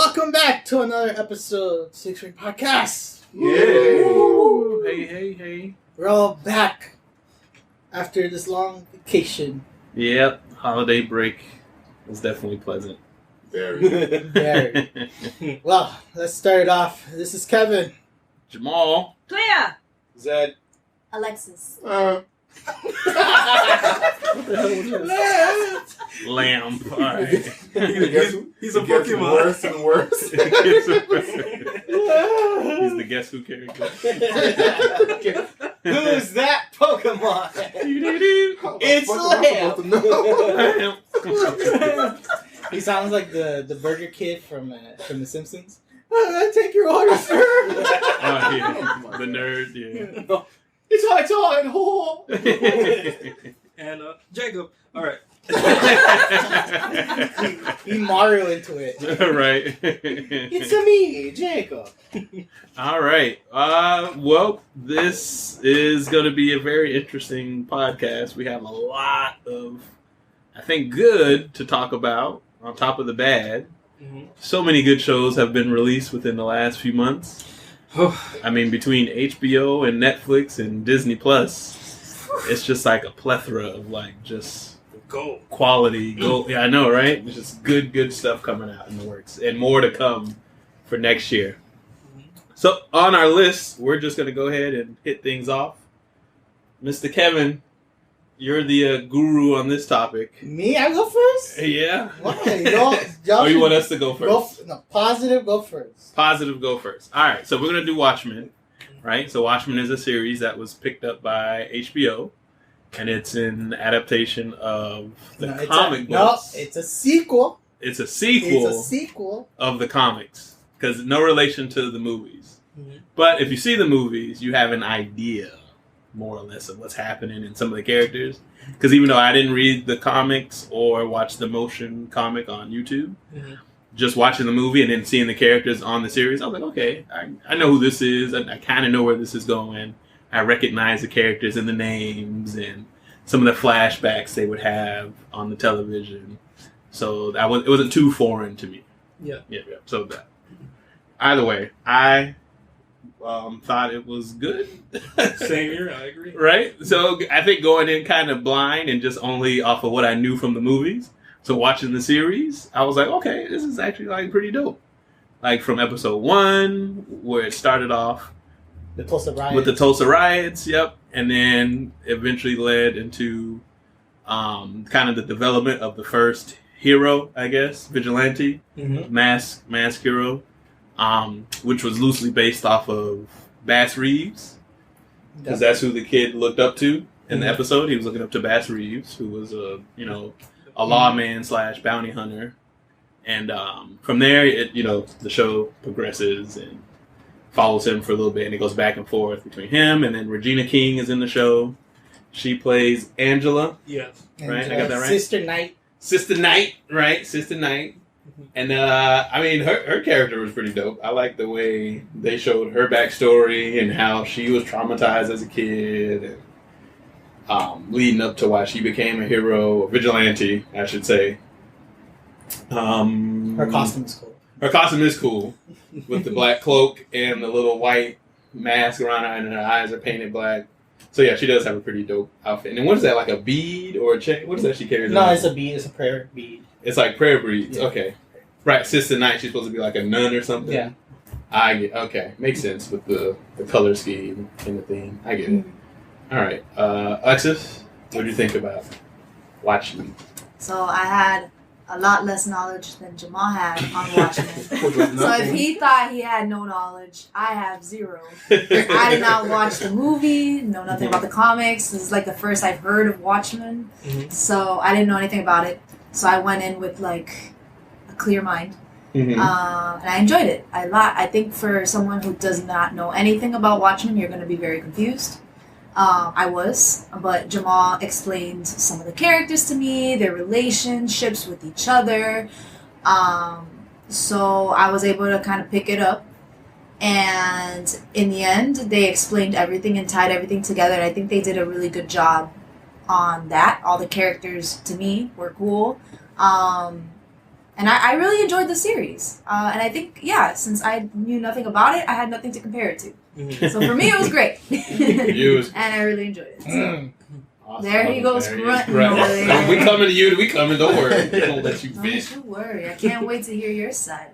Welcome back to another episode of SiXFramesPodcast. Yeah. Hey. We're all back after this long vacation. Yep. Holiday break was definitely pleasant. Very. Well, let's start it off. This is Kevin. Jamal. Clea. Zed. Alexis. What the hell was that? Lamb. All right. He's a Pokemon. Worse and worse. He's the Guess Who character. Who's that Pokemon? It's Lamb. He sounds like the burger kid from The Simpsons. Take your order, sir. Oh, yeah. The nerd, yeah. It's high tide, ho! And Jacob. All right. He Mario into it. Right. It's me, Jacob. All right. Well, this is going to be a very interesting podcast. We have a lot of, I think, good to talk about on top of the bad. Mm-hmm. So many good shows have been released within the last few months. I mean, between HBO and Netflix and Disney Plus, it's just like a plethora of just quality gold. Yeah, I know, right? It's just good stuff coming out in the works, and more to come for next year. So on our list, we're just going to go ahead and hit things off. Mr. Kevin, you're the guru on this topic. Me? I go first? Yeah. Why? Oh, you want us to go first? Positive, go first. Positive, go first. All right, so we're going to do Watchmen, right? So Watchmen is a series that was picked up by HBO, and it's an adaptation of the comic books. No, it's a sequel. It's a sequel. It's a sequel of the comics, because no relation to the movies. Mm-hmm. But if you see the movies, you have an idea, more or less, of what's happening in some of the characters. Because even though I didn't read the comics or watch the motion comic on YouTube, just watching the movie and then seeing the characters on the series, I was like, okay, I know who this is. I kind of know where this is going. I recognize the characters and the names and some of the flashbacks they would have on the television. So it wasn't too foreign to me. Yeah. So that. Either way, I thought it was good. Same here, I agree. Right? So I think going in kind of blind and just only off of what I knew from the movies. So watching the series, I was like, okay, this is actually pretty dope. Like from episode 1, where it started off with the Tulsa riots, yep. And then eventually led into kind of the development of the first hero, I guess, vigilante, mask hero. Which was loosely based off of Bass Reeves, because that's who the kid looked up to in the episode. He was looking up to Bass Reeves, who was a lawman / bounty hunter, and from there, the show progresses and follows him for a little bit, and it goes back and forth between him and then Regina King is in the show. She plays Angela. Yes, right. I got that right. Sister Knight, right? Sister Knight. And her character was pretty dope. I like the way they showed her backstory and how she was traumatized as a kid, and leading up to why she became a hero, a vigilante, I should say. Her costume is cool. Her costume is cool, with the black cloak and the little white mask around her, and her eyes are painted black. So yeah, she does have a pretty dope outfit. And then what is that, like a bead or a chain? What is that she carries? No, it's a bead. It's a prayer bead. It's like prayer beads. Yeah. Okay. Right, Sister Knight, she's supposed to be like a nun or something? Yeah. I get okay. Makes sense with the color scheme and the theme. I get it. All right. Alexis, what do you think about Watchmen? So I had a lot less knowledge than Jamal had on Watchmen. So if he thought he had no knowledge, I have zero. I did not watch the movie, know nothing about the comics. This is like the first I've heard of Watchmen. So I didn't know anything about it. So I went in with a clear mind. And I enjoyed it. I think for someone who does not know anything about Watchmen, you're going to be very confused. I was, but Jamal explained some of the characters to me, their relationships with each other. So I was able to kind of pick it up. And in the end, they explained everything and tied everything together. And I think they did a really good job on that. All the characters, to me, were cool. And I really enjoyed the series. And I think, since I knew nothing about it, I had nothing to compare it to. Mm-hmm. So for me, it was great. And I really enjoyed it. So. Awesome. There he goes, grunting over there. We coming to you. We coming. Don't worry. Don't let you vent. Don't you worry. I can't wait to hear your side.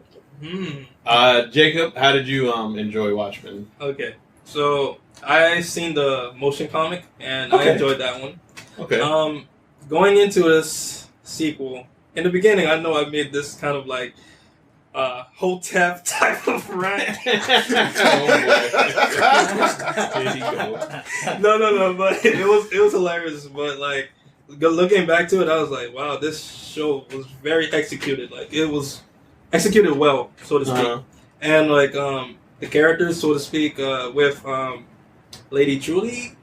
Jacob, how did you enjoy Watchmen? Okay, so I seen the motion comic and I enjoyed that one. Okay. Going into this sequel, in the beginning, I know I made this kind of like Hotep type of rant. Oh boy. Here he goes. No, but it was hilarious. But like looking back to it, I was like, wow, this show was very executed. Like it was executed well, so to speak. And like the characters, so to speak, with Lady True.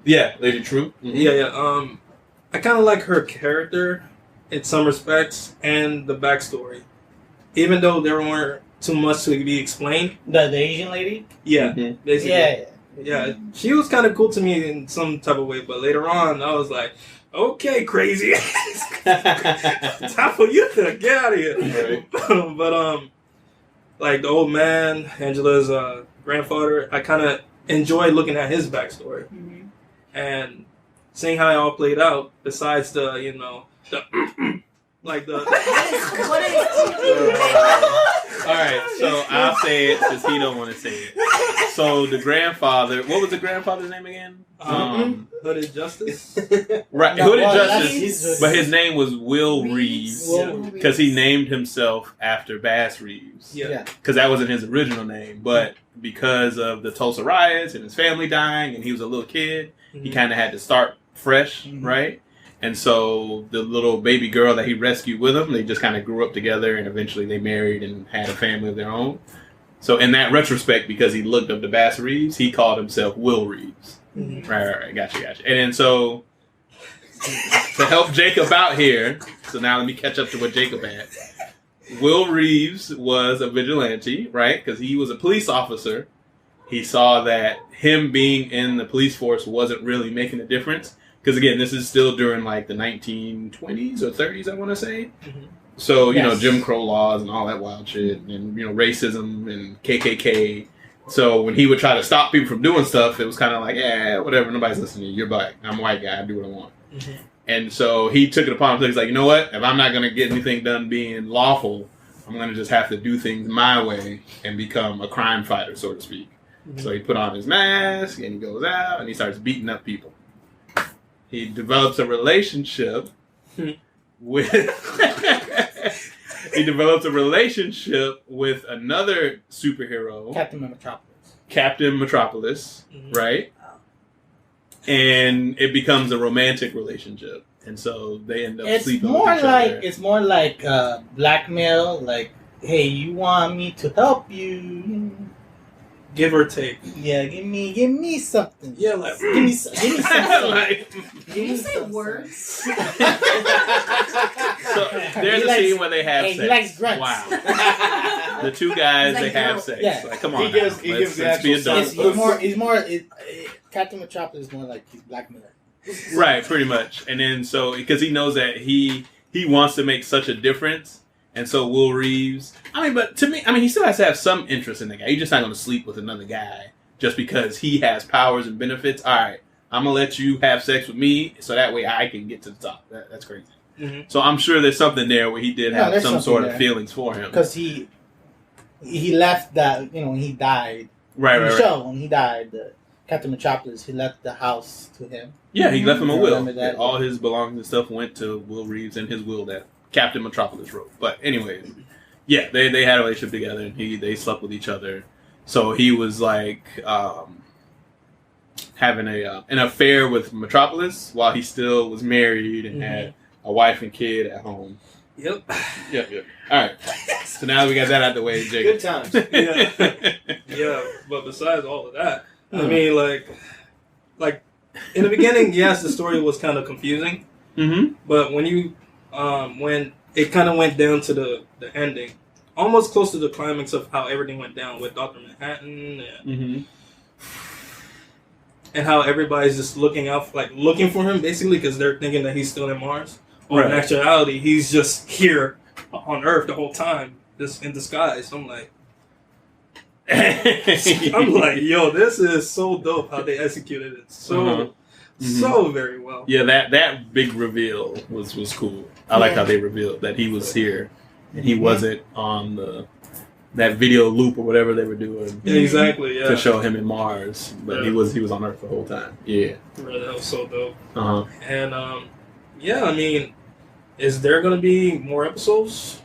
Yeah, Lady True. Mm-hmm. Yeah. I kind of like her character in some respects and the backstory, even though there weren't too much to be explained. The Asian lady. Yeah, basically. Yeah. She was kind of cool to me in some type of way, but later on, I was like, okay, crazy. Time for you to get out of here. Right. But like the old man, Angela's grandfather, I kind of enjoyed looking at his backstory and seeing how it all played out. Besides the, like the. What is All right, so I'll say it since he don't want to say it. So the grandfather, what was the grandfather's name again? Hooded Justice. Right, No, Hooded well, Justice, but his name was Will Reeves because he named himself after Bass Reeves. Yeah. Because that wasn't his original name, but because of the Tulsa riots and his family dying, and he was a little kid, he kind of had to start fresh, right? And so the little baby girl that he rescued with him, they just kind of grew up together, and eventually they married and had a family of their own. So in that retrospect, because he looked up to Bass Reeves, he called himself Will Reeves. Right. Gotcha. And then so to help Jacob out here, so now let me catch up to what Jacob had. Will Reeves was a vigilante, right? Because he was a police officer. He saw that him being in the police force wasn't really making a difference. Because again, this is still during like the 1920s or 30s, I want to say. So, you know, Jim Crow laws and all that wild shit, and, racism and KKK. So when he would try to stop people from doing stuff, it was kind of like, yeah, whatever, nobody's listening to you. You're black. I'm a white guy. I do what I want. And so he took it upon himself. He's like, you know what? If I'm not going to get anything done being lawful, I'm going to just have to do things my way and become a crime fighter, so to speak. So he put on his mask and he goes out and he starts beating up people. He develops a relationship with another superhero, Captain Metropolis, right? And it becomes a romantic relationship, and so they end up sleeping with each other. It's more like blackmail. Like, hey, you want me to help you? Give or take. Yeah, give me something. Yeah, like give me something. Can you say words? So there's a scene where they have sex. He likes grunts. Wow. The two guys, Like they have sex. Yeah. Like, come on. He gives let's be adults. Captain Metropolis is more like he's blackmailing. Right, pretty much. And then so because he knows that he wants to make such a difference. And so Will Reeves, but to me, he still has to have some interest in the guy. He's just not going to sleep with another guy just because he has powers and benefits. All right, I'm going to let you have sex with me so that way I can get to the top. That's crazy. So I'm sure there's something there where he did have some sort of feelings for him. Because he left that, when he died. Right. When he died, Captain Metropolis, he left the house to him. Yeah, he left him a will. That, all his belongings and stuff went to Will Reeves and his will that Captain Metropolis wrote. But anyway, yeah, they had a relationship together and they slept with each other. So he was like having an affair with Metropolis while he still was married and had a wife and kid at home. Yep. All right. So now we got that out of the way, Jacob. Good times. Yeah. But besides all of that, I mean, like in the beginning, yes, the story was kind of confusing. But when you when it kind of went down to the ending, almost close to the climax of how everything went down with Dr. Manhattan and how everybody's just looking for him basically because they're thinking that he's still in Mars Or in actuality, he's just here on Earth the whole time, just in disguise. I'm like, yo, this is so dope how they executed it so very well. Yeah, that big reveal was cool. I liked how they revealed that he was here and he wasn't on that video loop or whatever they were doing. Yeah, exactly. Yeah, to show him in Mars, but he was on Earth the whole time. Yeah, that was so dope. And yeah, I mean, is there gonna be more episodes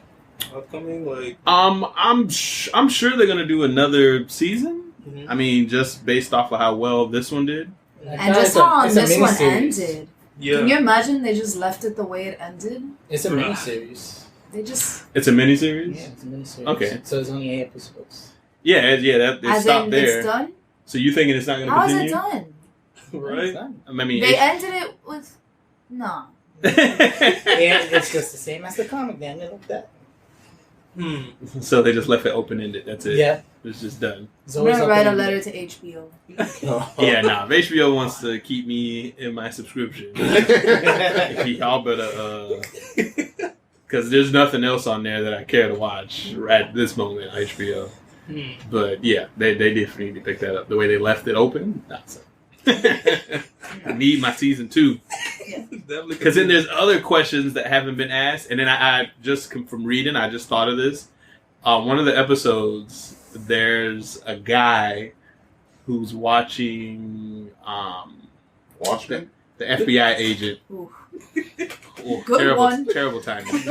upcoming? Like, I'm sure they're gonna do another season. Mm-hmm. I mean, just based off of how well this one did, and just how this one ended. Yeah. Can you imagine they just left it the way it ended? It's a miniseries. It's a miniseries? Yeah, it's a miniseries. Okay. So it's only 8 episodes. Yeah, it stopped there. It's done? So you thinking it's not going to continue? How is it done? Right? I mean, they ended it with... No. It's just the same as the comic. They ended like that. So they just left it open-ended. That's it. Yeah. It's just done. I'm going to write a letter to HBO. Yeah, nah. If HBO wants to keep me in my subscription, y'all better... Because there's nothing else on there that I care to watch at this moment on HBO. But yeah, they definitely need to pick that up. The way they left it open, not so. I need my season 2. Because then there's other questions that haven't been asked. And then I just, from reading, I just thought of this. One of the episodes, there's a guy who's watching Watchmen? the FBI agent. Good one. Terrible timing. Who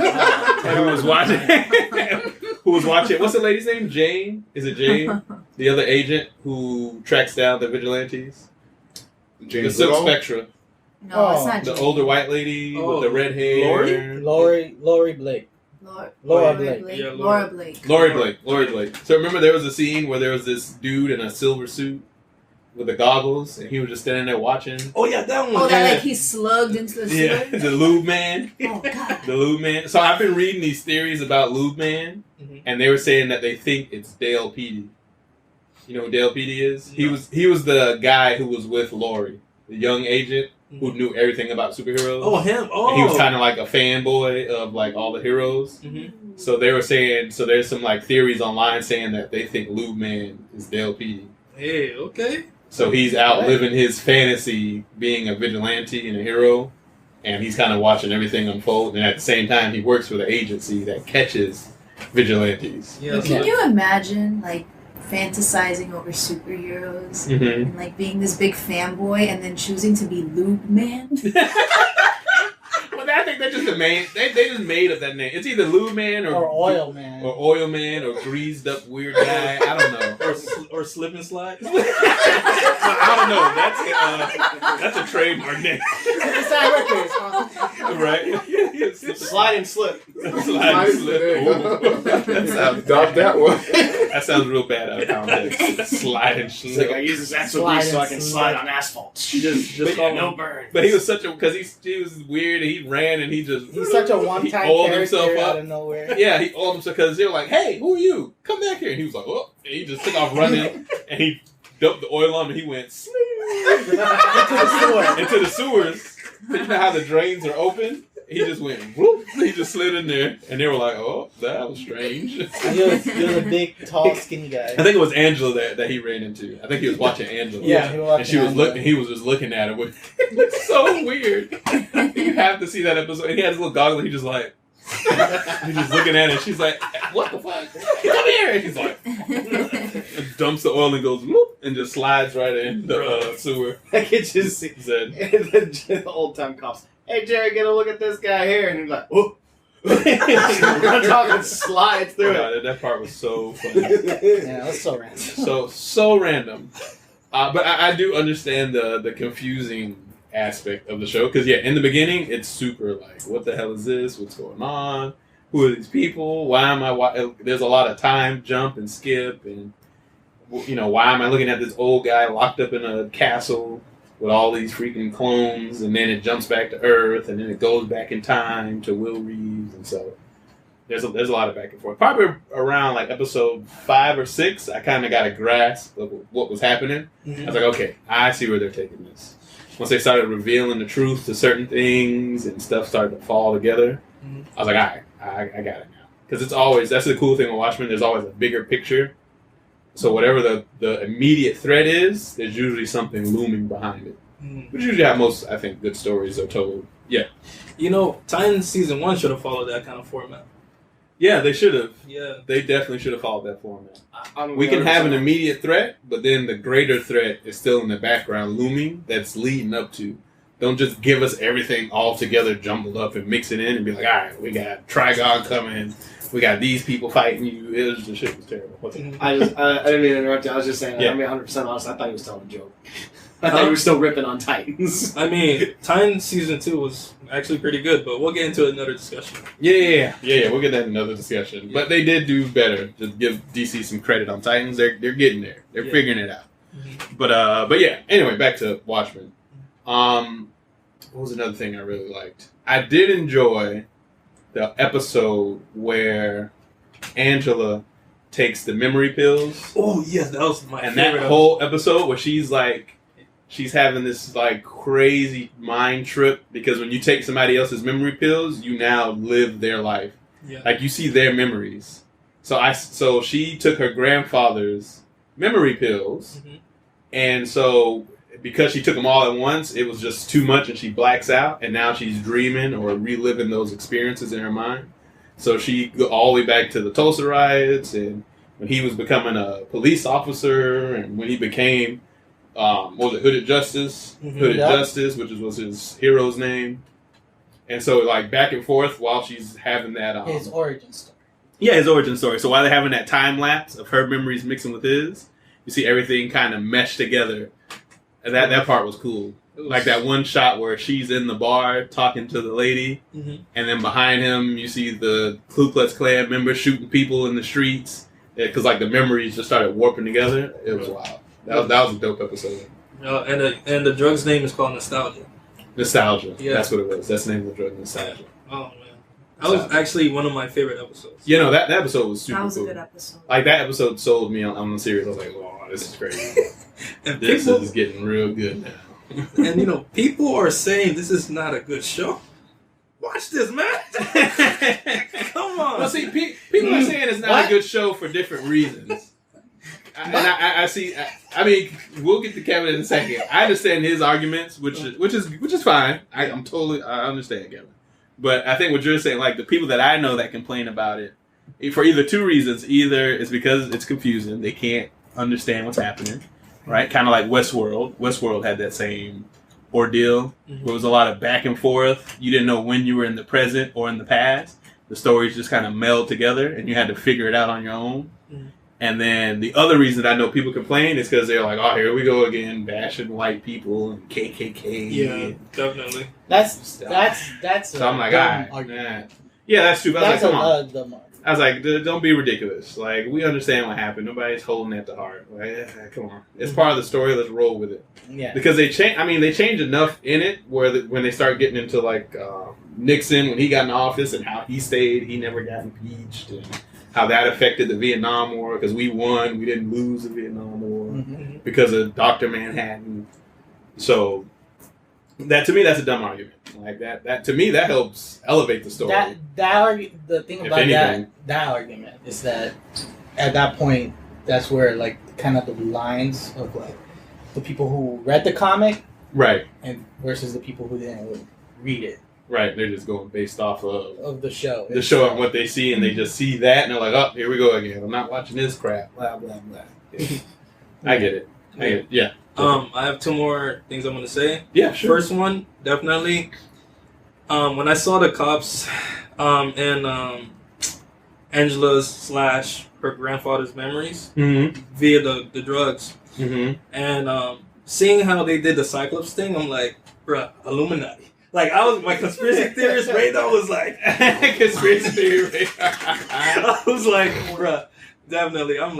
was watching? What's the lady's name? Jane? Is it Jane? The other agent who tracks down the vigilantes. Jane the Silk Spectra. No, it's not the Jane. older white lady with the red hair. Lori Blake. Laura Blake. Yeah, Laura Blake. Lori Blake. So remember there was a scene where there was this dude in a silver suit with the goggles, and he was just standing there watching. Oh yeah, that one. Oh, that like he slugged into the sewer? Yeah, the Lube Man. Oh god. The Lube Man. So I've been reading these theories about Lube Man, and they were saying that they think it's Dale Petey. You know who Dale Petey is? No. He was the guy who was with Lori, the young agent who knew everything about superheroes. Oh, him. Oh. And he was kind of like a fanboy of like all the heroes. So they were saying, so there's some like theories online saying that they think Lube Man is Dale Petey. Hey, okay. So he's out living his fantasy being a vigilante and a hero, and he's kind of watching everything unfold, and at the same time he works for the agency that catches vigilantes. Yeah, can you imagine like fantasizing over superheroes and like being this big fanboy and then choosing to be Lube Man? Well, I think that's just the main. They just made up that name. It's either Lube Man or Oil Man or Oil Man or Greased Up Weird Guy. I don't know. or Slip and Slide. I don't know. That's a trademark name. Right? Slide and Slip. Slide and Slip. That one. That sounds real bad out of context. Slide and Slip. It's like I use this axle grease so I can slide on asphalt. Just no burn. But he was such a because he was weird and he ran and he's such a one-time character himself up out of nowhere. Yeah, he oiled himself because they were like, "Hey, who are you? Come back here!" And he was like, "Oh!" And he just took off running and he dumped the oil on him and he went into the sewers. You know how the drains are open? He just went whoop. He just slid in there and they were like, "Oh, that was strange." He was a big, tall, skinny guy. I think it was Angela that he ran into. I think he was watching Angela. Yeah, he was watching and she was Angela. looking. He was just looking at her. It looked so weird. You have to see that episode. And he had his little goggles. And he just like he's just looking at it. And she's like, "What the fuck? Come here!" And he's like, and dumps the oil and goes whoop and just slides right in the sewer. I could just see the old time cops. Hey Jerry, get a look at this guy here, and he's like, "Whoa." Runs off and slides through it. That part was so funny. Yeah, it was so random. So random. But I do understand the confusing aspect of the show because in the beginning it's super like, what the hell is this? What's going on? Who are these people? Why am I? There's a lot of time jump and skip, and why am I looking at this old guy locked up in a castle with all these freaking clones, and then it jumps back to Earth, and then it goes back in time to Will Reeves, and so there's a lot of back and forth. Probably around like episode 5 or 6, I kind of got a grasp of what was happening. I was like, okay, I see where they're taking this. once they started revealing the truth to certain things and stuff started to fall together, I was like, all right, I got it now. Because it's always, that's the cool thing with Watchmen, there's always a bigger picture. So whatever the immediate threat is, there's usually something looming behind it. Which usually how most, I think, good stories are told. Yeah. You know, Titans season 1 should have followed that kind of format. Yeah, they should have. Yeah. They definitely should have followed that format. We can have an immediate threat, but then the greater threat is still in the background looming that's leading up to. Don't just give us everything all together, jumbled up, and mix it in and be like, all right, we got Trigon coming. We got these people fighting you. The shit was terrible. I didn't mean to interrupt you. I was just saying, I mean, 100% honest, I thought he was telling a joke. I thought he was still ripping on Titans. I mean, Titans season 2 was actually pretty good, but we'll get into another discussion. Yeah. We'll get that in another discussion. Yeah. But they did do better. To give DC some credit on Titans, they're getting there. They're figuring it out. But yeah. Anyway, back to Watchmen. What was another thing I really liked? I did enjoy the episode where Angela takes the memory pills. Oh yes, that was my favorite. And that whole episode where she's having this like crazy mind trip because when you take somebody else's memory pills, you now live their life. Yeah. Like you see their memories. So she took her grandfather's memory pills, and so because she took them all at once, it was just too much, and she blacks out, and now she's dreaming or reliving those experiences in her mind. So she go all the way back to the Tulsa riots, and when he was becoming a police officer, and when he became, what was it, Hooded Justice? Hooded Justice, which was his hero's name. And so, like, back and forth while she's having that... his origin story. Yeah, his origin story. So while they're having that time lapse of her memories mixing with his, you see everything kind of mesh together. And that part was cool. Like that one shot where she's in the bar talking to the lady, and then behind him you see the Ku Klux Klan members shooting people in the streets because like the memories just started warping together. It was wild. That was a dope episode. And the drug's name is called Nostalgia. Nostalgia. Yeah. That's what it was. That's the name of the drug, Nostalgia. Oh man, that was actually one of my favorite episodes. You know that episode was super cool. That was a good episode. Like that episode sold me on the series. I was like, wow, this is crazy. And this is getting real good now. And you know, people are saying this is not a good show. Watch this, man. Come on. Well, see, people are saying it's not a good show for different reasons. I see. I mean, we'll get to Kevin in a second. I understand his arguments, which is fine. I understand Kevin, but I think what you're saying, like the people that I know that complain about it, for either two reasons. Either it's because it's confusing; they can't understand what's happening. Right, kind of like Westworld. Westworld had that same ordeal. Where it was a lot of back and forth. You didn't know when you were in the present or in the past. The stories just kind of meld together, and you had to figure it out on your own. And then the other reason I know people complain is because they're like, "Oh, here we go again, bashing white people and KKK." Yeah, definitely. That's. So I'm like, all right, yeah, that's true. But I was like, come on. I was like, don't be ridiculous. Like, we understand what happened. Nobody's holding that to heart. Like, come on. It's part of the story. Let's roll with it. Yeah. Because they change enough in it where when they start getting into, like, Nixon, when he got in office and how he stayed, he never got impeached, and how that affected the Vietnam War because we won. We didn't lose the Vietnam War because of Dr. Manhattan. So... that to me, that's a dumb argument. Like that to me, that helps elevate the story. The thing about that argument is that at that point, that's where like kind of the lines of like the people who read the comic, right, and versus the people who didn't read it. Right, they're just going based off of the show. The show and what they see, and they just see that, and they're like, "Oh, here we go again. I'm not watching this crap." Blah blah blah. I get it. Yeah. I have two more things I'm going to say. Yeah, sure. First one, definitely. When I saw the cops and Angela's / her grandfather's memories via the drugs, and seeing how they did the Cyclops thing, I'm like, bruh, Illuminati. Like, my conspiracy theorist radar was like, conspiracy theory. I was like, bruh. Definitely, I'm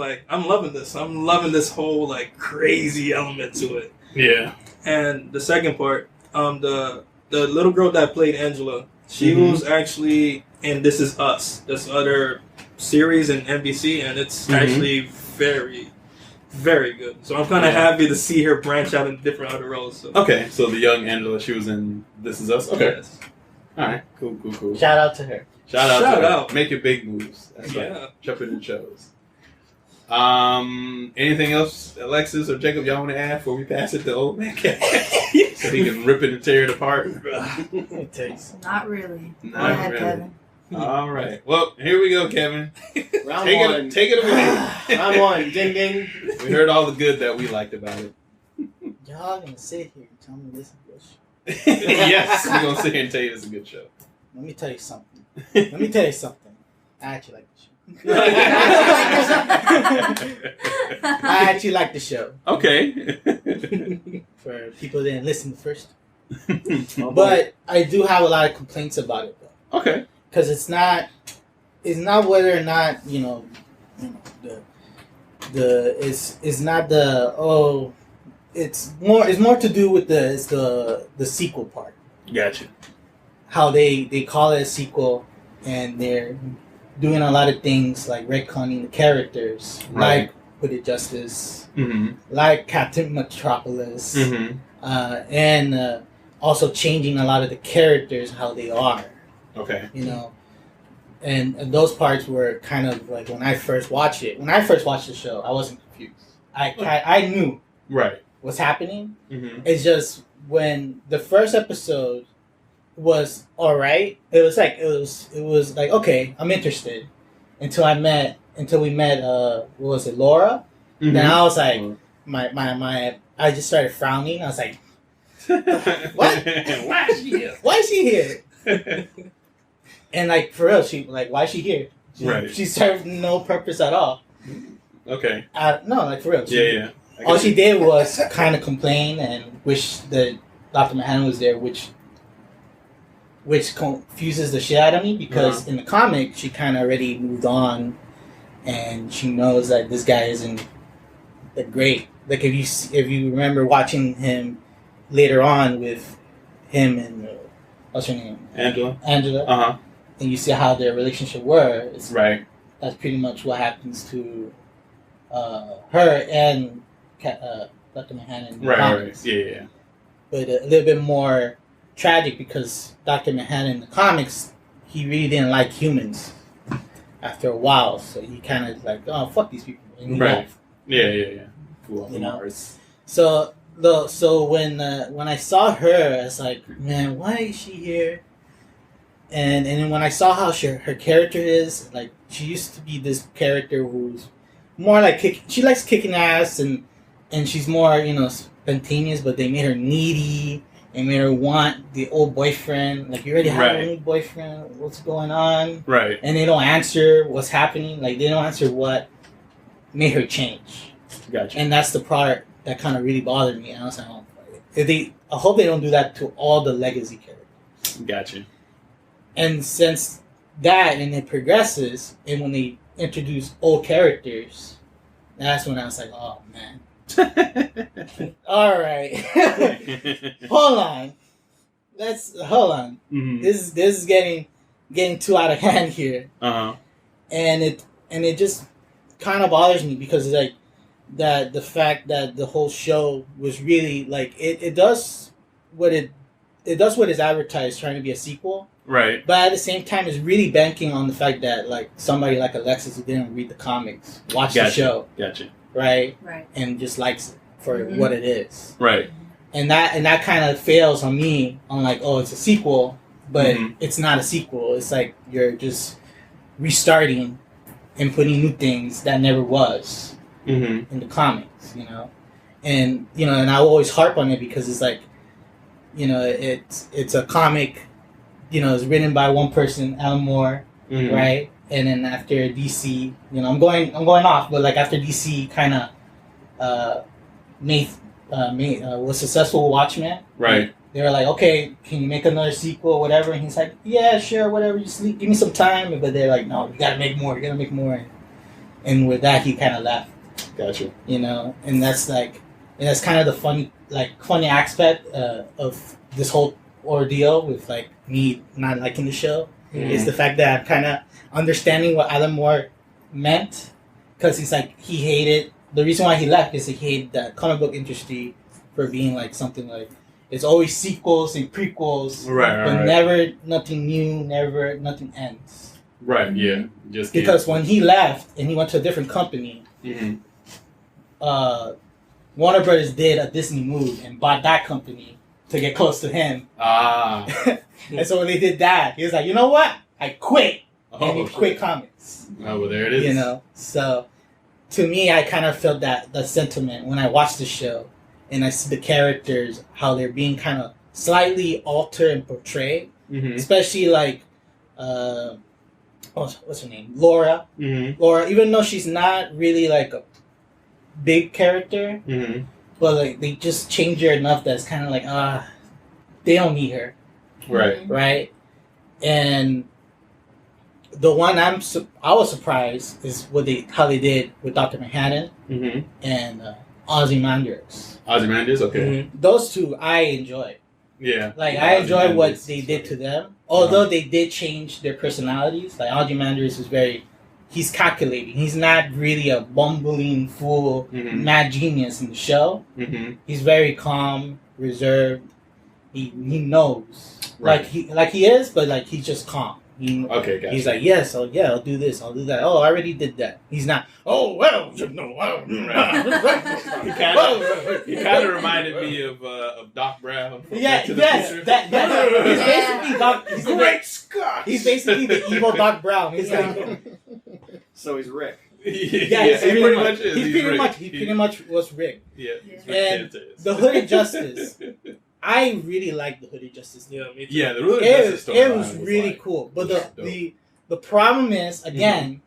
loving this. I'm loving this whole like crazy element to it. Yeah. And the second part, the little girl that played Angela, she was actually in This Is Us, this other series in NBC, and it's actually very, very good. So I'm kind of happy to see her branch out in different other roles. So. Okay, so the young Angela, she was in This Is Us. Okay, Yes. all right, cool. Shout out to her. Shout out Shout to her. out. Make your big moves. That's Yeah. right. Jumping in shows. Anything else, Alexis or Jacob, y'all want to add before we pass it to old man Kevin? So he can rip it and tear it apart. It takes. Not really. Go Not ahead, really. Kevin. All right. Well, here we go, Kevin. Round Take one. it away. Round one. Ding ding. We heard all the good that we liked about it. Y'all gonna sit here and tell me this is good shit. Yes, we're gonna sit here and tell you it's a good show. Let me tell you something. I actually like the show. I actually like the show. Okay. For people that didn't listen first. But I do have a lot of complaints about it though. Okay. Because it's not whether or not, it's more to do with the sequel part. Gotcha. How they call it a sequel, and they're doing a lot of things like retconning the characters, Right. like Hooded Justice, Mm-hmm. like Captain Metropolis, Mm-hmm. and also changing a lot of the characters how they are, Okay. and those parts were kind of like when I first watched the show, I wasn't confused. I knew Right. what's happening. Mm-hmm. It's just when the first episode was all right. It was like okay, I'm interested until we met what was it, Laura? Mm-hmm. Then I was like my I just started frowning. I was like, what? Why is she here? Why is she here? And like for real, why is she here? She served no purpose at all. Okay. No, like for real. Yeah. All she did was kind of complain and wish that Dr. Manhattan was there, which confuses the shit out of me because in the comic she kind of already moved on, and she knows that this guy isn't that great. Like if you remember watching him later on with him and what's her name, Angela. And you see how their relationship was. Right. That's pretty much what happens to her and Dr. Manhattan. Right. Yeah. But a little bit more tragic because Dr. Manhattan in the comics, he really didn't like humans after a while. So he kind of like, oh, fuck these people. And he left. Yeah. Cool. So when I saw her, I was like, man, why is she here? And then when I saw how her character is, like she used to be this character who's more like she likes kicking ass and she's more spontaneous, but they made her needy and made her want the old boyfriend. Like, you already have a new boyfriend. What's going on? Right. And they don't answer what's happening. Like, they don't answer what made her change. Gotcha. And that's the part that kind of really bothered me. And I was like, I hope they don't do that to all the legacy characters. Gotcha. And since that, and it progresses, and when they introduce old characters, that's when I was like, oh, man. All right. Hold on. Mm-hmm. This is getting too out of hand here. Uh-huh. And it just kind of bothers me because it's like that the fact that the whole show was really like it does what it's advertised, trying to be a sequel. Right. But at the same time, it's really banking on the fact that like somebody like Alexis who didn't read the comics watched the show. Gotcha. Right. And just likes it for what it is. Right. And that kind of fails on me on like, oh, it's a sequel, but it's not a sequel. It's like you're just restarting and putting new things that never was in the comics, And and I always harp on it because it's like, it's a comic, it's written by one person, Alan Moore, right? And then after DC, I'm going off, but like after DC kind of was successful with Watchmen, right? They were like, okay, can you make another sequel, whatever? And he's like, yeah, sure, whatever. Just give me some time. But they're like, no, you gotta make more. And with that, he kind of left. Gotcha. And that's kind of the funny aspect of this whole ordeal with like me not liking the show is the fact that I'm kind of understanding what Alan Moore meant, because he's like he hated the reason why he left is he hated the comic book industry for being like something like it's always sequels and prequels, but never nothing new, never nothing ends. Right. Yeah. Just because when he left and he went to a different company, Warner Brothers did a Disney move and bought that company to get close to him. And so when they did that, he was like, you know what? I quit. And he quit comics. Oh, well, there it is. You know? So, to me, I kind of felt that sentiment when I watched the show. And I see the characters, how they're being kind of slightly altered and portrayed. Especially like, what's her name? Laura. Laura, even though she's not really like a big character, but like they just change her enough that it's kind of like, they don't need her. Right? And the one I was surprised is how they did with Dr. Manhattan and Ozymandias. Ozymandias, okay. Those two I enjoyed. Yeah. Like I enjoyed what they did to them. Although they did change their personalities. Like Ozymandias is he's calculating. He's not really a bumbling fool, mad genius in the show. He's very calm, reserved. He knows. Like he is, but like he's just calm. Gotcha. He's like, yes, I'll do this, I'll do that. Oh, I already did that. He's not. Oh well, you know. He kind of reminded me of Doc Brown. He's basically Doc. Great Scott. He's basically the evil Doc Brown. He's like, so he's Rick. Yes, he pretty much is. He pretty much was Rick. Yeah. And the Hooded Justice. I really like the Hooded Justice. Yeah, me too. Yeah, the Hooded Justice story. It was really cool. But the problem is, again,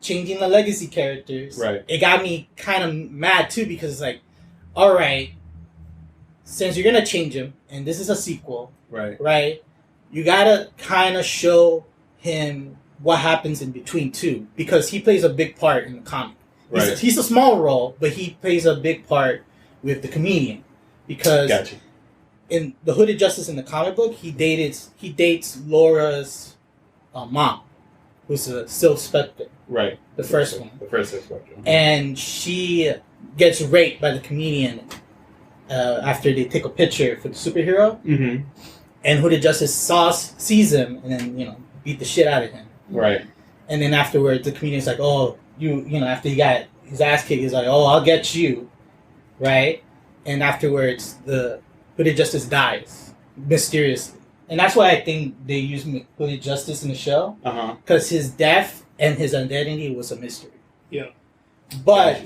changing the legacy characters. Right. It got me kind of mad too because it's like, all right, since you're gonna change him, and this is a sequel, right? You gotta kind of show him what happens in between too, because he plays a big part in the comic. He's a small role, but he plays a big part with the comedian because in the Hooded Justice in the comic book, he dates Laura's mom, who's a Silk Spectre. Right. The first one. The first Silk Spectre. And she gets raped by the comedian after they take a picture for the superhero. And Hooded Justice sees him and then, beat the shit out of him. Right. And then afterwards, the comedian's like, oh, after he got his ass kicked, he's like, oh, I'll get you. Right? And afterwards, the Hooded Justice dies mysteriously. And that's why I think they use Hooded Justice in the show. Because his death and his identity was a mystery. Yeah. But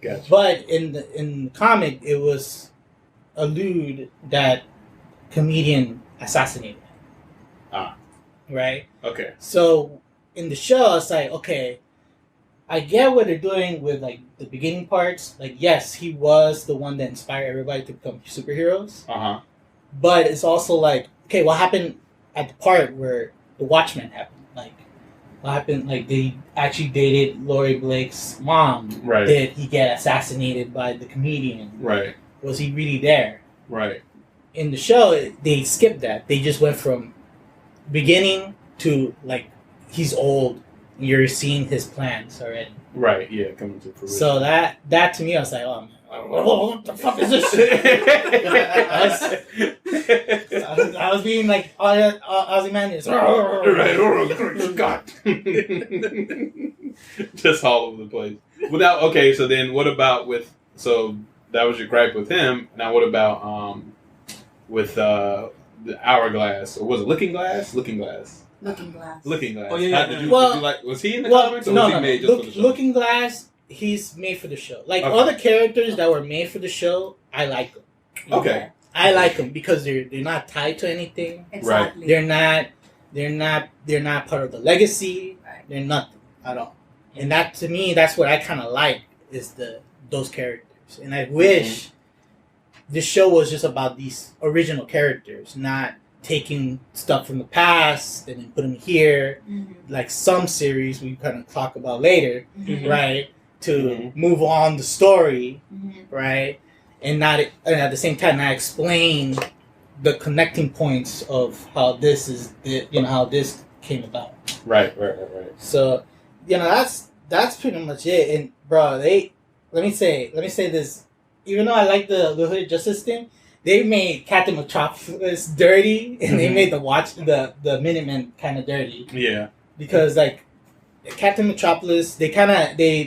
in the comic, it was allude that comedian assassinated him. Right? Okay. So in the show, it's like, okay, I get what they're doing with like the beginning parts. Like, yes, he was the one that inspired everybody to become superheroes. But it's also like, okay, what happened at the part where the Watchmen happened? Like, what happened? Like, they actually dated Laurie Blake's mom. Right. Did he get assassinated by the comedian? Right. Was he really there? Right. In the show, they skipped that. They just went from beginning to like he's old. You're seeing his plans already. Right. Yeah. Coming to fruition. So that to me, I was like, oh man, what the fuck is this shit? I was being like Ozymandias. Right. God. Just all over the place. Okay, so then what about so that was your gripe with him. Now what about with the Hourglass, or was it Looking Glass? Looking Glass. Oh yeah. Did you like? Was he in the comics, or was he made just for the show? Looking Glass, he's made for the show. Like other characters that were made for the show, I like them. Okay. I like them because they're not tied to anything. Exactly. Right. They're not part of the legacy. Right. They're nothing at all. And that, to me, that's what I kind of like is those characters. And I wish this show was just about these original characters, not taking stuff from the past and then put them here, like some series we kind of talk about later, right? To move on the story, right? And at the same time, not explain the connecting points of how this is, how this came about. Right. So, that's pretty much it. And bro, let me say this. Even though I like the Hooded Justice thing, they made Captain Metropolis dirty, and they made the Minutemen kind of dirty. Yeah. Because like Captain Metropolis, they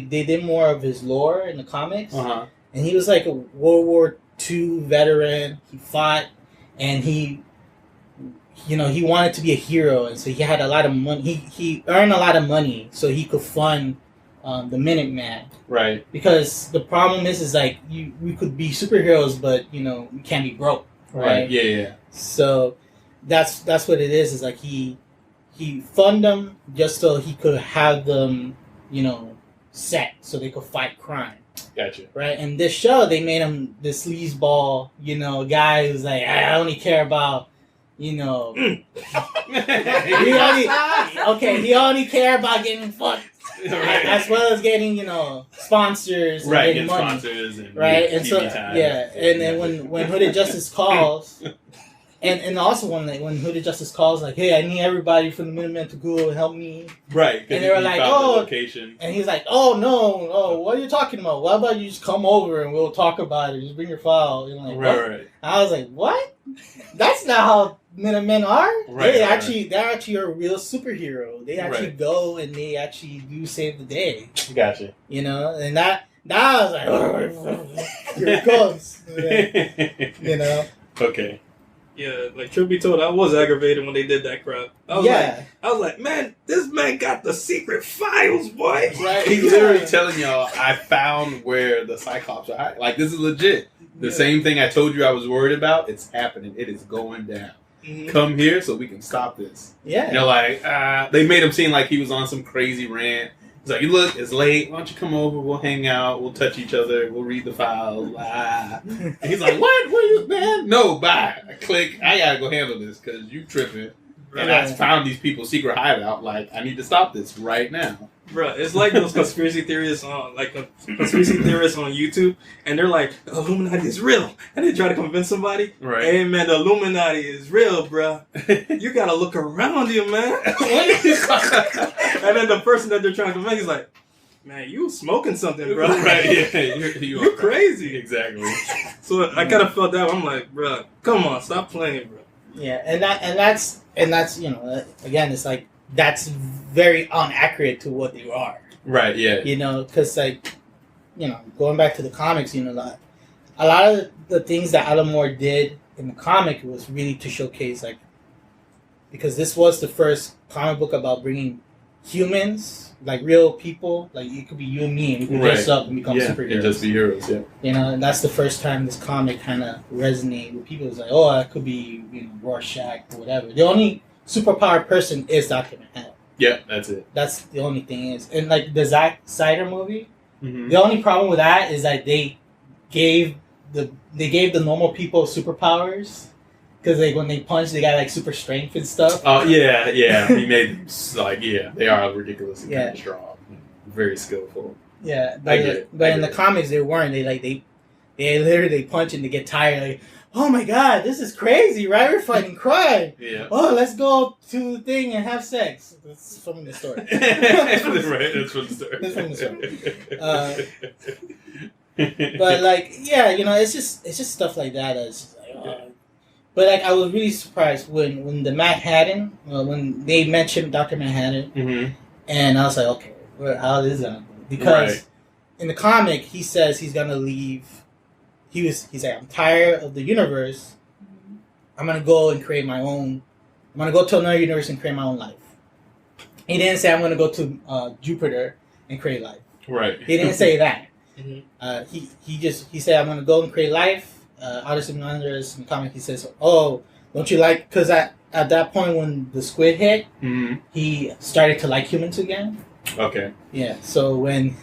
did more of his lore in the comics, and he was like a World War II veteran. He fought, and he wanted to be a hero, and so he had a lot of money. He earned a lot of money so he could fund the Minuteman. Right. Because the problem is like we could be superheroes, but we can't be broke. Right. Yeah. So that's what it is. Is like he funded them just so he could have them, set so they could fight crime. Gotcha. Right. And this show, they made him this sleazeball, guy who's like, I only care about, he only care about getting fucked. Right. As well as getting, sponsors and getting money. Sponsors and right. And so time. And then when Hooded Justice calls, and also when Hooded Justice calls, like, hey, I need everybody from the Minutemen to go and help me. Right. And they were like, oh, location. And he's like, oh no, what are you talking about? What about you just come over and we'll talk about it? Just bring your file. And like, right. I was like, what? That's not how Minutemen are. Right, they're actually a real superhero. They actually go and they actually do save the day. Gotcha. And that I was like, here it comes. Okay. Yeah, like truth be told, I was aggravated when they did that crap. I was like, man, this man got the secret files, boy. Right. He's literally telling y'all, I found where the Cyclops are hiding. Like, this is legit. The same thing I told you I was worried about, it's happening. It is going down. Mm-hmm. Come here so we can stop this. Yeah. And they're like, they made him seem like he was on some crazy rant. He's like, look, it's late. Why don't you come over? We'll hang out. We'll touch each other. We'll read the files. And he's like, what? What are you, man? No, bye. I click. I gotta go handle this because you tripping. And I found these people's secret hideout. Like, I need to stop this right now. Bro, it's like those conspiracy theorists on YouTube, and they're like, the Illuminati is real, and they try to convince somebody, right? Hey man, the Illuminati is real, bro. You gotta look around you, man. And then the person that they're trying to convince is like, man, you smoking something, bro. Right? Yeah, you're crazy. Exactly. So I kind of felt that. I'm like, bro, come on, stop playing, bro. Yeah, and that's again, it's like. That's very inaccurate to what they are. Right, yeah. Because, going back to the comics, a lot of the things that Alan Moore did in the comic was really to showcase, like, because this was the first comic book about bringing humans, like real people, like it could be you and me, and we could dress up and become superheroes. And just be heroes, yeah. And that's the first time this comic kind of resonated with people. It's like, oh, I could be, Rorschach or whatever. The only superpowered person is Dr. Manhattan. Yeah, that's it. That's the only thing is. And like the Zack Snyder movie, the only problem with that is that they gave the normal people superpowers because when they punch, they got like super strength and stuff. Oh yeah. He made them like they are ridiculously kind of strong, very skillful. Yeah, but in the comics they weren't. They literally punch and they get tired. Like, oh my god, this is crazy, right? We're fighting crime. Yeah. Oh, let's go to the thing and have sex. That's from the story. Right, that's from the story. But like, yeah, it's just stuff like that. That's just like, But like, I was really surprised when the Manhattan, when they mentioned Dr. Manhattan, and I was like, okay, how is that? Because in the comic, he says he's gonna leave. He's like, I'm tired of the universe. I'm gonna go and create my own. I'm gonna go to another universe and create my own life. He didn't say I'm gonna go to Jupiter and create life. Right. He didn't say that. He said I'm gonna go and create life. Odyssey of Wonders in the comic, he says, "Oh, don't you like?" Because at that point when the squid hit, he started to like humans again. Okay. Yeah. So when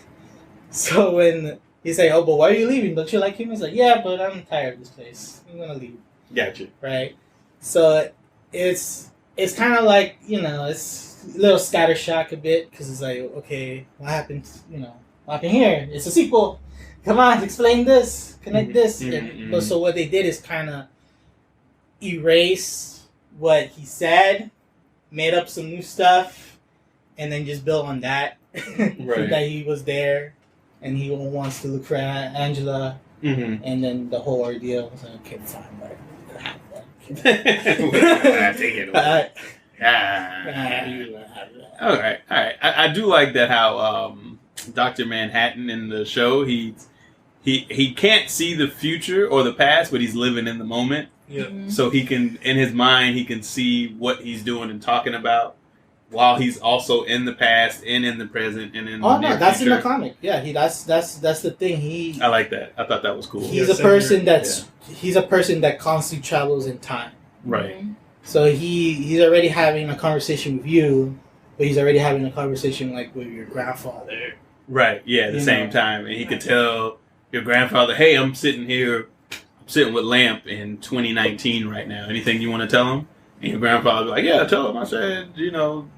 he said, "Oh, but why are you leaving? Don't you like humans?" Like, yeah, but I'm tired of this place. I'm gonna leave. Gotcha. Right. So it's kind of like it's a little scattershot a bit because it's like, okay, what happened? What happened here? It's a sequel. Come on, explain this, connect this. But so what they did is kind of erase what he said, made up some new stuff, and then just build on that. Right. That he was there. and he wants to look for Angela, and then the whole ordeal was like, okay, fine, whatever. Take it away. All right. I do like that how Dr. Manhattan in the show he can't see the future or the past, but he's living in the moment. Yeah. Mm-hmm. So he can, in his mind, he can see what he's doing and talking about, while he's also in the past and in the present and in the near that's future. in the comic. Yeah, that's the thing. I like that. I thought that was cool. He's a person he's a person that constantly travels in time. Right. Mm-hmm. So he's already having a conversation with you, but he's already having a conversation like with your grandfather. Right. Yeah. At the same time, and he could tell your grandfather, "Hey, I'm sitting with Lamp in 2019 right now. Anything you want to tell him?" And your grandfather was like, "Yeah, tell him I said,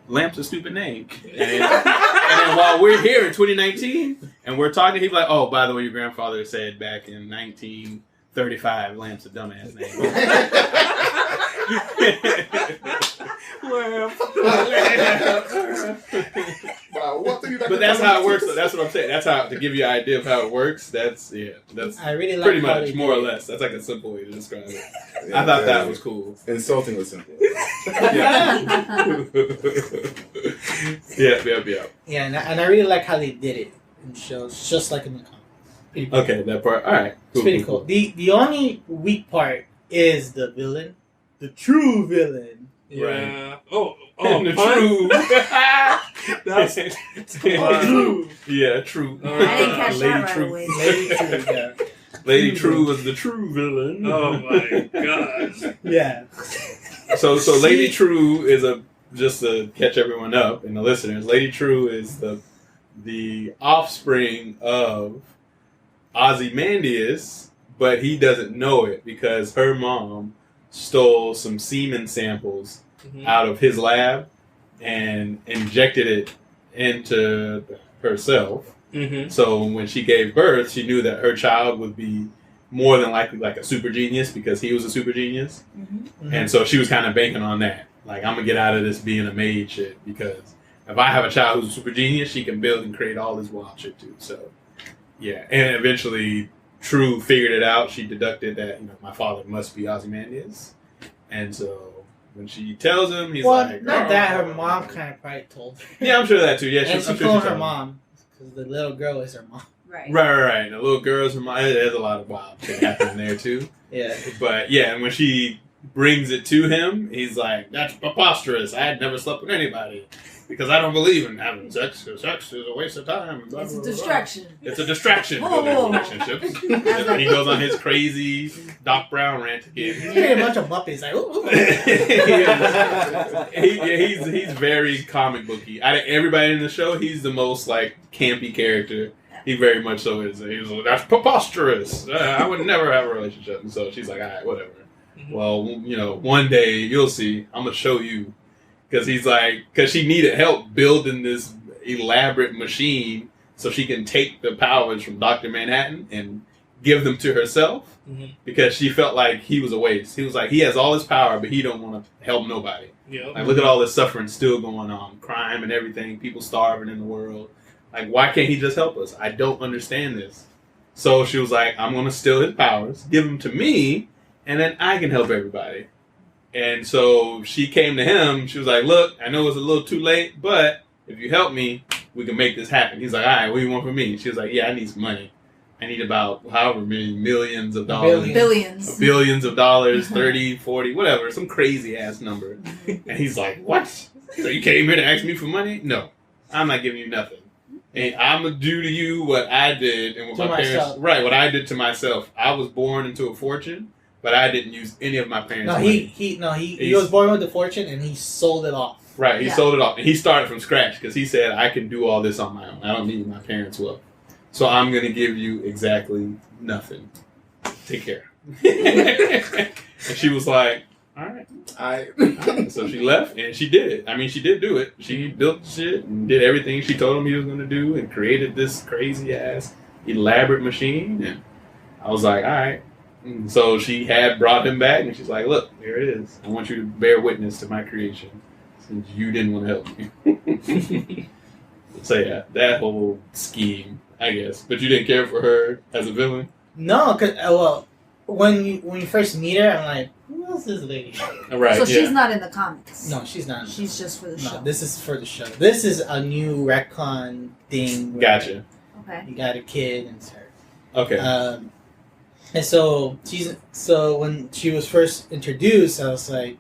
Lamp's a stupid name." And then while we're here in 2019 and we're talking, he's like, "Oh, by the way, your grandfather said back in 1935, Lamp's a dumbass name." But that's how it works. So that's what I'm saying. That's how, to give you an idea of how it works. That's I really like pretty how much, they more or did it. less. That's like a simple way to describe it. I thought that was cool. Insulting was simple. Yeah. Yeah, and I really like how they did it in shows, just like in the comics. Pretty cool. Okay, that part. All right. It's pretty cool. The only weak part is the villain, the true villain. Yeah. Right. Oh, the true. That's true. Yeah, true. I didn't catch Lady that right True. away. Lady True, yeah. Lady True was the true villain. Oh my god. Yeah. So Lady True is just to catch everyone up and the listeners. Lady True is the offspring of Ozymandias, but he doesn't know it because her mom stole some semen samples out of his lab and injected it into herself. Mm-hmm. So when she gave birth, she knew that her child would be more than likely like a super genius because he was a super genius. Mm-hmm. And so she was kind of banking on that. Like, I'm going to get out of this being a maid shit because if I have a child who's a super genius, she can build and create all this wild shit too. So, yeah. And eventually, True figured it out. She deducted that, my father must be Ozymandias. And so when she tells him, he's like... not that. Her mom kind of probably told her. Yeah, I'm sure that too. Yeah, And she told her mom. Because the little girl is her mom. Right. Right. The little girl's her mom. There's a lot of wild shit happening there too. Yeah. But yeah, and when she brings it to him, he's like, "That's preposterous. I had never slept with anybody because I don't believe in having sex. Because sex is a waste of time. Blah, It's a blah, blah, distraction. blah. It's a distraction for their relationships." And he goes on his crazy Doc Brown rant again. He's pretty much a Muppet. He's like, ooh. He's very comic booky. Out of everybody in the show, he's the most like campy character. He very much so is. He's like, "That's preposterous. I would never have a relationship." And so she's like, "All right, whatever." Mm-hmm. Well, one day you'll see. I'm gonna show you, because she needed help building this elaborate machine so she can take the powers from Dr. Manhattan and give them to herself. Because she felt like he was a waste. He was like, he has all this power, but he don't want to help nobody. Yeah. Like, look at all this suffering still going on, crime and everything, people starving in the world. Like, why can't he just help us? I don't understand this. So she was like, I'm going to steal his powers, give them to me, and then I can help everybody. And so she came to him. She was like, look, I know it's a little too late, but if you help me, we can make this happen. He's like, all right, what do you want from me? She was like, yeah, I need some money. I need about however many millions of dollars. Billions. Billions of dollars, 30, 40, whatever, some crazy ass number. And he's like, what? So you came here to ask me for money? No, I'm not giving you nothing. And I'm going to do to you what I did and what my parents... Right, what I did to myself. I was born into a fortune, but I didn't use any of my parents' money. He was born with the fortune and he sold it off. Right, he sold it off. And he started from scratch because he said, I can do all this on my own. I don't need my parents' wealth. So I'm going to give you exactly nothing. Take care. And she was like, all right. So she left and she did it. I mean, she did do it. She built shit and did everything she told him he was going to do and created this crazy ass elaborate machine. And I was like, all right. And so she had brought him back and she's like, look, here it is. I want you to bear witness to my creation since you didn't want to help me. So yeah, that whole scheme, I guess. But you didn't care for her as a villain? No, because when you first meet her, I'm like, who else is this lady? Right. So she's not in the comics. No, she's not. She's just for the show. No, this is for the show. This is a new retcon thing. Gotcha. Okay. You got a kid and it's her. Okay. And so when she was first introduced, I was like,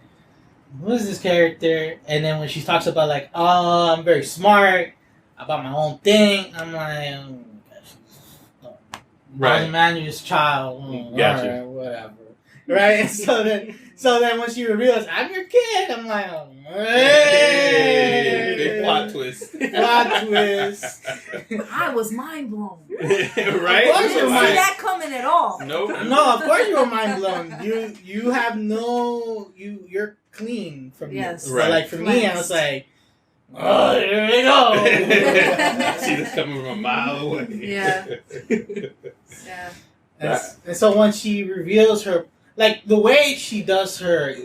who is this character? And then when she talks about like, oh, I'm very smart about my own thing, I'm like, right. manager's child, Gotcha. Or whatever. Right? And so then when she reveals I'm your kid, I'm like, hey! Plot twist. Plot twist. I was mind blown. Right? Of course Didn't see that coming at all. Nope. No, of course you were mind blown. You have you're clean from Yes. this. Right. But like for me, I was like, oh, here we go. See this coming from a mile away. Yeah. Yeah. And so when she reveals her, like the way she does her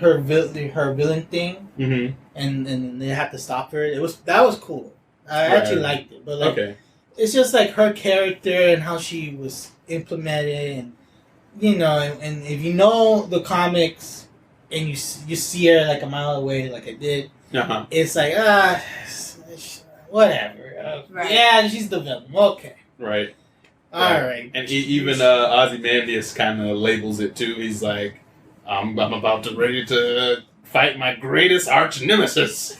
villain thing, Mm-hmm. and they have to stop her. That was cool. I actually liked it, but like it's just like her character and how she was implemented, and and if you know the comics and you see her like a mile away, like I did, it's like whatever. Right. Yeah, she's the villain. Okay. Right. All right. And even Ozymandias kind of labels it too. He's like, I'm about to ready to fight my greatest arch nemesis,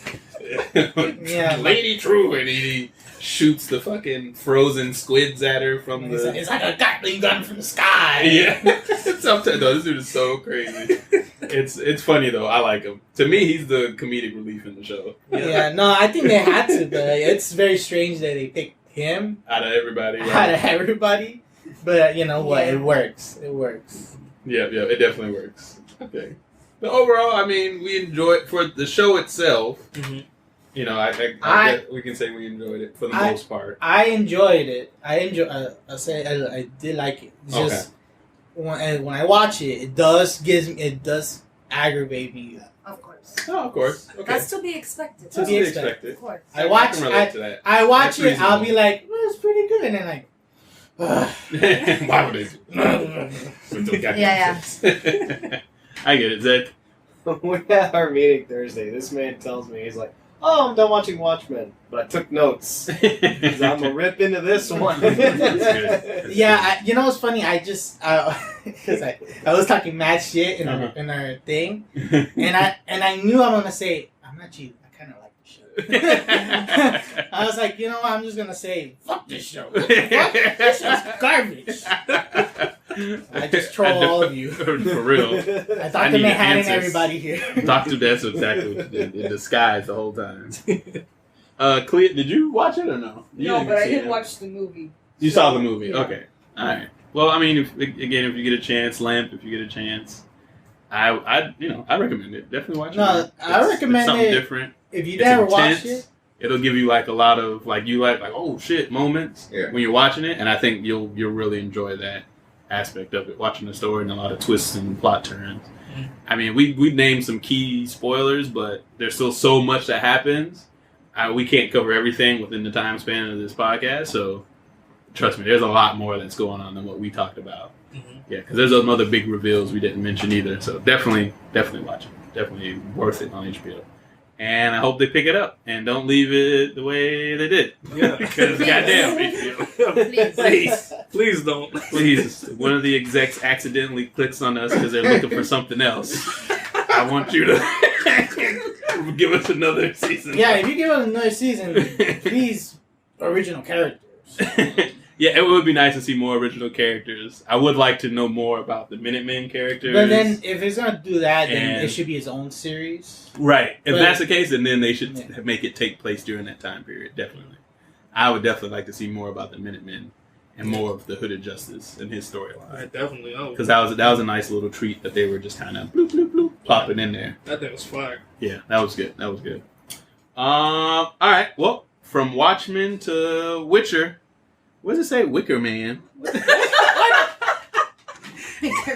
Lady True, and he shoots the fucking frozen squids at her from the. It's like a Gatling gun from the sky. Yeah. Sometimes this dude is so crazy. It's funny though. I like him. To me, he's the comedic relief in the show. Yeah. No, I think they had to, but it's very strange that they picked him out of everybody. Right? Out of everybody, but you know what? It works. It works. Yeah, it definitely works. Okay, but overall, I mean, we enjoyed for the show itself. Mm-hmm. You know, I guess we can say we enjoyed it for the most part. I enjoyed it. I did like it. It's just when I watch it, it does aggravate me. Of course. Oh, of course. Okay. That's to be expected. To be expected. Of course. I watch it. I'll be like, well, it's pretty good, and then like, why would they do? Yeah. I get it, Zach. We had our meeting Thursday. This man tells me, he's like, oh, I'm done watching Watchmen, but I took notes. Because I'm going to rip into this one. Yeah, you know what's funny? I just, because I was talking mad shit in our thing, and I knew I'm going to say, I'm not cheating. I kind of like the show. I was like, you know what? I'm just going to say, fuck this show. What the fuck? This show's garbage. I just troll all of you. For real. I Dr. Manhattan everybody here. Dr. That's exactly in disguise the whole time. Clea, did you watch it or no? No, but I did watch the movie. You saw the movie? Yeah. Okay. Alright. Well, I mean, if you get a chance, Lamp, if you get a chance, I recommend it. Definitely watch it. No, I recommend something it. different. If you never watched it, it'll give you like a lot of like oh shit moments when you're watching it, and I think you'll really enjoy that aspect of it, watching the story and a lot of twists and plot turns. Mm-hmm. I mean, we named some key spoilers, but there's still so much that happens. We can't cover everything within the time span of this podcast, so trust me, there's a lot more that's going on than what we talked about. Mm-hmm. Yeah, because there's some other big reveals we didn't mention either, so definitely watch it. Definitely worth it on HBO. And I hope they pick it up and don't leave it the way they did. Yeah. Because goddamn, HBO. Please don't. Please. One of the execs accidentally clicks on us because they're looking for something else. I want you to give us another season. Yeah, if you give us another season, please, original characters. Yeah, it would be nice to see more original characters. I would like to know more about the Minutemen characters. But then, if it's going to do that, then it should be its own series. Right. If that's the case, then they should make it take place during that time period, definitely. I would definitely like to see more about the Minutemen and more of the Hooded Justice and his storyline. I definitely know. Because that was a nice little treat that they were just kind of bloop, bloop, bloop, plopping in there. That thing was fire. Yeah, that was good. All right. Well, from Watchmen to Witcher. What does it say? Wicker Man.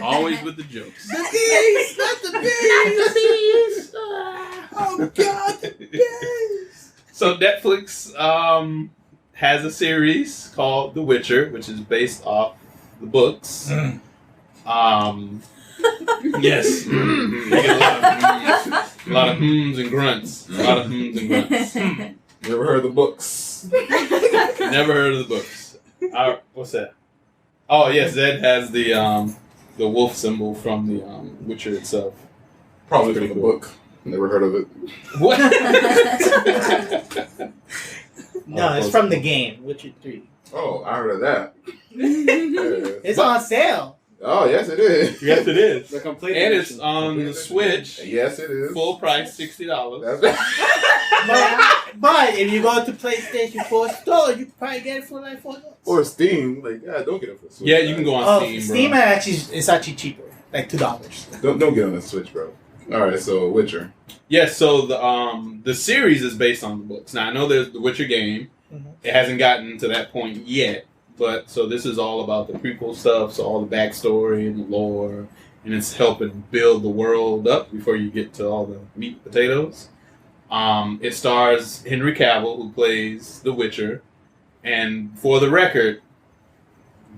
Always with the jokes. The beast! Not the beast! Oh, God, the beast! So Netflix has a series called The Witcher, which is based off the books. Yes. You get a lot of hmms and grunts. Never heard of the books. Never heard of the books. What's that? Oh yes, Zed has the wolf symbol from the Witcher itself. Probably from the book. Never heard of it. What? No, it's from the game, Witcher 3. Oh, I heard of that. It's on sale. Oh, yes, it is. Yes, it is. The complete And it's edition. on the Switch. Yes, it is. Full price, $60. That's But if you go to PlayStation 4 store, you can probably get it for like $4. Or Steam. Like, yeah, don't get it for Switch. Yeah, you can go on Steam, bro. Steam it's actually cheaper, like $2. Don't get on the Switch, bro. All right, so Witcher. Yes, so the series is based on the books. Now I know there's the Witcher game. Mm-hmm. It hasn't gotten to that point yet, but so this is all about the prequel stuff, so all the backstory and the lore, and it's helping build the world up before you get to all the meat and potatoes. It stars Henry Cavill, who plays the Witcher, and for the record,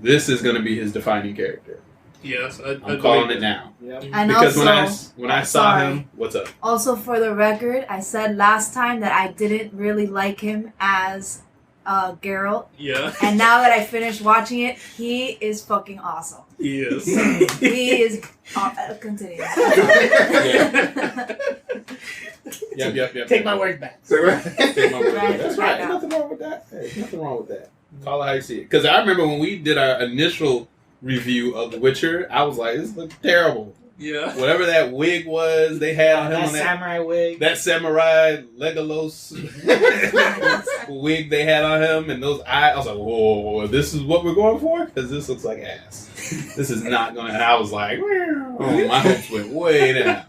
this is going to be his defining character. Yes, I'm calling it now. Yep. And Because also, when I saw him, what's up? also for the record, I said last time that I didn't really like him as Geralt, Yeah, and now that I finished watching it, he is fucking awesome. he is. He is. Continue. Yep. Take my word back. Take my word. Right, That's right right. now. Nothing wrong with that. Hey, nothing wrong with that. Call it how you see it. Because I remember when we did our initial review of The Witcher, I was like, this looks terrible. Yeah. Whatever that wig was they had on him, That on samurai wig. that samurai Legolas wig they had on him, and those eyes. I was like, whoa, this is what we're going for? Because this looks like ass. This is not going to. And I was like, oh, my hopes went way down.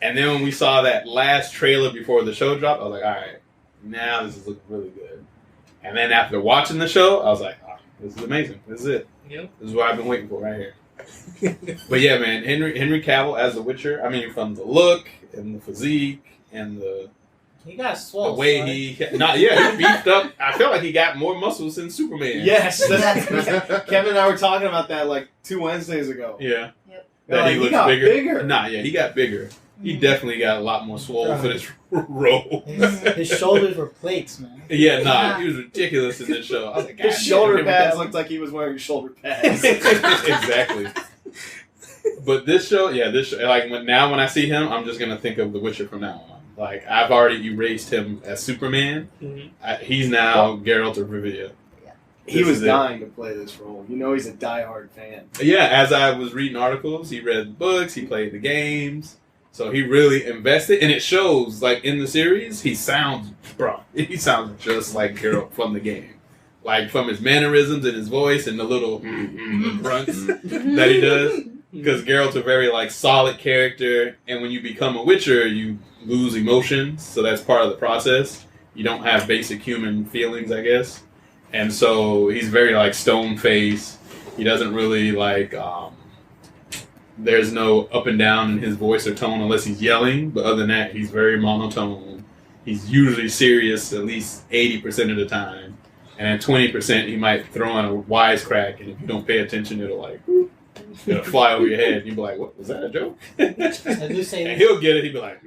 And then when we saw that last trailer before the show dropped, I was like, all right, now this is looking really good. And then after watching the show, I was like, oh, this is amazing. This is it. Yep. This is what I've been waiting for right here. But yeah, man, Henry Cavill as the Witcher. I mean, from the look and the physique and the He got swole. way son. he beefed up. I feel like he got more muscles than Superman. Yes, Kevin and I were talking about that like 2 Wednesdays ago. Yeah. Yep. That Like, he looks got bigger. bigger. Nah, yeah, he got bigger. He definitely got a lot more swole for this role. His shoulders were plates, man. Yeah, nah, he was ridiculous in this show. I was like, His God shoulder damn, pads Henry looked like he was wearing shoulder Cavill. pads. Exactly. But this show, like when I see him, I'm just gonna think of The Witcher from now on. Like I've already erased him as Superman. Mm-hmm. He's now Geralt of Rivia. He This was is it. dying to play this role. You know he's a diehard fan. Yeah, as I was reading articles, he read books, he played the games, so he really invested, and it shows. Like in the series, he sounds just like Geralt from the game, like from his mannerisms and his voice and the little grunts that he does. Because Geralt's a very like solid character, and when you become a Witcher, you lose emotions, so that's part of the process. You don't have basic human feelings, I guess, and so he's very like stone faced. He doesn't really like. There's no up and down in his voice or tone unless he's yelling, but other than that, he's very monotone. He's usually serious at least 80% of the time, and at 20% he might throw in a wisecrack, and if you don't pay attention, it'll fly over your head, and you'll be like, what, was that a joke? I do say And he'll get it, he'll be like,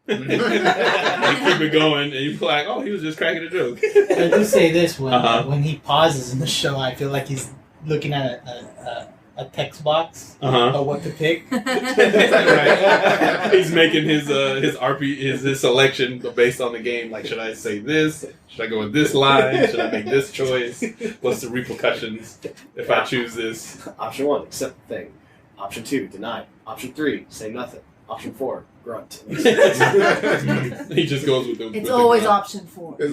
and keep it going, and you'll be like, oh, he was just cracking a joke. I do say this when he pauses in the show, I feel like he's looking at a text box of what to pick. Right. He's making his his selection based on the game. Like, should I say this? Should I go with this line? Should I make this choice? What's the repercussions if I choose this? Option 1, accept the thing. Option 2, deny. Option 3, say nothing. Option 4, grunt. He just goes with the. It's always option 4. My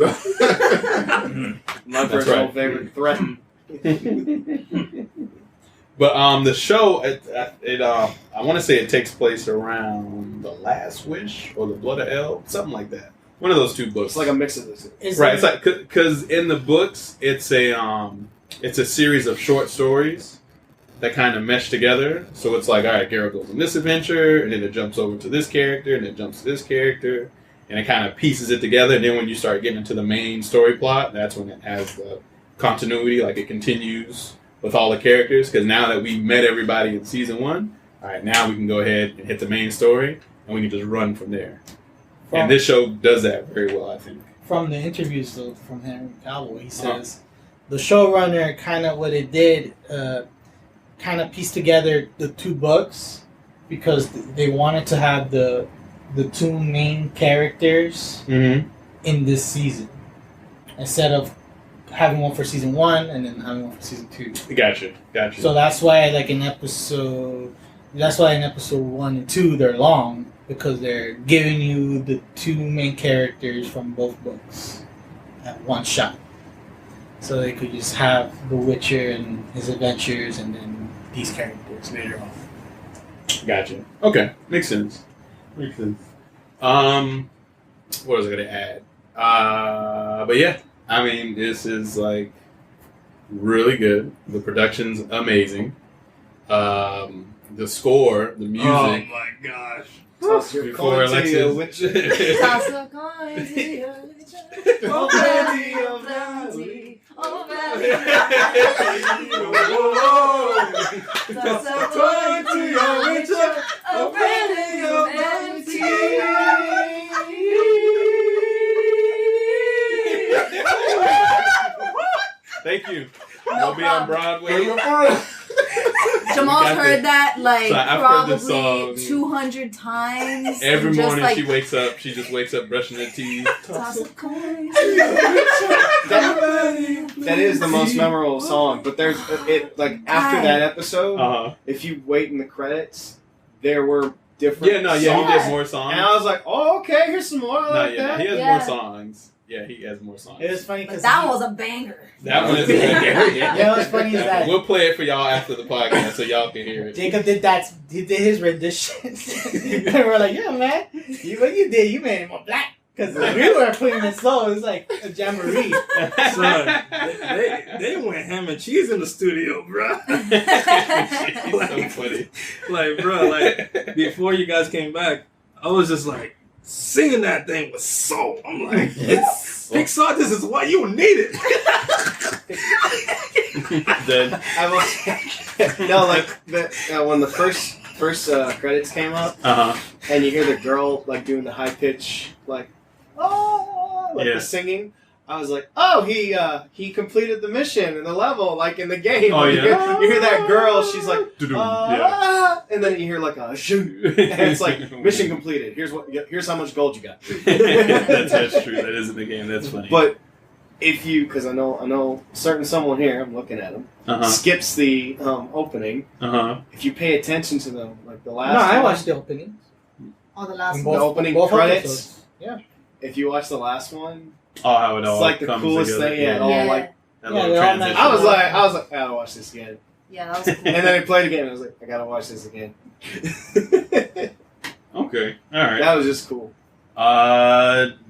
That's personal right. favorite, threaten. But the show, I want to say it takes place around The Last Wish or The Blood of El, something like that. One of those two books. It's like a mix of this. Right. It's like because in the books, it's a series of short stories that kind of mesh together. So it's like, all right, Geralt goes on this adventure, and then it jumps over to this character, and it jumps to this character, and it kind of pieces it together. And then when you start getting into the main story plot, that's when it has the continuity, like it continues with all the characters. Because now that we've met everybody in season 1, all right, now we can go ahead and hit the main story, and we can just run from there. And this show does that very well, I think. From the interviews though, from Henry Cavill, he says the showrunner kind of what it did, kind of pieced together the 2 books because they wanted to have the 2 main characters in this season instead of having one for season 1 and then having one for season 2. Gotcha. So that's why, like in episode 1 and 2 they're long because they're giving you the 2 main characters from both books at one shot. So they could just have The Witcher and his adventures and then these characters later on. Gotcha. Okay. Makes sense. What was I going to add? But yeah, I mean, this is like really good. The production's amazing. The score, the music. Oh my gosh. Toss your Before coin to Alexis. your witcher. Toss a coin to your witcher. Oh, plenty, oh, plenty. Oh, plenty. Toss a coin to your witcher. Oh, plenty, oh, plenty. Thank you. I'll be on Broadway. Jamal's heard that like So I've heard this probably song 200 times. Every and just, morning like, she wakes up brushing her teeth. Toss a coin. That is the most memorable song, but there's like after that episode, if you wait in the credits, there were different songs. He did more songs. And I was like, oh, okay, here's some more. I like that. He has more songs. Yeah, he has more songs. It was funny because that was a banger. That one is a banger. Yeah, what's funny is that we'll play it for y'all after the podcast so y'all can hear it. Jacob did that. He did his rendition, and we're like, "Yeah, man, what you did, you made it more black." Because we were putting it slow. It was like a jamboree. Son, they went ham and cheese in the studio, bro. So funny. Like, bro, like before you guys came back, I was just like singing that thing with soul. I'm like, Pixar, this is why you need it. Then when the first credits came up, and you hear the girl like doing the high pitch like the singing. I was like, oh, he completed the mission in the level, like in the game. Oh, yeah. You hear that girl, she's like, and then you hear like a shoot, and it's like mission completed. Here's how much gold you got. That's true. That is in the game. That's funny. But if you, because I know certain someone here, I'm looking at him, skips the opening. If you pay attention to them, like the last. No, I watched the opening. Oh, the last The one. opening both credits. episodes. Yeah. If you watch the last one, how it all it's like the comes coolest together. thing. Yeah, all like. That Yeah, little they're all transition. I was like, I gotta watch this again. Yeah, that was cool. And then I played again. And I was like, I gotta watch this again. Okay, all right. That was just cool.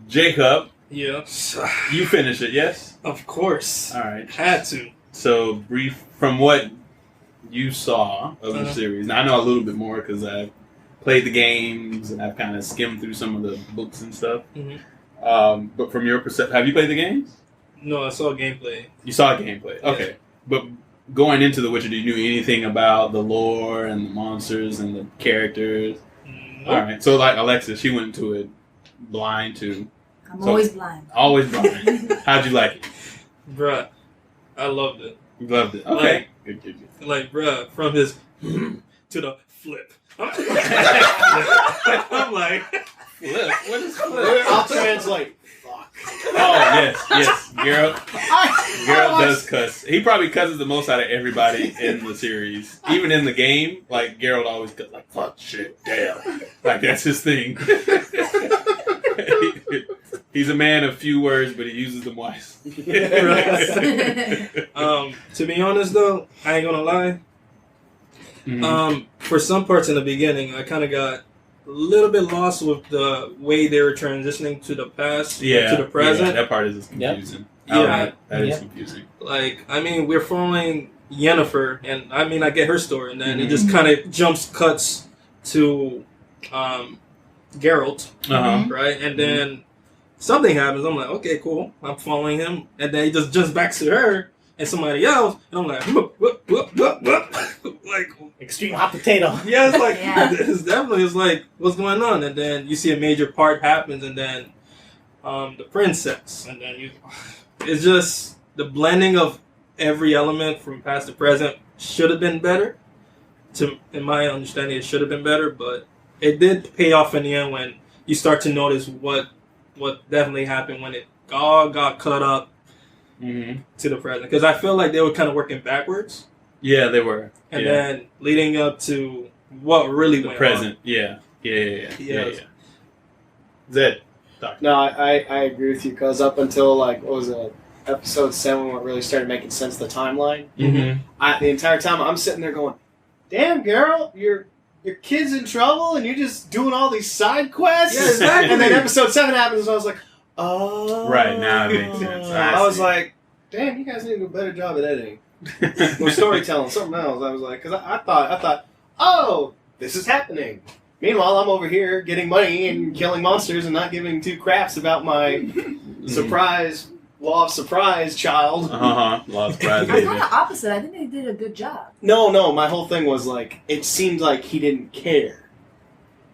Jacob. Yeah. You finish it, yes? Of course. All right. Had to. So, brief from what you saw of the series. Now, I know a little bit more because I've played the games and I've kind of skimmed through some of the books and stuff. But from your perspective, have you played the games? No, I saw gameplay. You saw gameplay. Okay. But going into The Witcher, did you know anything about the lore and the monsters and the characters? Nope. All right. So, like Alexis, she went into it blind too. I'm always blind. Always blind. How'd you like it? Bruh, I loved it. You loved it. Okay. Good. Like, bruh, from his to the flip. I'm like, Flip? What is flip? I'll translate. Fuck. Oh, yes. Geralt does cuss. He probably cusses the most out of everybody in the series. Even in the game, like, Geralt always cuss, like, fuck, shit, damn. Like, that's his thing. He's a man of few words, but he uses them wisely. To be honest, though, I ain't gonna lie. For some parts in the beginning, I kind of got a little bit lost with the way they were transitioning to the past, to the present. Yeah, that part is confusing. Yeah. That is confusing. Like, I mean, we're following Yennefer, and I mean, I get her story, and then it just kind of cuts to Geralt, Uh-huh. right? And then something happens. I'm like, okay, cool. I'm following him, and then he just jumps back to her and somebody else, and I'm like, like Extreme hot potato. yeah, it's like Yeah. it's definitely it's like what's going on, and then you see a major part happens, and then the princess, and then it's just the blending of every element from past to present should have been better. In my understanding, it should have been better, but it did pay off in the end when you start to notice what definitely happened when it all got cut up to the present. Because I feel like they were kind of working backwards. Yeah, they were. And then leading up to what really The went present. on. Yeah. Zed. No, I agree with you because up until like what was it, episode 7 when it really started making sense the timeline. Mm-hmm. The entire time I'm sitting there going, "Damn, girl, your kid's in trouble and you're just doing all these side quests." Yeah, exactly. And then episode 7 happens and I was like, "Oh." Right, now it makes sense. I was like, "Damn, you guys need to do a better job at editing or storytelling, something else." I was like, because I thought, "Oh, this is happening." Meanwhile, I'm over here getting money and killing monsters and not giving two craps about my surprise, law of surprise child. Law of surprise. I'm kind of opposite. I think they did a good job. No, my whole thing was like, it seemed like he didn't care.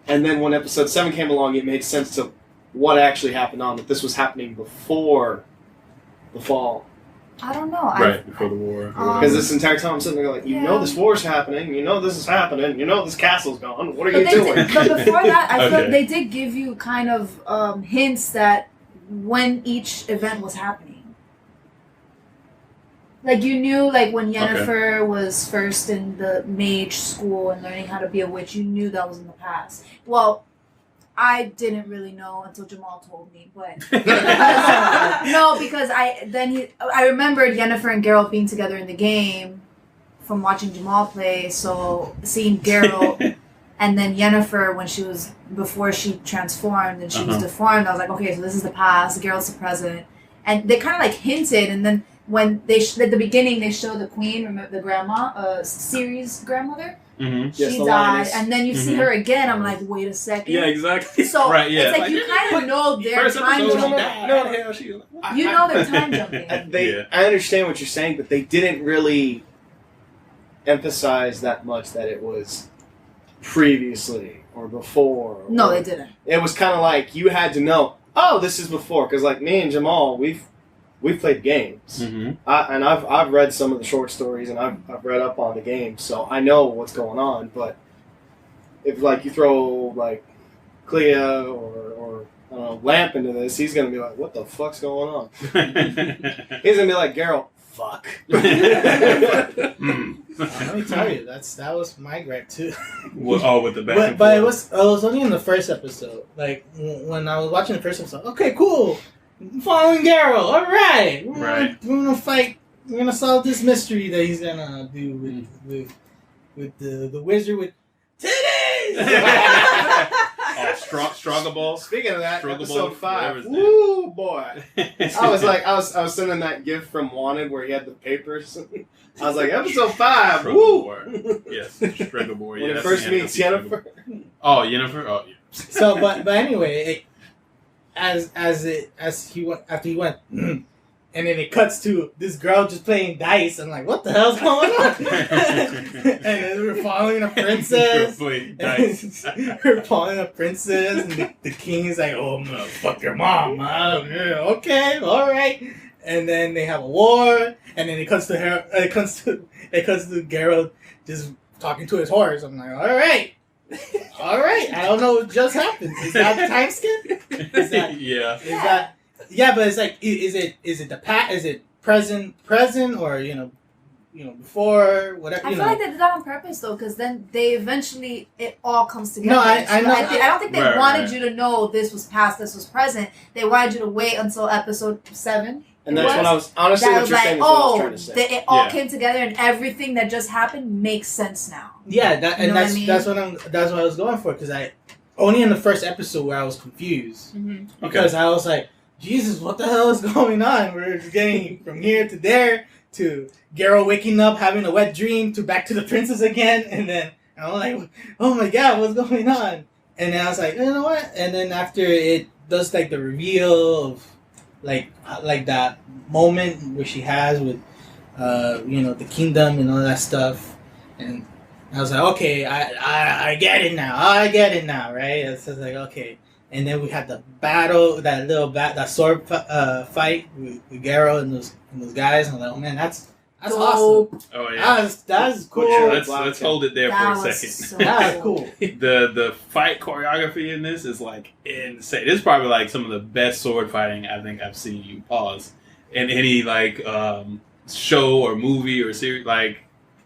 And then when episode 7 came along, it made sense to what actually happened on, that this was happening before the fall. I don't know. Right, before the war. Because this entire time I'm sitting there like, you know this war's happening, you know this is happening, you know this castle's gone, what are you doing? But before that, I feel Okay. they did give you kind of hints that when each event was happening. Like you knew, like when Yennefer was first in the mage school and learning how to be a witch, you knew that was in the past. Well, I didn't really know until Jamal told me, but because I remembered Yennefer and Geralt being together in the game from watching Jamal play. So seeing Geralt and then Yennefer before she transformed and she was deformed, I was like, okay, so this is the past, Geralt's the present, and they kind of like hinted, and then when at the beginning they show the queen, remember the grandma, Ciri's grandmother. Mm-hmm. Yes, She the died, lioness. and then you see her again. I'm like, wait a second. Yeah, exactly. So Right, yeah. it's like you kind of know their First time episode, jumping. You know they're time jumping. I understand what you're saying, but they didn't really emphasize that much that it was previously or before. No, they didn't. It was kind of like you had to know, oh, this is before, because like me and Jamal, we've played games, and I've read some of the short stories, and I've read up on the game, so I know what's going on. But if like you throw like Clea or I don't know, Lamp into this, he's gonna be like, "What the fuck's going on?" He's gonna be like, "Geralt, fuck." Let me tell you, that was my gripe too. With the back but it was only in the first episode. Like when I was watching the first episode, okay, cool. I'm following Geralt. All right, we're gonna fight. We're gonna solve this mystery that he's gonna do with the wizard with titties. Stronger ball. Speaking of that, Struggle episode ball, 5. whatever's Woo, boy! I was sending that gift from Wanted where he had the papers. I was like, episode 5. Woo! Yes, Struggle Boy. When he first meets Yennefer. Oh, Yennefer. Oh, yeah. So, but anyway, after he went, and then it cuts to this girl just playing dice. I'm like, what the hell's going on? And then we're following a princess. We're following a princess, and the king is like, oh, I'm gonna fuck your mom. Yeah, okay, all right. And then they have a war, and then it cuts to her. It cuts to Geralt just talking to his horse. I'm like, all right. All right, I don't know what just happened. Is that the time skip? Is that, yeah. Is that but it's like is it the past? Is it present, or before whatever? I feel like they did that on purpose though, because then they eventually it all comes together. No, I know. I don't think they wanted you to know this was past, this was present. They wanted you to wait until episode 7. And that's what I was honestly. What you're saying is what I was trying to say. It all came together, and everything that just happened makes sense now. Yeah, that's what I was going for, because I only in the first episode where I was confused because I was like, Jesus, what the hell is going on? We're just getting from here to there to Geralt waking up having a wet dream to back to the princess again, and then I'm like, oh my god, what's going on? And then I was like, you know what? And then after it does like the reveal of like that moment where she has with the kingdom and all that stuff, and I was like, okay, I get it now. Right? It's just like, okay. And then we had the battle, that sword fight with Garo and those guys. And I'm like, oh man, that's awesome. Oh yeah, that's cool. Let's hold it there for a second. So that's cool. The fight choreography in this is like insane. This is probably like some of the best sword fighting I think I've seen. Pause. In any like show or movie or series, like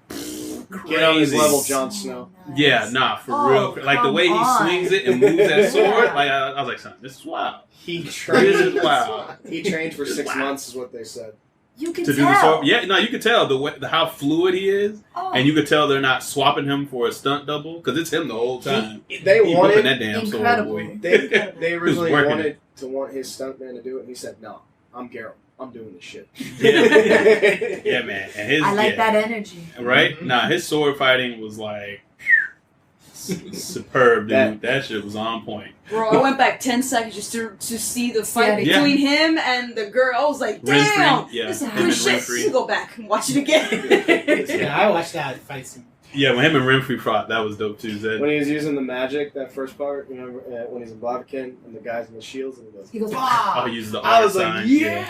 crazy. Get on his level, Jon Snow. Nice. Yeah, nah, for real. Like the way he swings it and moves that sword, like I was like, son, this is wild. He trained. Wow. He trained for 6 months, is what they said. You can To tell. do the sword, yeah, no, you could tell how fluid he is, and you could tell they're not swapping him for a stunt double because it's him the whole time. They He wanted whipping that damn Incredible. sword, boy. They originally working want his stuntman to do it, and he said, "No, I'm Geralt. I'm doing this shit." Yeah, man. And his, I like that energy. Right? Mm-hmm. Nah, his sword fighting was like superb, dude. That shit was on point. Bro, I went back 10 seconds just to see the fight Yeah. between him and the girl. I was like, damn! Renfrey, yeah. This is Him good and shit. Renfrey. You go back and watch it again. Yeah, I watched that fight scene. Yeah, when him and Renfrey fought, that was dope too. Zed. When he was using the magic, that first part, remember when he's in Blaviken and the guys in the shields, and He goes, Oh, wow. he uses the I R was sign. like, yeah.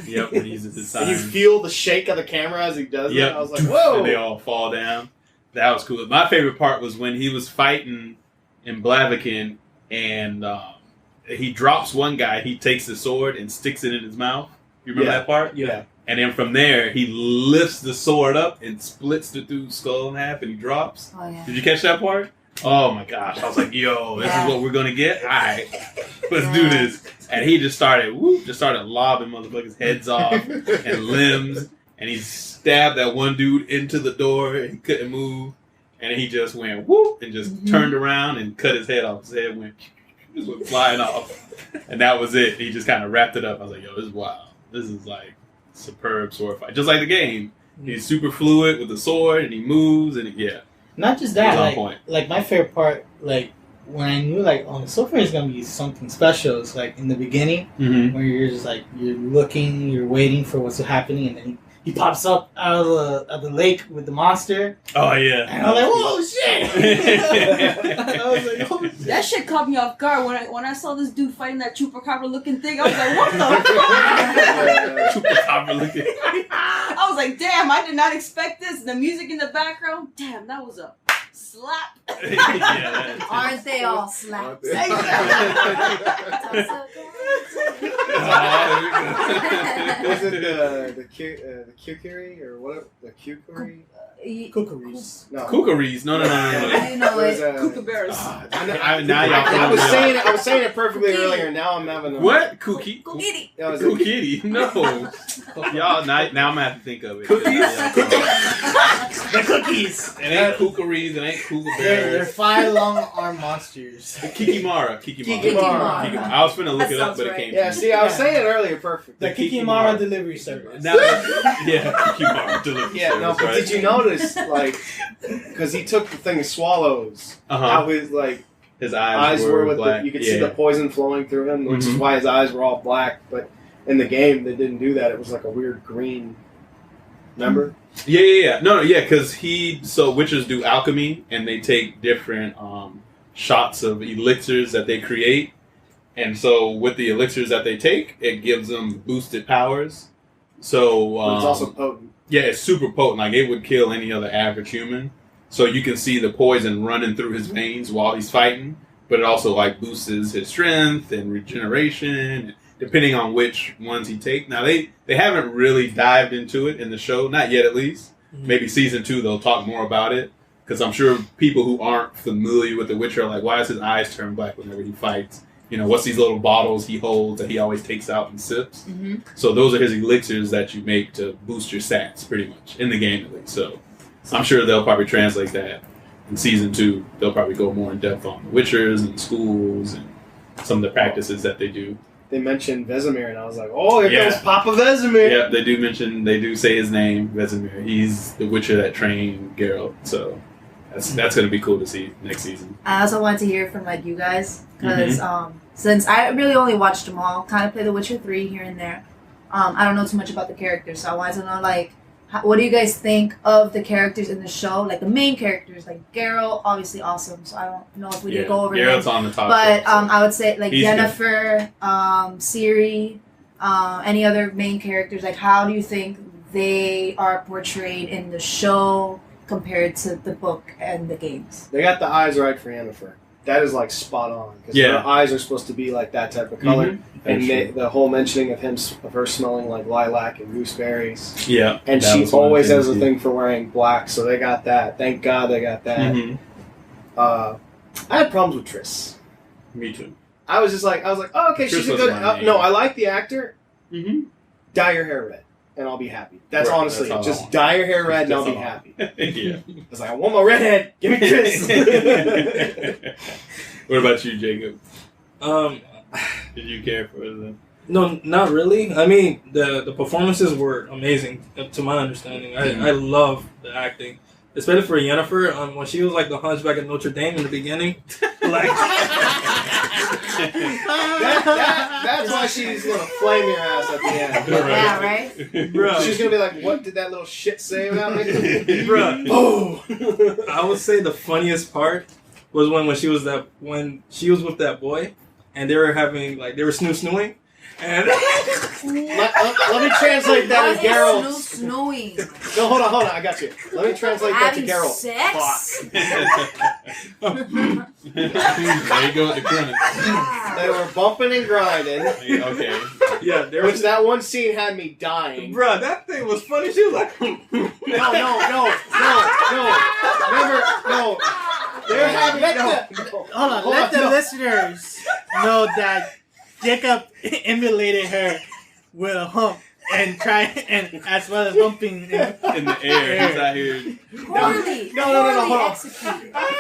Yep, when he uses his sign. And you feel the shake of the camera as he does Yep. it. I was like, whoa. And they all fall down. That was cool. My favorite part was when he was fighting in Blaviken and he drops one guy, he takes the sword and sticks it in his mouth. You remember that part? Yeah. And then from there, he lifts the sword up and splits the dude's skull in half and he drops. Oh, yeah. Did you catch that part? Oh my gosh. I was like, yo, this is what we're going to get? All right, let's do this. And he just started lobbing motherfuckers' heads off and limbs. And he stabbed that one dude into the door. He couldn't move. And he just went whoop and just turned around and cut his head off. His head went flying off. And that was it. He just kind of wrapped it up. I was like, yo, this is wild. This is like superb sword fight. Just like the game. He's super fluid with the sword and he moves and Not just that, It was on point. like my favorite part, like when I knew like, oh, so far it's gonna be something special. It's like in the beginning Mm-hmm. where you're just like you're waiting for what's happening, and then he pops up out of the lake with the monster, Oh yeah. and I was like, whoa, shit! I was like, oh shit! That shit caught me off guard when I saw this dude fighting that chupacabra looking thing. I was like, what the fuck? Chupacabra looking. I was like, damn, I did not expect this. The music in the background, damn, that was a slap. Yeah, Aren't they all slaps? Was it the Kukuri or whatever? The Kukuri? Kookaries. No. Kookaries. No. You know It was, it. Kookabears. I was saying it perfectly earlier. Now I'm having a What? Cookie? Cookity. That was Cookie? No. Y'all, now I'm gonna have to think of it. Cookies? The cookies. It ain't Kookaries. It ain't They're Kookabears. 5 long-armed monsters. Kikimara. Kikimara. I was finna look That it up, sounds but it right. came. Yeah, see, I was saying it earlier perfect. The Kikimara. Kikimara delivery service. Now, yeah, Kikimara delivery Yeah, no, service, but right? did you notice, like, because he took the thing of swallows, how his, like, His eyes were with black. you could see the poison flowing through him, which is why his eyes were all black, but in the game, they didn't do that. It was like a weird green. Remember? Yeah. No, because witches do alchemy, and they take different shots of elixirs that they create. And so with the elixirs that they take, it gives them boosted powers. So But it's also potent. yeah, it's super potent. Like it would kill any other average human. So you can see the poison running through his veins while he's fighting, but it also like boosts his strength and regeneration, depending on which ones he takes. Now they haven't really dived into it in the show, not yet at least. Maybe season 2 they'll talk more about it, because I'm sure people who aren't familiar with The Witcher are like, why does his eyes turn black whenever he fights? You know, what's these little bottles he holds that he always takes out and sips? Mm-hmm. So those are his elixirs that you make to boost your stats, pretty much, in the game at least. So I'm sure they'll probably translate that in season 2. They'll probably go more in depth on the Witchers and schools and some of the practices that they do. They mentioned Vesemir, and I was like, oh, here Yeah. comes Papa Vesemir. Yeah, they do say his name, Vesemir. He's the Witcher that trained Geralt. So That's going to be cool to see next season. I also wanted to hear from like you guys because since I really only watched them all, kind of play The Witcher 3 here and there. I don't know too much about the characters, so I wanted to know like what do you guys think of the characters in the show, like the main characters, like Geralt, obviously awesome. So I don't know if we did go over Geralt's him, on the top, but I would say like Yennefer, Ciri, any other main characters. Like how do you think they are portrayed in the show compared to the book and the games? They got the eyes right for Yennefer. That is like spot on because her eyes are supposed to be like that type of color, and the whole mentioning of her smelling like lilac and gooseberries. Yeah, and she always has a thing for wearing black, so they got that. Thank God they got that. I had problems with Triss. Me too. I was like, oh, okay, she's a good. No, I like the actor. Dye your hair red, and I'll be happy. That's honestly just dye your hair red, and I'll be happy. Yeah. I was like, I want my redhead. Give me Triss. What about you, Jacob? Did you care for them? No, not really. I mean, the performances were amazing, to my understanding. I love the acting. Especially for Yennefer, when she was like the Hunchback of Notre Dame in the beginning. Like that's why she's gonna flame your ass at the end. Yeah, right? Bro. She's gonna be like, what did that little shit say about me? Bro. Oh. I would say the funniest part was when she was with that boy and they were snoo-snooing. And let me translate that in Geralt. Snooing. No, hold on, I got you. Let me translate that to Geralt. Sex? There you go with the credits. They were bumping and grinding. Okay. Yeah, that one scene had me dying. Bro, that thing was funny. She was like, No. Remember, no. They're having Hold on, let the listeners know that Jacob emulated her with a hump and as well as humping in the air. He's out here.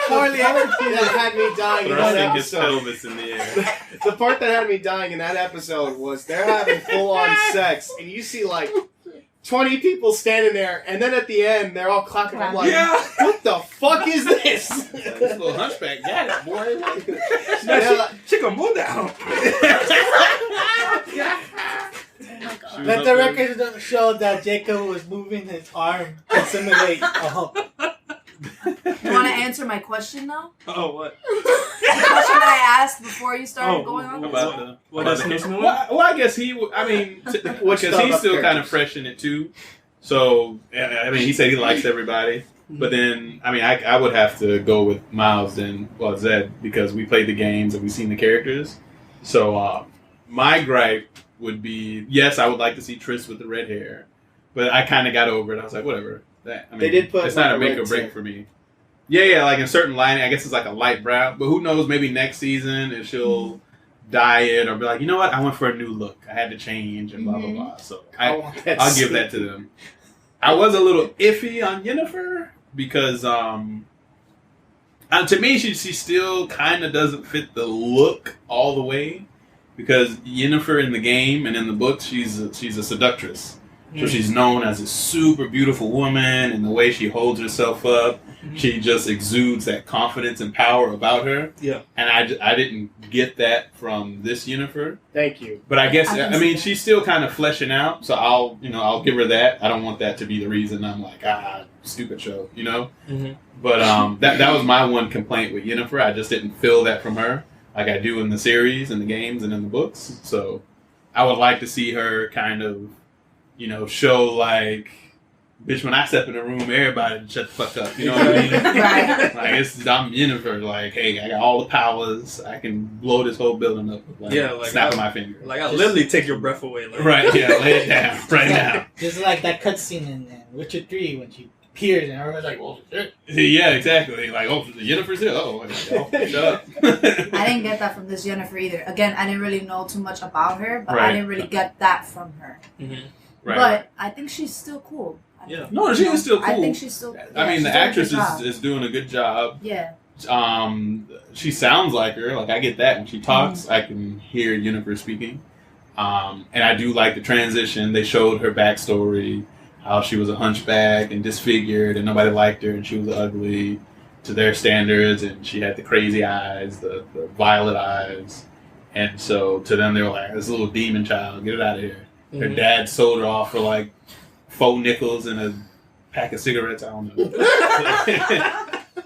Poorly executed. That had me dying in that Thrusting his episode. pelvis in the air. The part that had me dying in that episode was they're having full-on sex, and you see like 20 people standing there, and then at the end they're all clapping. I'm like, what the fuck is this? This little hunchback got it, boy. she can move down. Let the record show that Jacob was moving his arm to simulate a hump. You want to answer my question now? Oh, what? The question that I asked before you started going on? About the well, I guess because he's still kind of fresh in it too. So, I mean, he said he likes everybody. But then, I mean, I would have to go with Miles and Zed because we played the games and we've seen the characters. So, my gripe would be, yes, I would like to see Triss with the red hair. But I kind of got over it. I was like, whatever. They did put it's not a make or break for me. Yeah, like in certain lighting, I guess it's like a light brown. But who knows, maybe next season if she'll dye it or be like, you know what, I went for a new look. I had to change and blah, blah, blah. So I'll give that to them. I was a little iffy on Yennefer because to me, she still kind of doesn't fit the look all the way. Because Yennefer in the game and in the books, she's a seductress. So she's known as a super beautiful woman, and the way she holds herself up, she just exudes that confidence and power about her. Yeah. And I didn't get that from this Yennefer. Thank you. But I guess she's still kind of fleshing out, so I'll give her that. I don't want that to be the reason I'm like, stupid show, you know? Mm-hmm. But that was my one complaint with Yennefer. I just didn't feel that from her like I do in the series, in the games, and in the books. So I would like to see her kind of show like, bitch, when I step in the room, everybody shut the fuck up. You know what I mean? Right. Like, I'm Yennefer. Like, hey, I got all the powers. I can blow this whole building up with snapping my finger. Like, I'll literally take your breath away. Like. Right, yeah, lay it down right now. Just like that cutscene in Witcher 3 when she appears and everyone's like, well, shit. Yeah, exactly. Like, Yennefer's here. Oh, shut up. I didn't get that from this Yennefer either. Again, I didn't really know too much about her, but I didn't really get that from her. Mm-hmm. Right. But I think she's still cool. Yeah. No, she is still cool. I think she's still. I mean, the actress is doing a good job. Yeah. She sounds like her. Like, I get that when she talks. I can hear Yennefer speaking. And I do like the transition. They showed her backstory, how she was a hunchback and disfigured, and nobody liked her, and she was ugly. to their standards, and she had the crazy eyes, the violet eyes, and so to them they were like, this little demon child, get it out of here. Her dad sold her off for like 4 nickels and a pack of cigarettes. I don't know.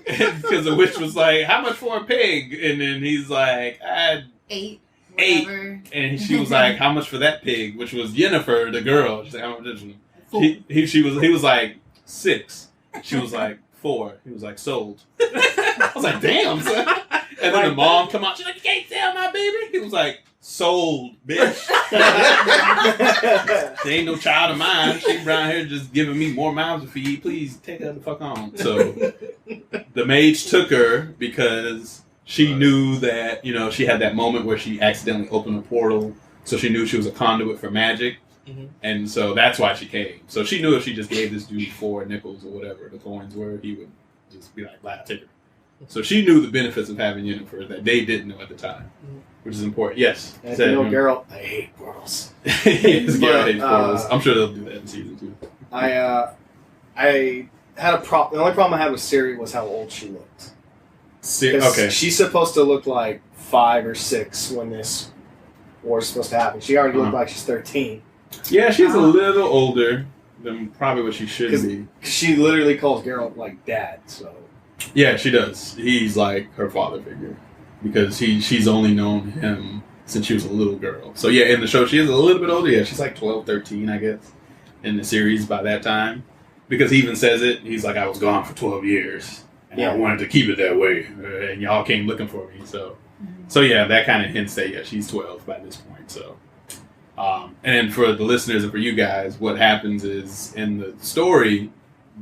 Because the witch was like, how much for a pig? And then he's like, I had 8. Whatever. And she was like, how much for that pig? Which was Yennefer, the girl. She's like, how much did you? He was like 6. She was like 4. He was like, sold. I was like, damn, son. And then the mom come out. She's like, you can't sell my baby. He was like, sold, bitch. There ain't no child of mine. She around here just giving me more mouths to feed. Please take her the fuck on. So the mage took her because she knew that, you know, she had that moment where she accidentally opened a portal. So she knew she was a conduit for magic. And so that's why she came. So she knew if she just gave this dude 4 nickels or whatever the coins were, he would just be like, "Glad take her." So she knew the benefits of having Yennefer that they didn't know at the time, which is important. Yes. And if you know Geralt, I hate portals. Yes, Geralt hates portals. I'm sure they'll do that in season 2. I had a problem. The only problem I had with Ciri was how old she looked. Okay. She's supposed to look like 5 or 6 when this war is supposed to happen. She already looked like she's 13. Yeah, she's a little older than probably what she should be. She literally calls Geralt like dad. So yeah, she does. He's like her father figure because she's only known him since she was a little girl. So yeah, in the show she is a little bit older. Yeah, she's like 12, 13, I guess, in the series by that time. Because he even says it. He's like, I was gone for 12 years. And I wanted to keep it that way. And y'all came looking for me. So yeah, that kind of hints that, yeah, she's 12 by this point. So, and for the listeners and for you guys, what happens is in the story,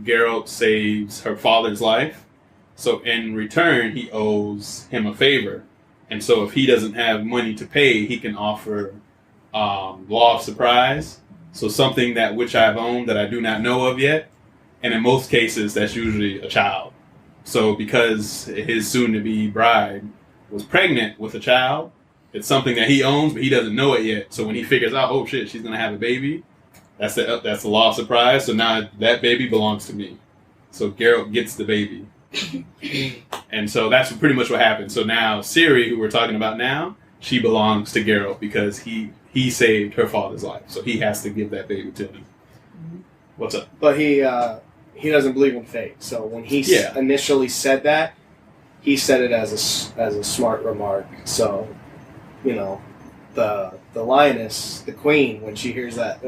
Geralt saves her father's life. So in return, he owes him a favor. And so if he doesn't have money to pay, he can offer law of surprise. So something that which I've owned that I do not know of yet. And in most cases, that's usually a child. So because his soon-to-be bride was pregnant with a child, it's something that he owns, but he doesn't know it yet. So when he figures out, oh shit, she's going to have a baby, that's the law of surprise. So now that baby belongs to me. So Geralt gets the baby. And so that's pretty much what happened. So now Ciri, who we're talking about now, she belongs to Geralt because he saved her father's life. So he has to give that baby to him. What's up? But he doesn't believe in fate. So when he initially said that, he said it as a smart remark. So, you know, the lioness, the queen, when she hears that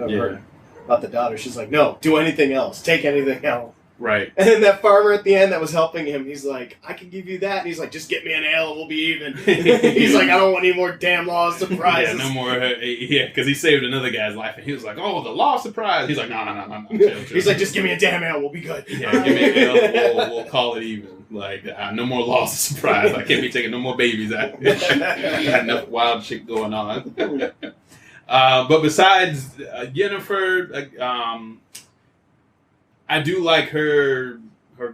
about the daughter, she's like, no, do anything else. Take anything else. Right. And then that farmer at the end that was helping him, he's like, I can give you that. And he's like, just get me an ale and we'll be even. He's like, I don't want any more damn law of surprises. Yeah, no more. Because he saved another guy's life. And he was like, oh, the law of surprise. He's like, no. Chill. He's like, just give me a damn ale. We'll be good. Yeah, give me an ale. We'll call it even. Like, no more laws of surprise. I can't be taking no more babies out. Got enough wild shit going on. But besides Yennefer, I do like her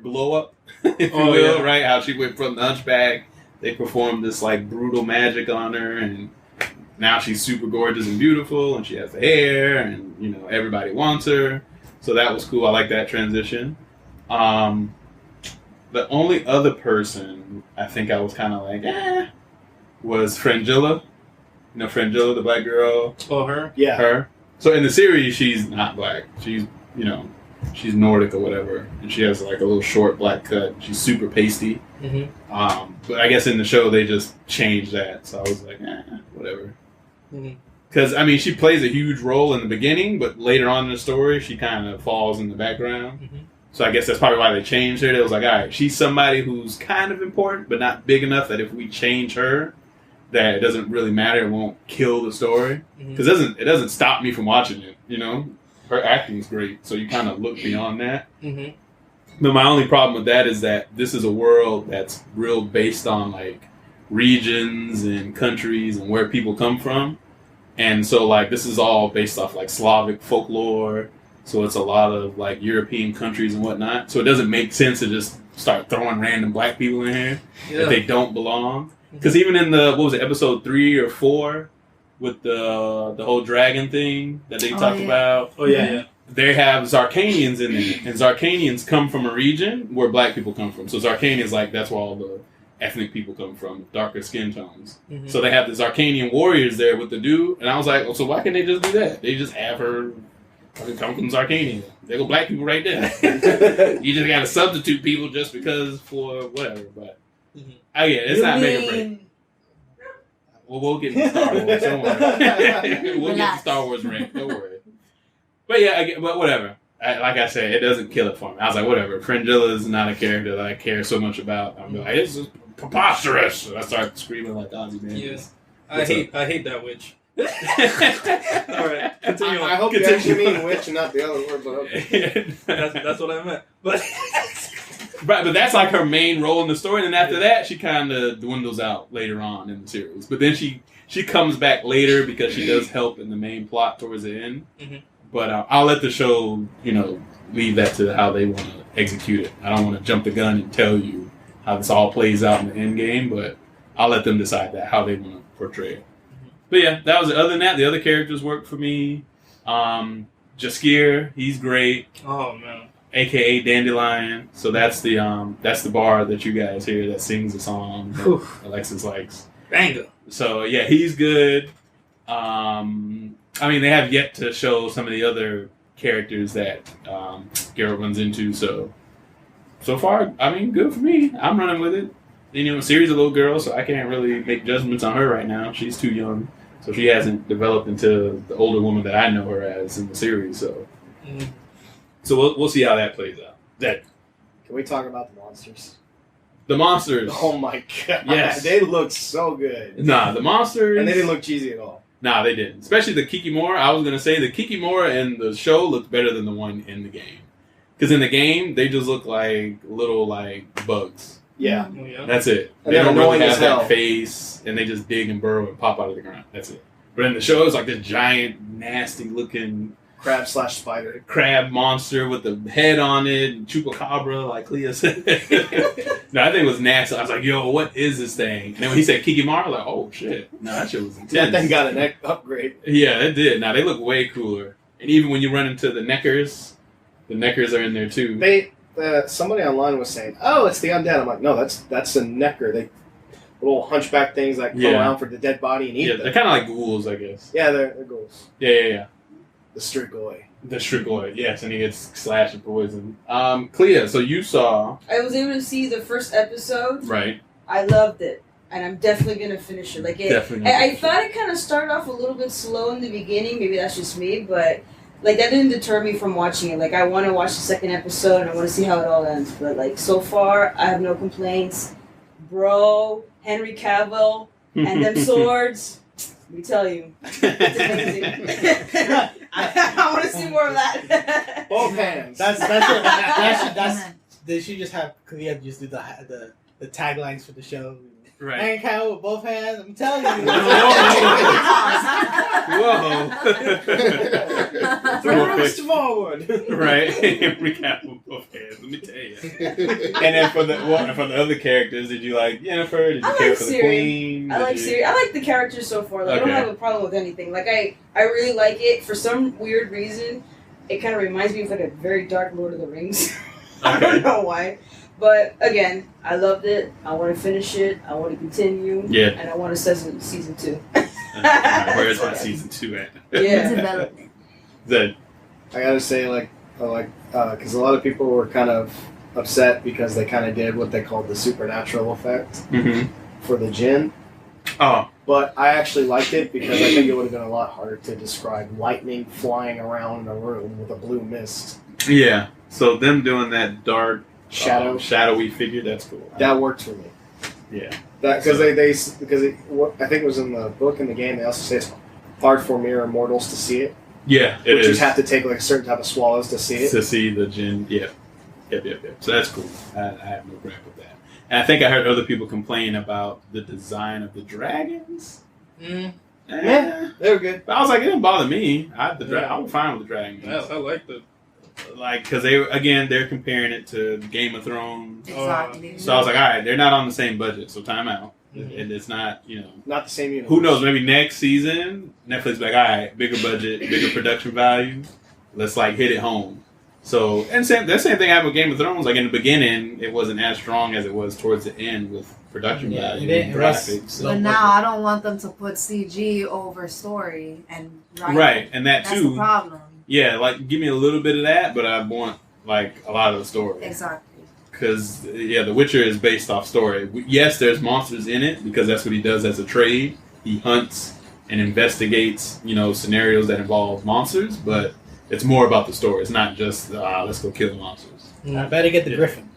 glow up, if you will, right? How she went from the Hunchback. They performed this like brutal magic on her, and now she's super gorgeous and beautiful, and she has the hair, and you know everybody wants her. So that was cool. I like that transition. The only other person I think I was kind of like, was Fringilla. You know Fringilla, the black girl. Oh, her? Yeah. Her. So in the series, she's not black. She's, you know, she's Nordic or whatever, and she has like a little short black cut. She's super pasty. But I guess in the show they just changed that, so I was like, whatever. Because I mean, she plays a huge role in the beginning, but later on in the story, she kind of falls in the background. So I guess that's probably why they changed her. They was like, all right, she's somebody who's kind of important, but not big enough that if we change her, that it doesn't really matter. It won't kill the story. Because it doesn't stop me from watching it. You know. Her acting is great, so you kind of look beyond that. But my only problem with that is that this is a world that's real based on like regions and countries and where people come from, and so like this is all based off like Slavic folklore. So it's a lot of like European countries and whatnot. So it doesn't make sense to just start throwing random black people in here if they don't belong. Because even in the episode 3 or 4. With the whole dragon thing that they talked about. Oh, yeah. they have Zarkanians in there, and Zarkanians come from a region where black people come from. So Zarkanians, like, that's where all the ethnic people come from, darker skin tones. Mm-hmm. So they have the Zarkanian warriors there with the dude, and I was like, well, so why can't they just do that? They just have her come from Zarkania. They go black people right there. You just got to substitute people just because for whatever. But it's not make or break. Well, we'll get to Star Wars. Don't worry. We'll get to Star Wars rank. Don't worry. But yeah, but whatever. Like I said, it doesn't kill it for me. I was like, whatever. Fringilla is not a character that I care so much about. I'm like, this is preposterous. And I start screaming like Ozzy, man. Yes. I hate that witch. All right, continue on. I hope you actually mean witch and not the other word, but okay. That's what I meant. But right, but that's like her main role in the story. And then after that, she kind of dwindles out later on in the series. But then she comes back later because she does help in the main plot towards the end. Mm-hmm. But I'll let the show, leave that to how they want to execute it. I don't want to jump the gun and tell you how this all plays out in the end game, but I'll let them decide that, how they want to portray it. But yeah, that was it. Other than that, the other characters worked for me. Jaskier, he's great. Oh man. AKA Dandelion. So that's the bar that you guys hear that sings the song that Alexis likes. Banger. So yeah, he's good. They have yet to show some of the other characters that Garrett runs into. So far, good for me. I'm running with it. Siri's a little girl, so I can't really make judgments on her right now. She's too young. So she hasn't developed into the older woman that I know her as in the series. So we'll see how that plays out. Can we talk about the monsters? The monsters. Oh my god. Yes. They look so good. Nah, the monsters. And they didn't look cheesy at all. Nah, they didn't. Especially the Kikimora. I was going to say the Kikimora in the show looked better than the one in the game. Because in the game, they just look like little bugs. Yeah. That's it. And they don't really have that face, and they just dig and burrow and pop out of the ground. That's it. But in the show, it's like this giant, nasty-looking crab/spider. Crab monster with the head on it, and chupacabra, like Clea said. No, I think it was nasty. I was like, yo, what is this thing? And then when he said Kikimara, I was like, oh, shit. No, that shit was intense. That thing got an upgrade. Yeah, it did. Now, they look way cooler. And even when you run into the Neckers are in there, too. Somebody online was saying, "Oh, it's the undead." I'm like, "No, that's a necker. They little hunchback things that go around for the dead body and eat them." They're kind of like ghouls, I guess. Yeah, they're ghouls. Yeah. The Strigoi. The Strigoi, yes, and he gets slashed and poisoned. Clea, so you saw... I was able to see the first episode. Right. I loved it, and I'm definitely going to finish it. I thought it kind of started off a little bit slow in the beginning. Maybe that's just me, but... that didn't deter me from watching it. I want to watch the second episode, and I want to see how it all ends. But, so far, I have no complaints. Bro, Henry Cavill, and them swords, let me tell you, it's amazing. I want to see more of that. Both hands. They should just have Clea just do the taglines for the show. Right. Henry Cavill with both hands, I'm telling you. Whoa. Thrust forward. Right. Henry Cavill with both hands, let me tell you. And then for the other characters, did you like Yennefer? Did you care for the Queen? I like Ciri. I like the characters so far. I don't have a problem with anything. I really like it. For some weird reason, it kind of reminds me of a very dark Lord of the Rings. I don't know why. But again, I loved it. I want to finish it. I want to continue. Yeah. And I want to season 2. Where's my season 2 at? Yeah. Development. I gotta say, because a lot of people were kind of upset because they kind of did what they called the supernatural effect for the djinn. Oh. But I actually liked it because I think it would have been a lot harder to describe lightning flying around in a room with a blue mist. Yeah. So them doing that dark, shadowy figure, that's cool. That worked for me. Yeah. Because I think it was in the book and the game. They also say it's hard for mere mortals to see it. Yeah, it is. You have to take a certain type of swallows to see it. To see the djinn. Yep. So that's cool. I have no gripe with that. And I think I heard other people complain about the design of the dragons. Yeah, they were good. But I was like, it didn't bother me. I'm fine with the dragons. I like the... because they're comparing it to Game of Thrones. Exactly. So I was like, all right, they're not on the same budget, so time out. And it's not, not the same universe. Who knows? Maybe next season, Netflix be like, all right, bigger budget, bigger production value. let's like hit it home. So, and that same thing happened with Game of Thrones. Like in the beginning, it wasn't as strong as it was towards the end with production value and graphics. But now I don't want them to put CG over story and right, and that's too. The problem. Yeah, like give me a little bit of that, but I want like a lot of the story. Exactly. Because The Witcher is based off story. Yes, there's monsters in it because that's what he does as a trade. He hunts and investigates, scenarios that involve monsters, but it's more about the story. It's not just let's go kill the monsters. I better get the Griffin.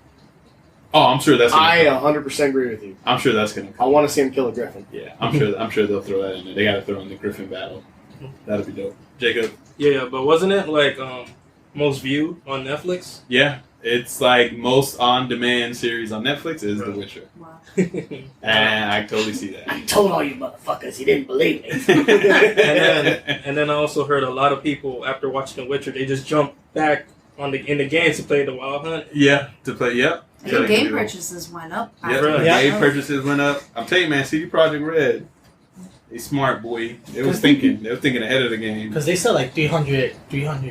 Oh, I'm sure that's. I 100% agree with you. I'm sure that's gonna come. I want to see him kill a Griffin. Yeah, I'm sure they'll throw that in there. They got to throw in the Griffin battle. That'll be dope. Jacob. Yeah, but wasn't it like most viewed on Netflix? Yeah. It's like most on-demand series on Netflix is The Witcher. Wow. And I totally see that. I told all you motherfuckers, you didn't believe me. and then I also heard a lot of people after watching The Witcher, they just jump back in the games to play the Wild Hunt. Yeah, to play. Yep. The game purchases went up. Game purchases went up. I'm telling you, man, CD Projekt Red. They smart, boy. They were thinking ahead of the game. Because they sell like 300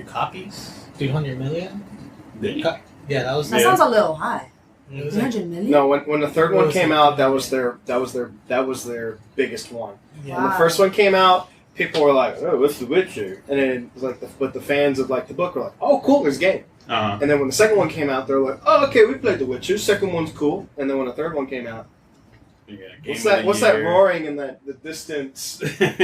copies, 300 million. Yeah, that sounds a little high. 300 million. No, when the third one came out, that was their biggest one. Yeah. When the first one came out, people were like, "Oh, what's The Witcher?" And then it was like, but the fans of like the book were like, "Oh, cool, there's a game." Uh-huh. And then when the second one came out, they were like, "Oh, okay, we played The Witcher. Second one's cool." And then when the third one came out, what's that roaring in the distance? People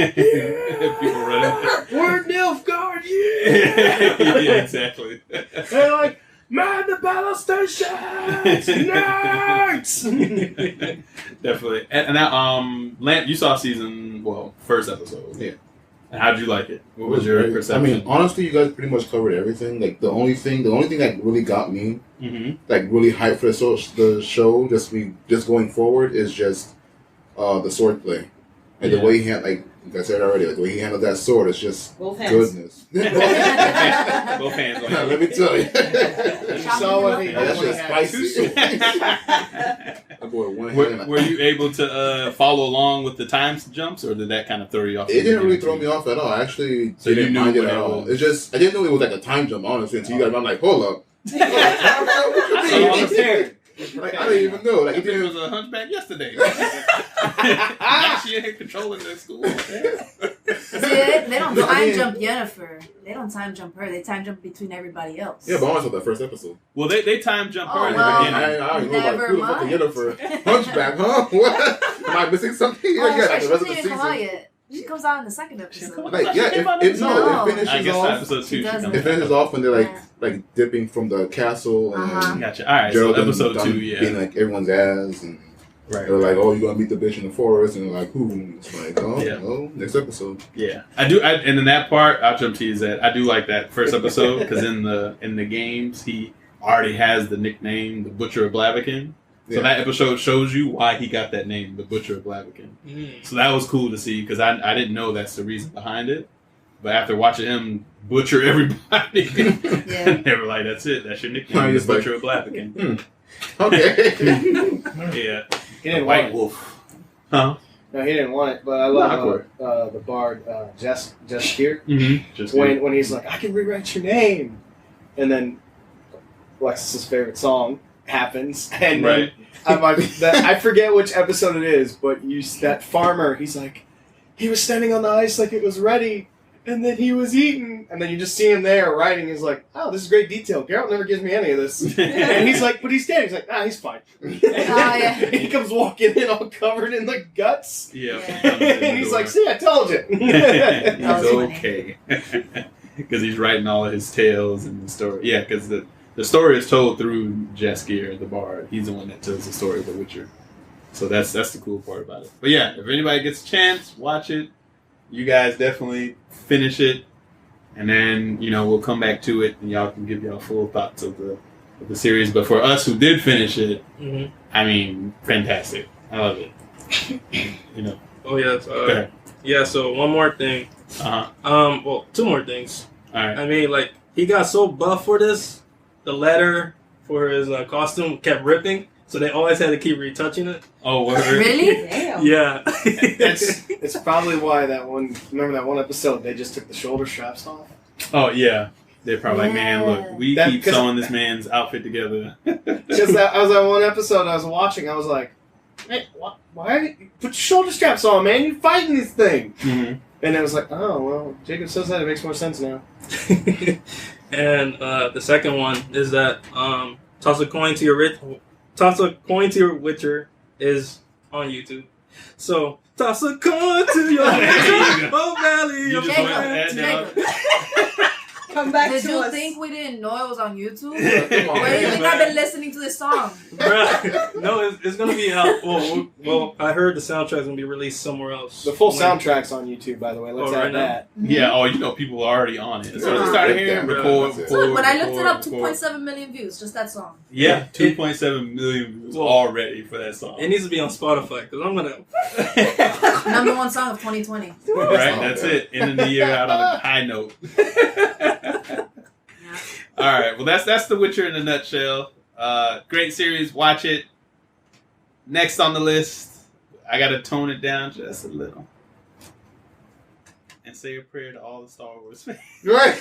running. We're Nilfgaard, Yeah, exactly. They're like, "Man, the battle stations, nerds!" Definitely. And now, Lamp, you saw first episode. Yeah. And how'd you like it? What was your perception? I mean, honestly, you guys pretty much covered everything. Like the only thing that really got me, like really hyped for the show, just going forward, is just the sword play, and the way he had, like I said already, like the way he handled that sword is just goodness. Both hands. Let me tell you. You saw what he That's just spicy. Were you able to follow along with the time jumps, or did that kind of throw you off? It didn't really throw me off at all. I actually didn't mind it at all. It's just I didn't know it was like a time jump, honestly. Until you guys, I'm like, hold up. Like, I didn't even know. Like, it was a hunchback yesterday. Now she ain't controlling the school. See, they don't time jump Yennefer. They don't time jump her. They time jump between everybody else. Yeah, but I only saw that first episode. Well, they time jump her in the well, beginning. I don't know about who the fuck Yennefer. Hunchback, huh? What? Am I missing something? Oh, Yeah, like she the rest doesn't of the even come out season. yet. She comes out in the second episode. Like, yeah, it finishes I guess off. episode 2 she comes It finishes off when they're like dipping from the castle and Gotcha. All right, Gerald so episode 2, being like everyone's ass and they're like, "Oh, you're gonna meet the bitch in the forest," and they're like, "Who?" It's like, "Oh, next episode." Yeah, I do. And in that part, I'll jump to you. Is that I do like that first episode because in the games he already has the nickname the Butcher of Blaviken. So that episode shows you why he got that name, the Butcher of Blaviken. So that was cool to see because I didn't know that's the reason behind it. But after watching him butcher everybody, they were like, "That's it. That's your nickname, the Butcher of Blaviken." Okay. Yeah. He didn't White want Wolf. Huh? No, he didn't want it. But I love the bard, Jess Keir. Just when he's like, "I can rewrite your name," and then Alexis's favorite song happens, and then I forget which episode it is, but that farmer, he's like, he was standing on the ice like it was ready, and then he was eaten, and then you just see him there writing. He's like, "Oh, this is great detail. Geralt never gives me any of this," and he's like, "But he's dead." He's like, "Ah, he's fine." He comes walking in all covered in like guts. And he's like, "See, I told you." He's okay because he's writing all of his tales and the story. Yeah, because the story is told through Jaskier, the bard. He's the one that tells the story of The Witcher. So that's the cool part about it. But yeah, if anybody gets a chance, watch it. You guys definitely finish it. And then, we'll come back to it and y'all can give y'all full thoughts of the series. But for us who did finish it, I mean, fantastic. I love it. Oh, yeah. Go ahead. Yeah, so one more thing. Well, two more things. All right. I mean, like, he got so buff for this. The leather for his costume kept ripping, so they always had to keep retouching it. Oh, what? Really? Damn. Yeah. It's probably why remember that one episode they just took the shoulder straps off? Oh, yeah. They're probably like, man, look, we keep sewing this man's outfit together. Just that, I was on one episode I was watching, I was like, hey, why put your shoulder straps on, man? You're fighting this thing. Mm-hmm. And I was like, oh, well, Jacob says that, it makes more sense now. And the second one is that Toss a Coin to Your Witcher is on YouTube. So, toss a coin to your Witcher, oh valley of Jacob. Come back Did to you us. think we didn't know it was on YouTube? Where do you think I've been listening to this song? Bruh, no, it's going to be out. Well, I heard the soundtrack's going to be released somewhere else. The full soundtrack's on YouTube, by the way. Let's add that. Yeah, people are already on it. So just started hearing record. When I looked it up, 2.7 million views, just that song. Yeah, 2.7 million views already for that song. It needs to be on Spotify, because I'm going to... Number one song of 2020. Right, that's it. Ending the year out on a high note. All right, well that's The Witcher in a nutshell. Great series, watch it. Next on the list, I gotta tone it down just a little and say a prayer to all the Star Wars fans. Right.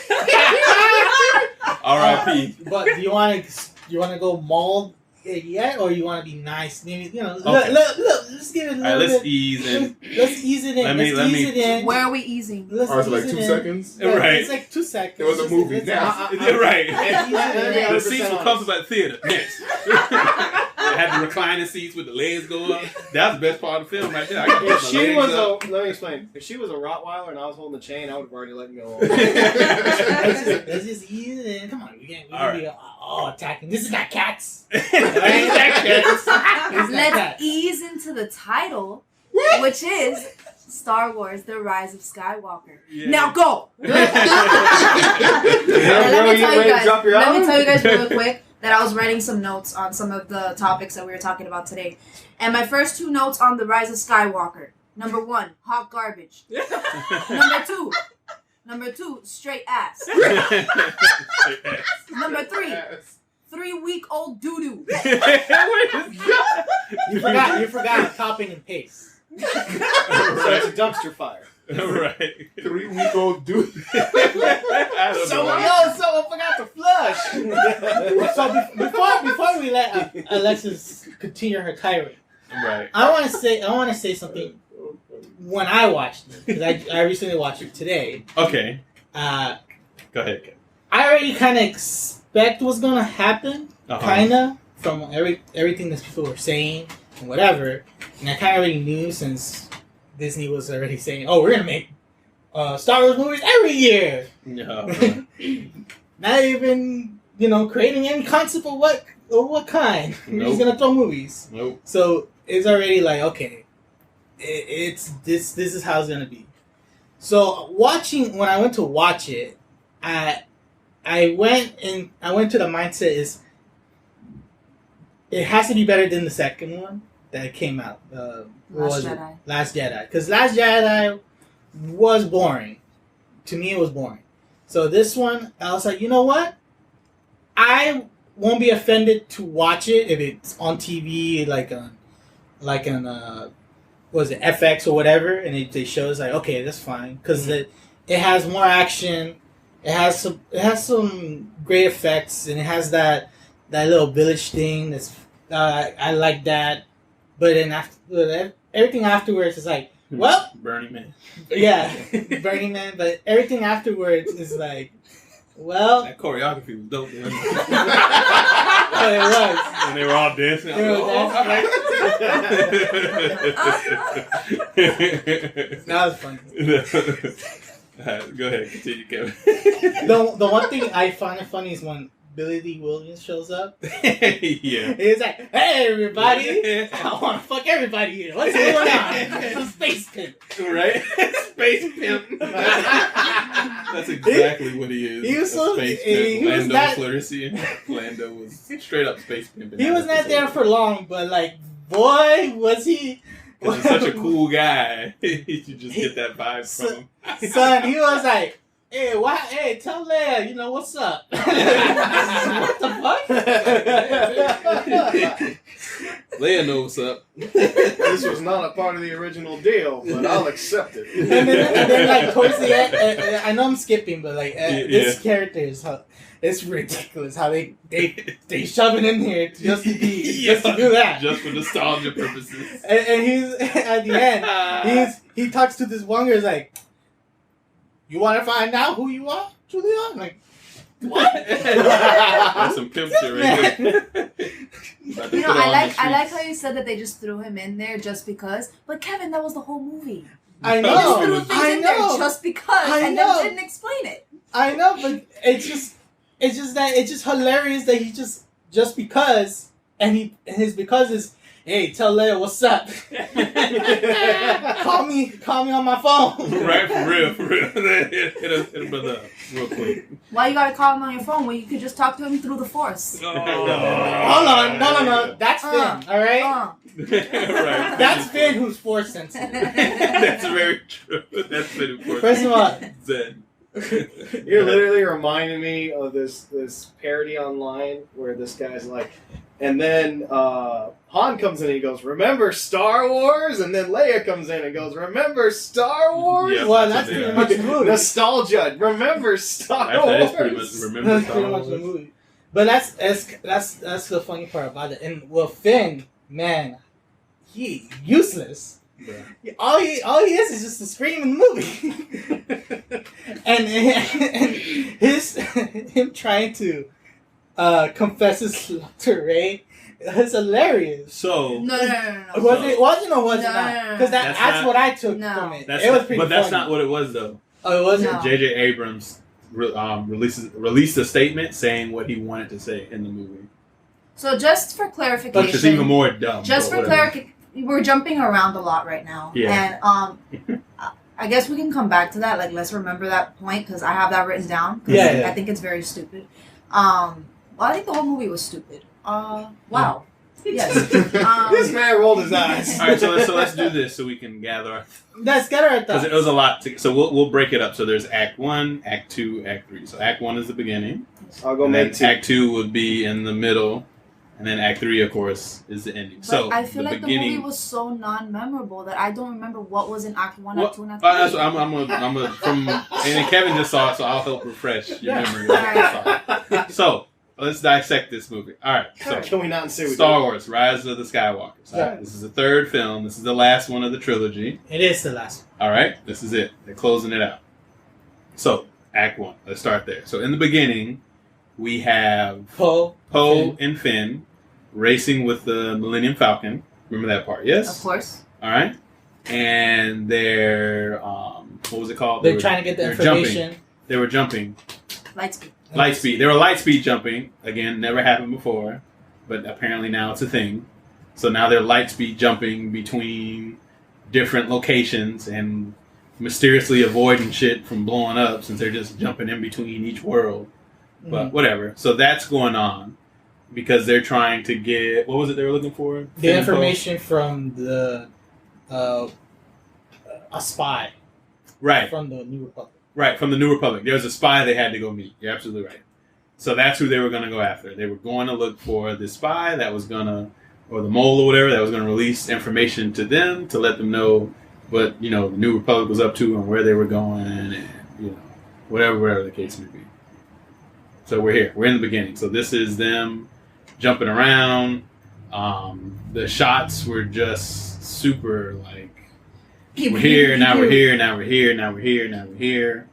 R.I.P. But do you want to go mauled yet, or you want to be nice? Maybe look. Let's give it a little bit. Let's ease in. Let's ease it in. Let me. It in. Where are we easing? Or is it like 2 seconds? Yeah, right. It's like 2 seconds. It was a movie. Right. The seats were comfortable at the theater. Next. They had the reclining seats with the legs go up. That's the best part of the film right there. Let me explain. If she was a Rottweiler and I was holding the chain, I would have already let him go. Let's just ease it in. Come on, we can't be attacking. This is not cats. Let's ease into the title, which is Star Wars: The Rise of Skywalker. Yeah. Now go. Let me tell you guys real quick that I was writing some notes on some of the topics that we were talking about today. And my first 2 notes on The Rise of Skywalker. Number 1, hot garbage. Number 2, straight ass. Number 3, 3-week-old doo-doo. You forgot copying and paste. So it's a dumpster fire. Right. 3-week-old dude. Someone forgot to flush. So before we let Alexis continue her tirade, right? I want to say something. When I watched it, because I recently watched it today. Okay. Go ahead. I already kind of expect what's gonna happen, kinda from everything that people were saying and whatever, and I kind of already knew since Disney was already saying, "Oh, we're gonna make Star Wars movies every year." No. Not even creating any concept of what kind. We're just gonna throw movies. Nope. So it's already like, okay, it's this is how it's gonna be. So when I went to watch it, I went to the mindset is it has to be better than the second one that came out. Last Jedi. Because Last Jedi was boring. To me, it was boring. So this one, I was like, you know what? I won't be offended to watch it if it's on TV, like on was it FX or whatever, and they show it's like, okay, that's fine, because it has more action, it has some great effects, and it has that little village thing. That's I like that, but then everything afterwards is like, well, Burning Man. Yeah, Burning Man, but everything afterwards is like, well, that choreography was dope. Man. Oh, it was. And they were all dancing. That was funny. Go ahead, continue, Kevin. The one thing I find funny is when Billy D. Williams shows up. Yeah. He's like, hey, everybody. I want to fuck everybody here. What's going on? It's a space pimp. Right? Space pimp. That's exactly what he is. He was a space pimp. Lando Calrissian. Lando was straight up space pimp. He was not there for long, but like, boy, was he. Because he's such a cool guy. You just get that vibe from him. Son, he was like, hey, hey, tell Leia, what's up? What the fuck? Leia knows what's up. This was not a part of the original deal, but I'll accept it. And then like towards the end, I know I'm skipping, but like this character is it's ridiculous how they shove it in here just to do that, just for nostalgia purposes. And he's at the end, he talks to this one girl, he's like, "You want to find out who you are, Julia?" I'm like, what? That's some pimp shit right there. I like how you said that they just threw him in there just because. But Kevin, that was the whole movie. I know. They just threw things in there just because, and then didn't explain it. I know, but it's just hilarious that he just because, and his because is, hey, tell Leia what's up. call me on my phone. Right, for real. Hit a brother up real quick. Why you gotta call him on your phone when you could just talk to him through the Force? Hold on, no. That's Finn, all right? Right. That's Finn who's Force sensitive. That's very true. That's Finn who's Force sensitive. First of all, Zen. You're literally reminding me of this parody online where this guy's like, and then Han comes in and he goes, "Remember Star Wars?" And then Leia comes in and goes, "Remember Star Wars?" Yep, well, that's pretty much the movie. Nostalgia. Remember Star Wars. That is pretty much remember Star Wars. Much the movie. But that's the funny part about it. And well, Finn, man, he useless. Yeah. All he is just a scream in the movie. and him trying to confess his love to Rey is hilarious. So no. Was it not? Because that's what I took from it. It was pretty. But that's funny. not what it was though. Oh, it wasn't. No. J.J. Abrams released a statement saying what he wanted to say in the movie. So just for clarification, Which is even more dumb. Just for clarification, we're jumping around a lot right now, and I guess we can come back to that. Like, let's remember that point because I have that written down. Yeah. I think it's very stupid. Well, I think the whole movie was stupid. Wow. Yes. This man rolled his eyes. All right, so let's do this so we can gather our. Let's gather our thoughts. Because it was a lot. So we'll break it up. So there's Act 1, Act 2, Act 3. So Act 1 is the beginning. I'll go make 2. Act 2 would be in the middle. And then Act 3, of course, is the ending. But so I feel like the movie was so non-memorable that I don't remember what was in Act 1, Act 2, and Act 3. That's what I'm and then Kevin just saw it, so I'll help refresh your memory. So let's dissect this movie. All right. So can we not say Star Wars: Rise of the Skywalkers. All right. This is the third film. This is the last one of the trilogy. It is the last one. All right. This is it. They're closing it out. So Act 1. Let's start there. So in the beginning, we have Poe and Finn racing with the Millennium Falcon. Remember that part? Yes? Of course. All right. And they're, what was it called? They're trying to get the information. They were jumping. Lightspeed. They were lightspeed jumping. Again, never happened before. But apparently now it's a thing. So now they're lightspeed jumping between different locations and mysteriously avoiding shit from blowing up since they're just jumping in between each world. But whatever. So that's going on. Because they're trying to get... What was it they were looking for? The information from the... a spy. Right. From the New Republic. Right, from the New Republic. There was a spy they had to go meet. You're absolutely right. So that's who they were going to go after. They were going to look for the spy that was going to... Or the mole or whatever that was going to release information to them to let them know what, the New Republic was up to and where they were going and, whatever the case may be. So we're here. We're in the beginning. So this is them... jumping around. The shots were just super we're here, now we're here, now we're here, now we're here, now we're here.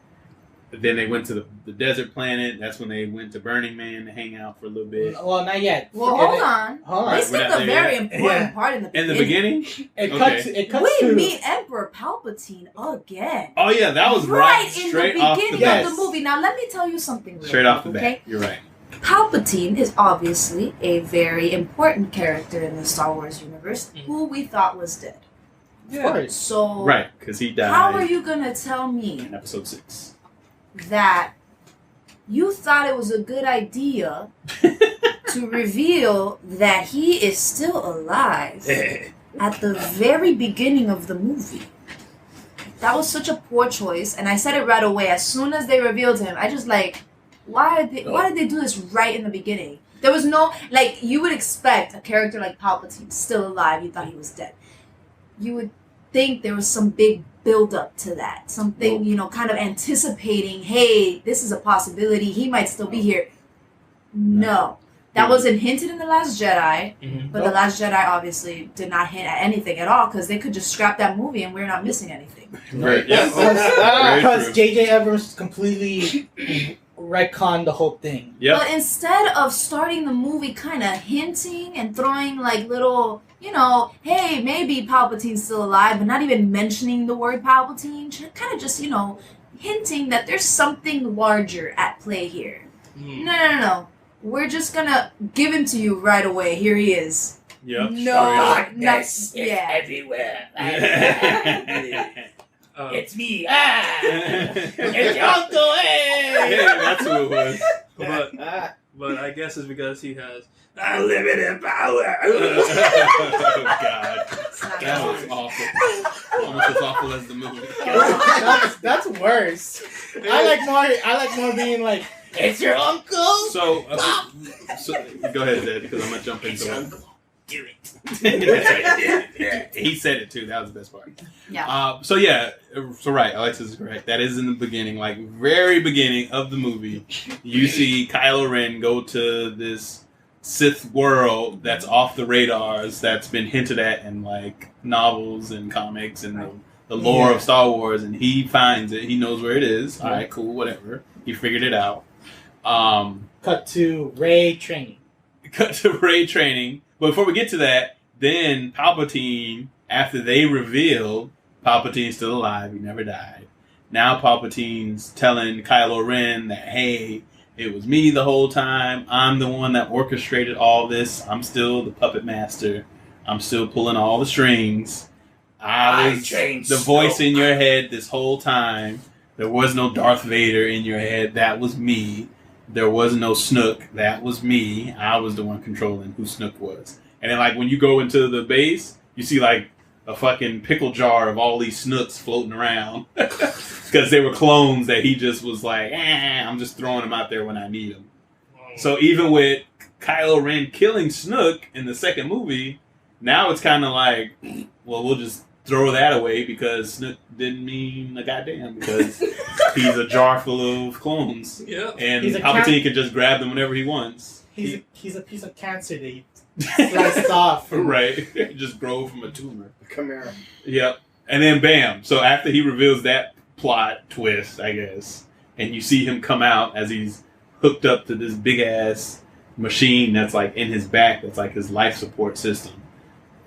But then they went to the desert planet. That's when they went to Burning Man to hang out for a little bit. Well, not yet. Well, hold on. Right, they skipped a very important part in the beginning. In the beginning? It cuts we meet Emperor Palpatine again. Oh, yeah, that was right in the beginning of the movie. Now, let me tell you something. Straight off the bat. You're right. Palpatine is obviously a very important character in the Star Wars universe who we thought was dead. Of course. So, right, because he died. How are you going to tell me in Episode 6 that you thought it was a good idea to reveal that he is still alive at the very beginning of the movie? That was such a poor choice, and I said it right away. As soon as they revealed him, I just why did they do this right in the beginning? There was no, like, you would expect a character like Palpatine still alive. You thought he was dead. You would think there was some big build up to that. Something, you know, kind of anticipating, hey, this is a possibility. He might still be here. No. That wasn't hinted in The Last Jedi. But The Last Jedi obviously did not hint at anything at all because they could just scrap that movie and we're not missing anything. Right. Because J.J. Abrams completely retconned the whole thing. Yep. But instead of starting the movie kind of hinting and throwing like little, you know, hey, maybe Palpatine's still alive, but not even mentioning the word Palpatine, kind of just, you know, hinting that there's something larger at play here. No. We're just gonna give him to you right away. Here he is. Yep. No. Darkness is everywhere. It's me. It's your uncle. Hey, that's who it was. But I guess it's because he has unlimited power. Oh God, that was awful. Almost as awful as the movie. That's worse. I like more being like, it's your uncle. So go ahead, Dad, because I'm gonna jump into it. Do it. He said it too. That was the best part. Yeah. So right, Alexis is correct. That is in the beginning, like very beginning of the movie. You see Kylo Ren go to this Sith world that's off the radars, that's been hinted at in like novels and comics and the lore of Star Wars, and he finds it. He knows where it is. All right, cool, whatever. He figured it out. Cut to Rey training. But before we get to that, then Palpatine, after they reveal Palpatine's still alive, he never died. Now Palpatine's telling Kylo Ren that, hey, it was me the whole time. I'm the one that orchestrated all this. I'm still the puppet master. I'm still pulling all the strings. I was the voice in your head this whole time. There was no Darth Vader in your head. That was me. There was no Snook. That was me. I was the one controlling who Snook was. And then, like, when you go into the base, you see, like, a fucking pickle jar of all these Snooks floating around. Because they were clones that he just was like, I'm just throwing them out there when I need them. So even with Kylo Ren killing Snook in the second movie, now it's kind of like, well, we'll just throw that away because Snook didn't mean a goddamn, because he's a jar full of clones. Yeah. And Palpatine can just grab them whenever he wants. He's a piece of cancer that he sliced off. Right. Just grow from a tumor. Chimera. Yep. And then bam. So after he reveals that plot twist, I guess, and you see him come out as he's hooked up to this big ass machine that's like in his back, that's like his life support system.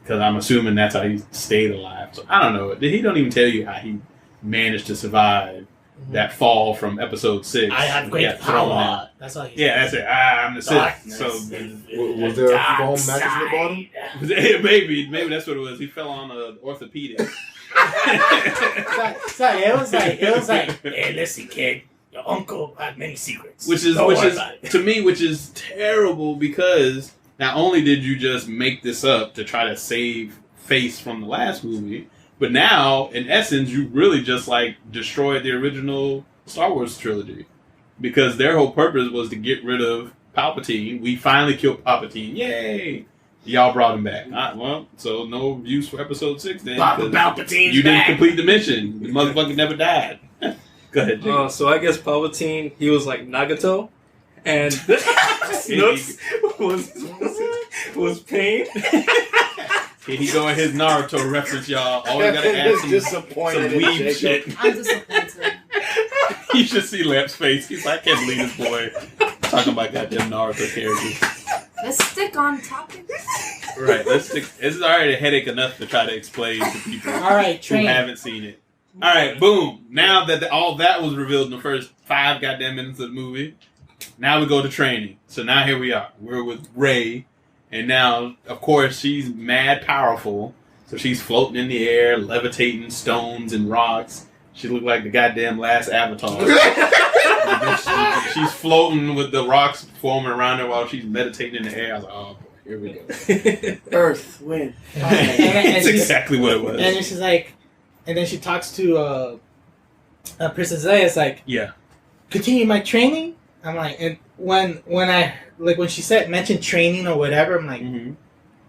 Because I'm assuming that's how he stayed alive. So I don't know. He don't even tell you how he managed to survive that fall from episode 6. I have great power. That's all he said. Yeah, that's it. I'm the Sith. So was there a foam mattress at the bottom? maybe that's what it was. He fell on an orthopedic. Sorry, it was like, hey, listen, kid, your uncle had many secrets. Which is to me, which is terrible, because not only did you just make this up to try to save face from the last movie, but now, in essence, you really just like destroyed the original Star Wars trilogy, because their whole purpose was to get rid of Palpatine. We finally killed Palpatine. Yay! Y'all brought him back. Well, so no use for episode 6 then. Palpatine's you didn't back. complete the mission. The motherfucker never died. Go ahead, Jake. So I guess Palpatine, he was like Nagato, and Snooks was Pain. Here he go in his Naruto reference, y'all. All you gotta add some weeb shit. I'm disappointed. You should see Lamp's face. He's like, I can't believe this boy talking about goddamn Naruto characters. Let's stick on topic. Right, let's stick. This is already a headache enough to try to explain to people who haven't seen it. All right, boom. Now that all that was revealed in the first 5 goddamn minutes of the movie, now we go to training. So now here we are. We're with Rey. And now, of course, she's mad powerful. So she's floating in the air, levitating stones and rocks. She looked like the goddamn last Avatar. She's floating with the rocks forming around her while she's meditating in the air. I was like, oh, boy, here we go. Earth, wind. That's exactly what it was. And then she's like, and then she talks to Princess Leia. It's like, yeah, continue my training. I'm like, and when like when she mentioned training or whatever, I'm like,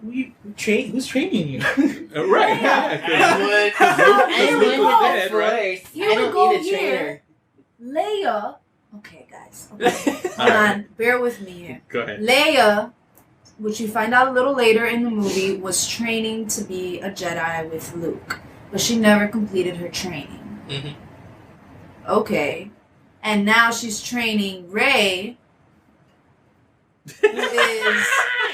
who's training you? Right. Here we go here. Leia. Okay, guys. Okay. Hold on. Bear with me here. Go ahead. Leia, which you find out a little later in the movie, was training to be a Jedi with Luke, but she never completed her training. Mm-hmm. Okay. And now she's training Rey, who is...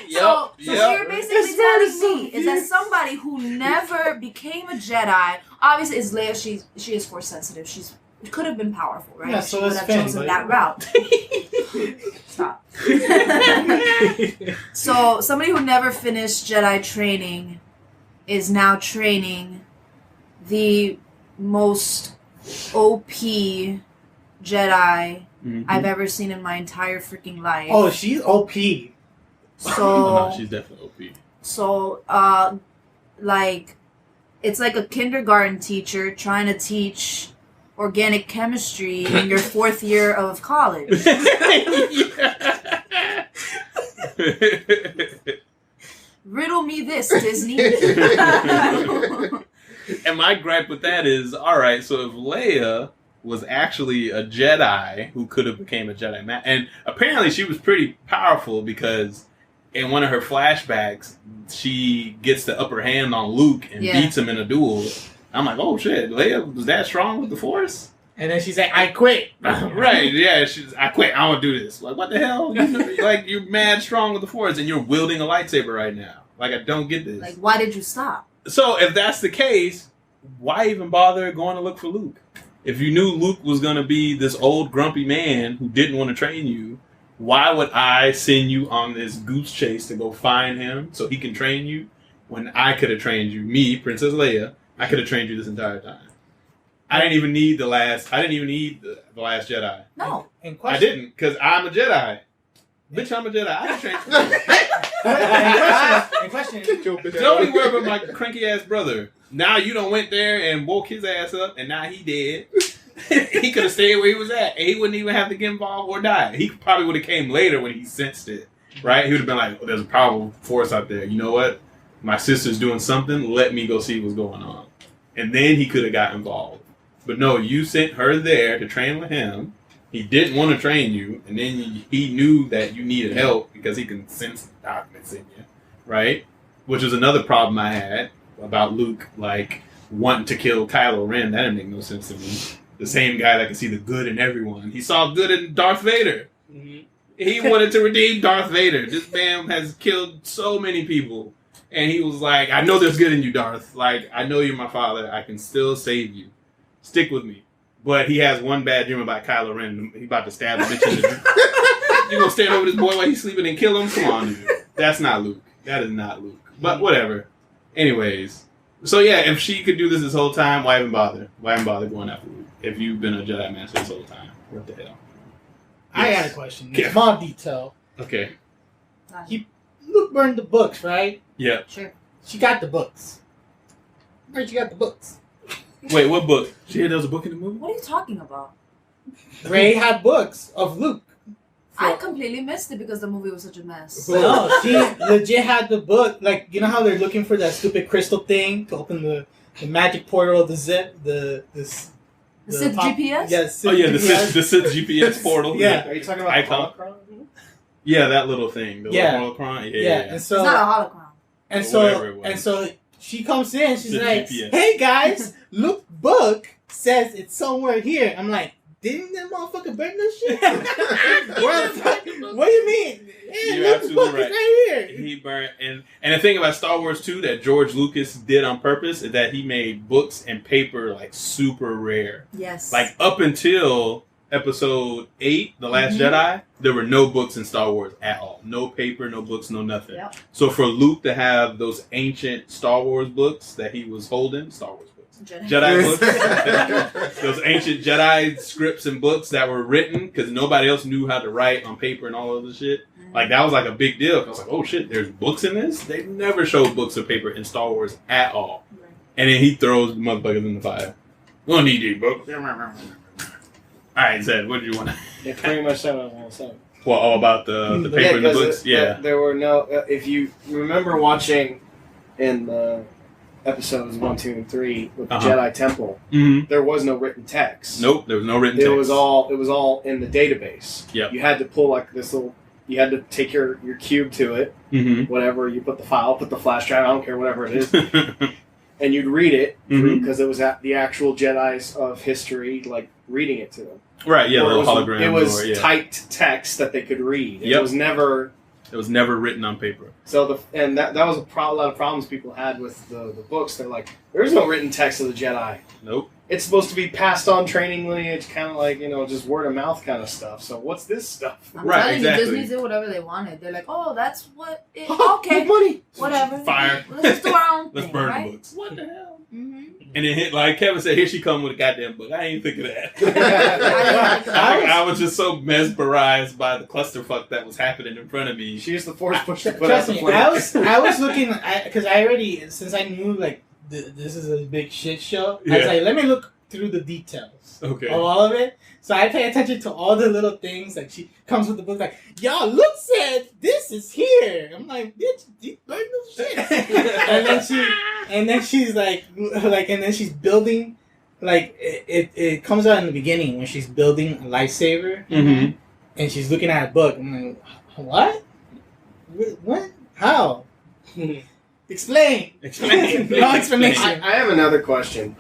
So you're basically telling me is that somebody who never became a Jedi, obviously is Leia, she is force sensitive. She could have been powerful, right? Yeah, so she would have chosen that route. Stop. So somebody who never finished Jedi training is now training the most OP Jedi I've ever seen in my entire freaking life. Oh, she's OP. So no, she's definitely OP. So, like, it's like a kindergarten teacher trying to teach organic chemistry in your 4th year of college. Riddle me this, Disney. And my gripe with that is, all right, so if Leia was actually a Jedi who could have became a Jedi, and apparently she was pretty powerful because in one of her flashbacks, she gets the upper hand on Luke and beats him in a duel. I'm like, oh shit, Leia was that strong with the Force? And then she's like, I quit. Right, yeah, I quit. I don't do this. Like, what the hell? You're mad strong with the Force and you're wielding a lightsaber right now. Like, I don't get this. Like, why did you stop? So, if that's the case, why even bother going to look for Luke? If you knew Luke was going to be this old grumpy man who didn't want to train you, why would I send you on this goose chase to go find him so he can train you when I could have trained you? Me, Princess Leia, I could have trained you this entire time. I didn't even need the last Last Jedi. No. I didn't, because I'm a Jedi. Bitch, I'm a Jedi. I can train you. Question. Don't even worry about my cranky ass brother. Now you done went there and woke his ass up, and now he dead. He could have stayed where he was at, and he wouldn't even have to get involved or die. He probably would have came later when he sensed it, right? He would have been like, "There's a powerful force out there. You know what? My sister's doing something. Let me go see what's going on." And then he could have got involved. But no, you sent her there to train with him. He didn't want to train you, and then he knew that you needed help because he can sense the darkness in you, right? Which was another problem I had about Luke, like, wanting to kill Kylo Ren. That didn't make no sense to me. The same guy that could see the good in everyone. He saw good in Darth Vader. Mm-hmm. He wanted to redeem Darth Vader. This man has killed so many people. And he was like, I know there's good in you, Darth. Like, I know you're my father. I can still save you. Stick with me. But he has one bad dream about Kylo Ren. He about to stab the bitch in the dream. You gonna stand over this boy while he's sleeping and kill him? Come on, dude. That's not Luke. That is not Luke. But whatever. Anyways. So yeah, if she could do this whole time, why even bother? Why even bother going after Luke? If you've been a Jedi Master this whole time. What the hell? I got a question. Small detail. Okay. Luke burned the books, right? Yeah. Sure. She got the books. Where'd you got the books? Wait, what book? She had there was a book in the movie? What are you talking about? Rey had books of Luke. I completely missed it because the movie was such a mess. No, she legit had the book. Like, you know how they're looking for that stupid crystal thing to open the magic portal of the zip? The Sith GPS? Yeah, Sith GPS. The Sith GPS portal. Yeah. Are you talking about holocron? Yeah, that little thing. The little holocron. Yeah. And so, it's not a holocron. And so she comes in, she's like, GPS. Hey guys, Luke's book says it's somewhere here. I'm like, didn't that motherfucker burn this shit? What do you mean? Yeah, You're absolutely right here. He burned, and the thing about Star Wars 2 that George Lucas did on purpose is that he made books and paper like super rare. Yes. Like up until Episode 8, The Last Jedi, there were no books in Star Wars at all. No paper, no books, no nothing. Yep. So for Luke to have those ancient Star Wars books that he was holding, Star Wars books. Jedi books. Those ancient Jedi scripts and books that were written because nobody else knew how to write on paper and all of this shit. Like, that was like a big deal. I was like, oh shit, there's books in this? They never showed books or paper in Star Wars at all. Right. And then he throws the motherfuckers in the fire. We don't need these books. Alright, Zed, what do you want? They pretty much said what I was going to say. Well, all about the paper and the books? There were no... if you remember watching in the episodes 1, 2, and 3 with the Jedi Temple, there was no written text. Nope, there was no written text. It was all in the database. Yep. You had to pull like this little... You had to take your cube to it, whatever, you put the file, put the flash drive, I don't care, whatever it is, and you'd read it, because it was the actual Jedis of history, like, reading it to them. Right, yeah, little hologram. It was typed text that they could read. It was never... It was never written on paper. So that was a lot of problems people had with the books. They're like, there's no written text of the Jedi. Nope. It's supposed to be passed on training lineage, kind of like, just word of mouth kind of stuff. So what's this stuff? I'm telling you, Disney did whatever they wanted. They're like, oh, that's what it... Okay. Money. Whatever. Fire. Let's just do our own Let's thing, burn right? the books. What the hell? Mm-hmm. And then, like Kevin said, here she come with a goddamn book. I ain't think of that. I was just so mesmerized by the clusterfuck that was happening in front of me. She used the force push to put Trust out the me, flame. I was looking, because I already, since I knew, like, this is a big shit show, I was like, let me look through the details of all of it. So I pay attention to all the little things. Like, she comes with the book, like, y'all, look, said this is here. I'm like, bitch, you learn no shit. and then she's like, and then she's building, like, it comes out in the beginning when she's building a lightsaber, and she's looking at a book. I'm like, what? What? How? Explain. No explanation. I have another question.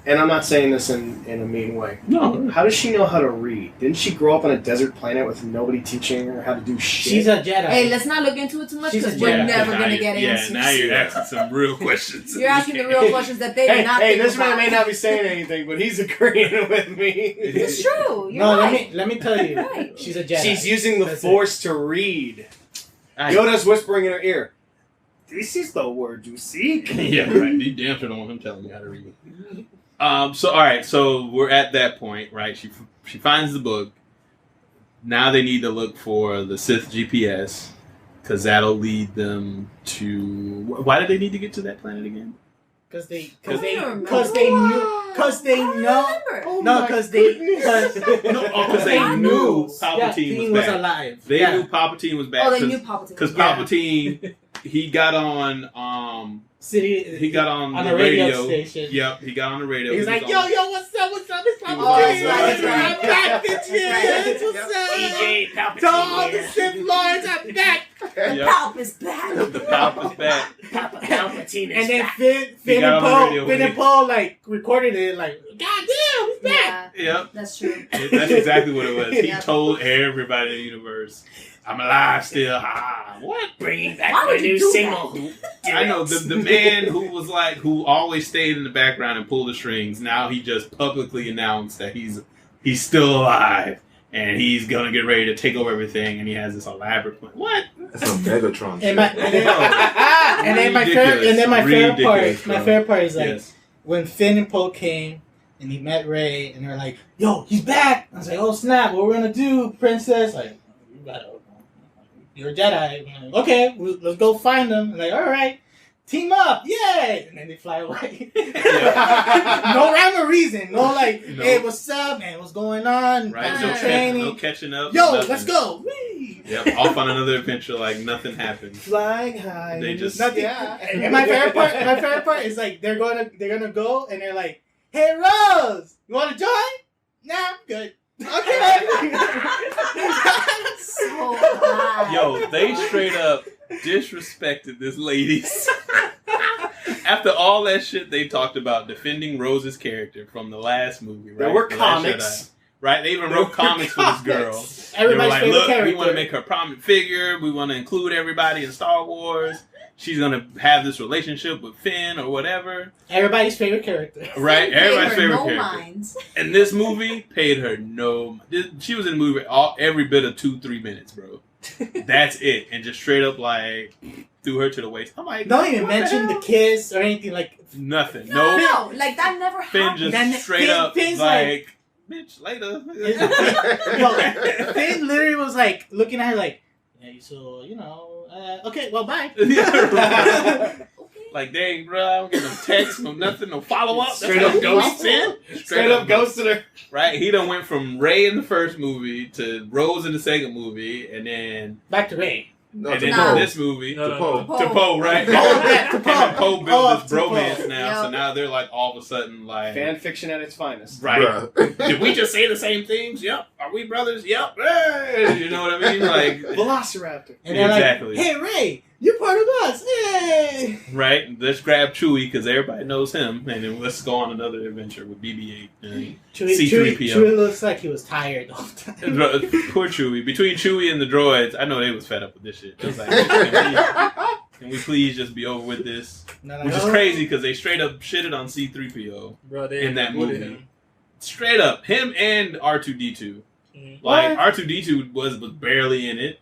And I'm not saying this in a mean way. No. How does she know how to read? Didn't she grow up on a desert planet with nobody teaching her how to do shit? She's a Jedi. Hey, let's not look into it too much because we're never going to get answers. Yeah, now you're asking some real questions. You're asking the real questions that they did not think this man about. may not be saying anything, but he's agreeing with me. It's true. You're right. let me tell you. Right. She's a Jedi. She's using the Force to read. Yoda's whispering in her ear. This is the word you seek. Yeah, right. You damn sure don't want him telling me how to read. So all right, so we're at that point, right? She finds the book. Now they need to look for the Sith GPS because that'll lead them to. Why do they need to get to that planet again? Because they Oh, knew Palpatine was alive. They knew Palpatine was back. Oh, they knew Palpatine. Because Palpatine, he got on he got on the radio station. Yep, he got on the radio. He was like, yo, what's up? It's Palpatine. I'm back, bitches. What's up? EJ Palpatine. To all the Sith Lords, I'm back. The Palp is back. The Palp is back. Palpatine is and then back. Finn and Poe like recorded it like, God damn, he's back. Yeah, yep. That's true. That's exactly what it was. He told everybody in the universe, I'm alive still. What? Bringing back my new single. I know the man who always stayed in the background and pulled the strings. Now he just publicly announced that he's still alive and he's gonna get ready to take over everything. And he has this elaborate plan. What? That's some Megatron shit. My favorite part is like when Finn and Poe came and he met Rey and they're like, "Yo, he's back!" I was like, "Oh snap! What we're gonna do, Princess?" Like, you're a Jedi. Like, okay, let's go find them. Like, all right, team up, yay! And then they fly away. No rhyme or reason. No like, hey, what's up, man? What's going on? Right, no catching up. Yo, nothing. let's go. Whee! Yep, off on another adventure like nothing happened. Flying high. They just nothing. Yeah. And my favorite part is like they're gonna go and they're like, hey Rose, you wanna join? Nah, I'm good. Okay. So bad. Yo, they straight up disrespected this lady. After all that shit they talked about defending Rose's character from the last movie, right? There were comics. Right? They even wrote comics for this girl. Everybody's they were like, look, we want to make her a prominent figure. We want to include everybody in Star Wars. She's going to have this relationship with Finn or whatever. Everybody's favorite character. Right? Everybody's favorite character. Minds. And this movie paid her no... She was in the movie every bit of 2-3 minutes, bro. That's it. And just straight up like threw her to the waist. I'm like... Don't even mention the kiss or anything like... Nothing. No. Like that never Finn happened. just straight up like... Bitch, later. Yo, Finn literally was like looking at her like, yeah, so, okay, well, bye. Okay. Like, dang, bro, I don't get no text, no nothing, no follow-up. Straight up ghosted. Straight up ghosted her. Right? He done went from Ray in the first movie to Rose in the second movie, and then... Back to Ray. No, and to then Poe. this movie... To Poe. To Poe, right? Oh, yeah, to Poe. And Poe built this To bromance Poe. now, Yep. so now they're like all of a sudden like... Fan fiction at its finest. Right. Bruh. Did we just say the same things? Yep. Are we brothers? Yep. Hey! You know what I mean? Like... Velociraptor. And they're Exactly. like, hey, Ray, you're part of us. Hey. Right? Let's grab Chewie because everybody knows him, and then let's go on another adventure with BB-8 and C-3PO. Chewie looks like he was tired all the time. Poor Chewie. Between Chewie and the droids, I know they was fed up with this shit. It was like, can we please just be over with this? Which is crazy because they straight up shitted on C-3PO in that movie. Straight up. Him and R2-D2. Like, R2-D2 was barely in it.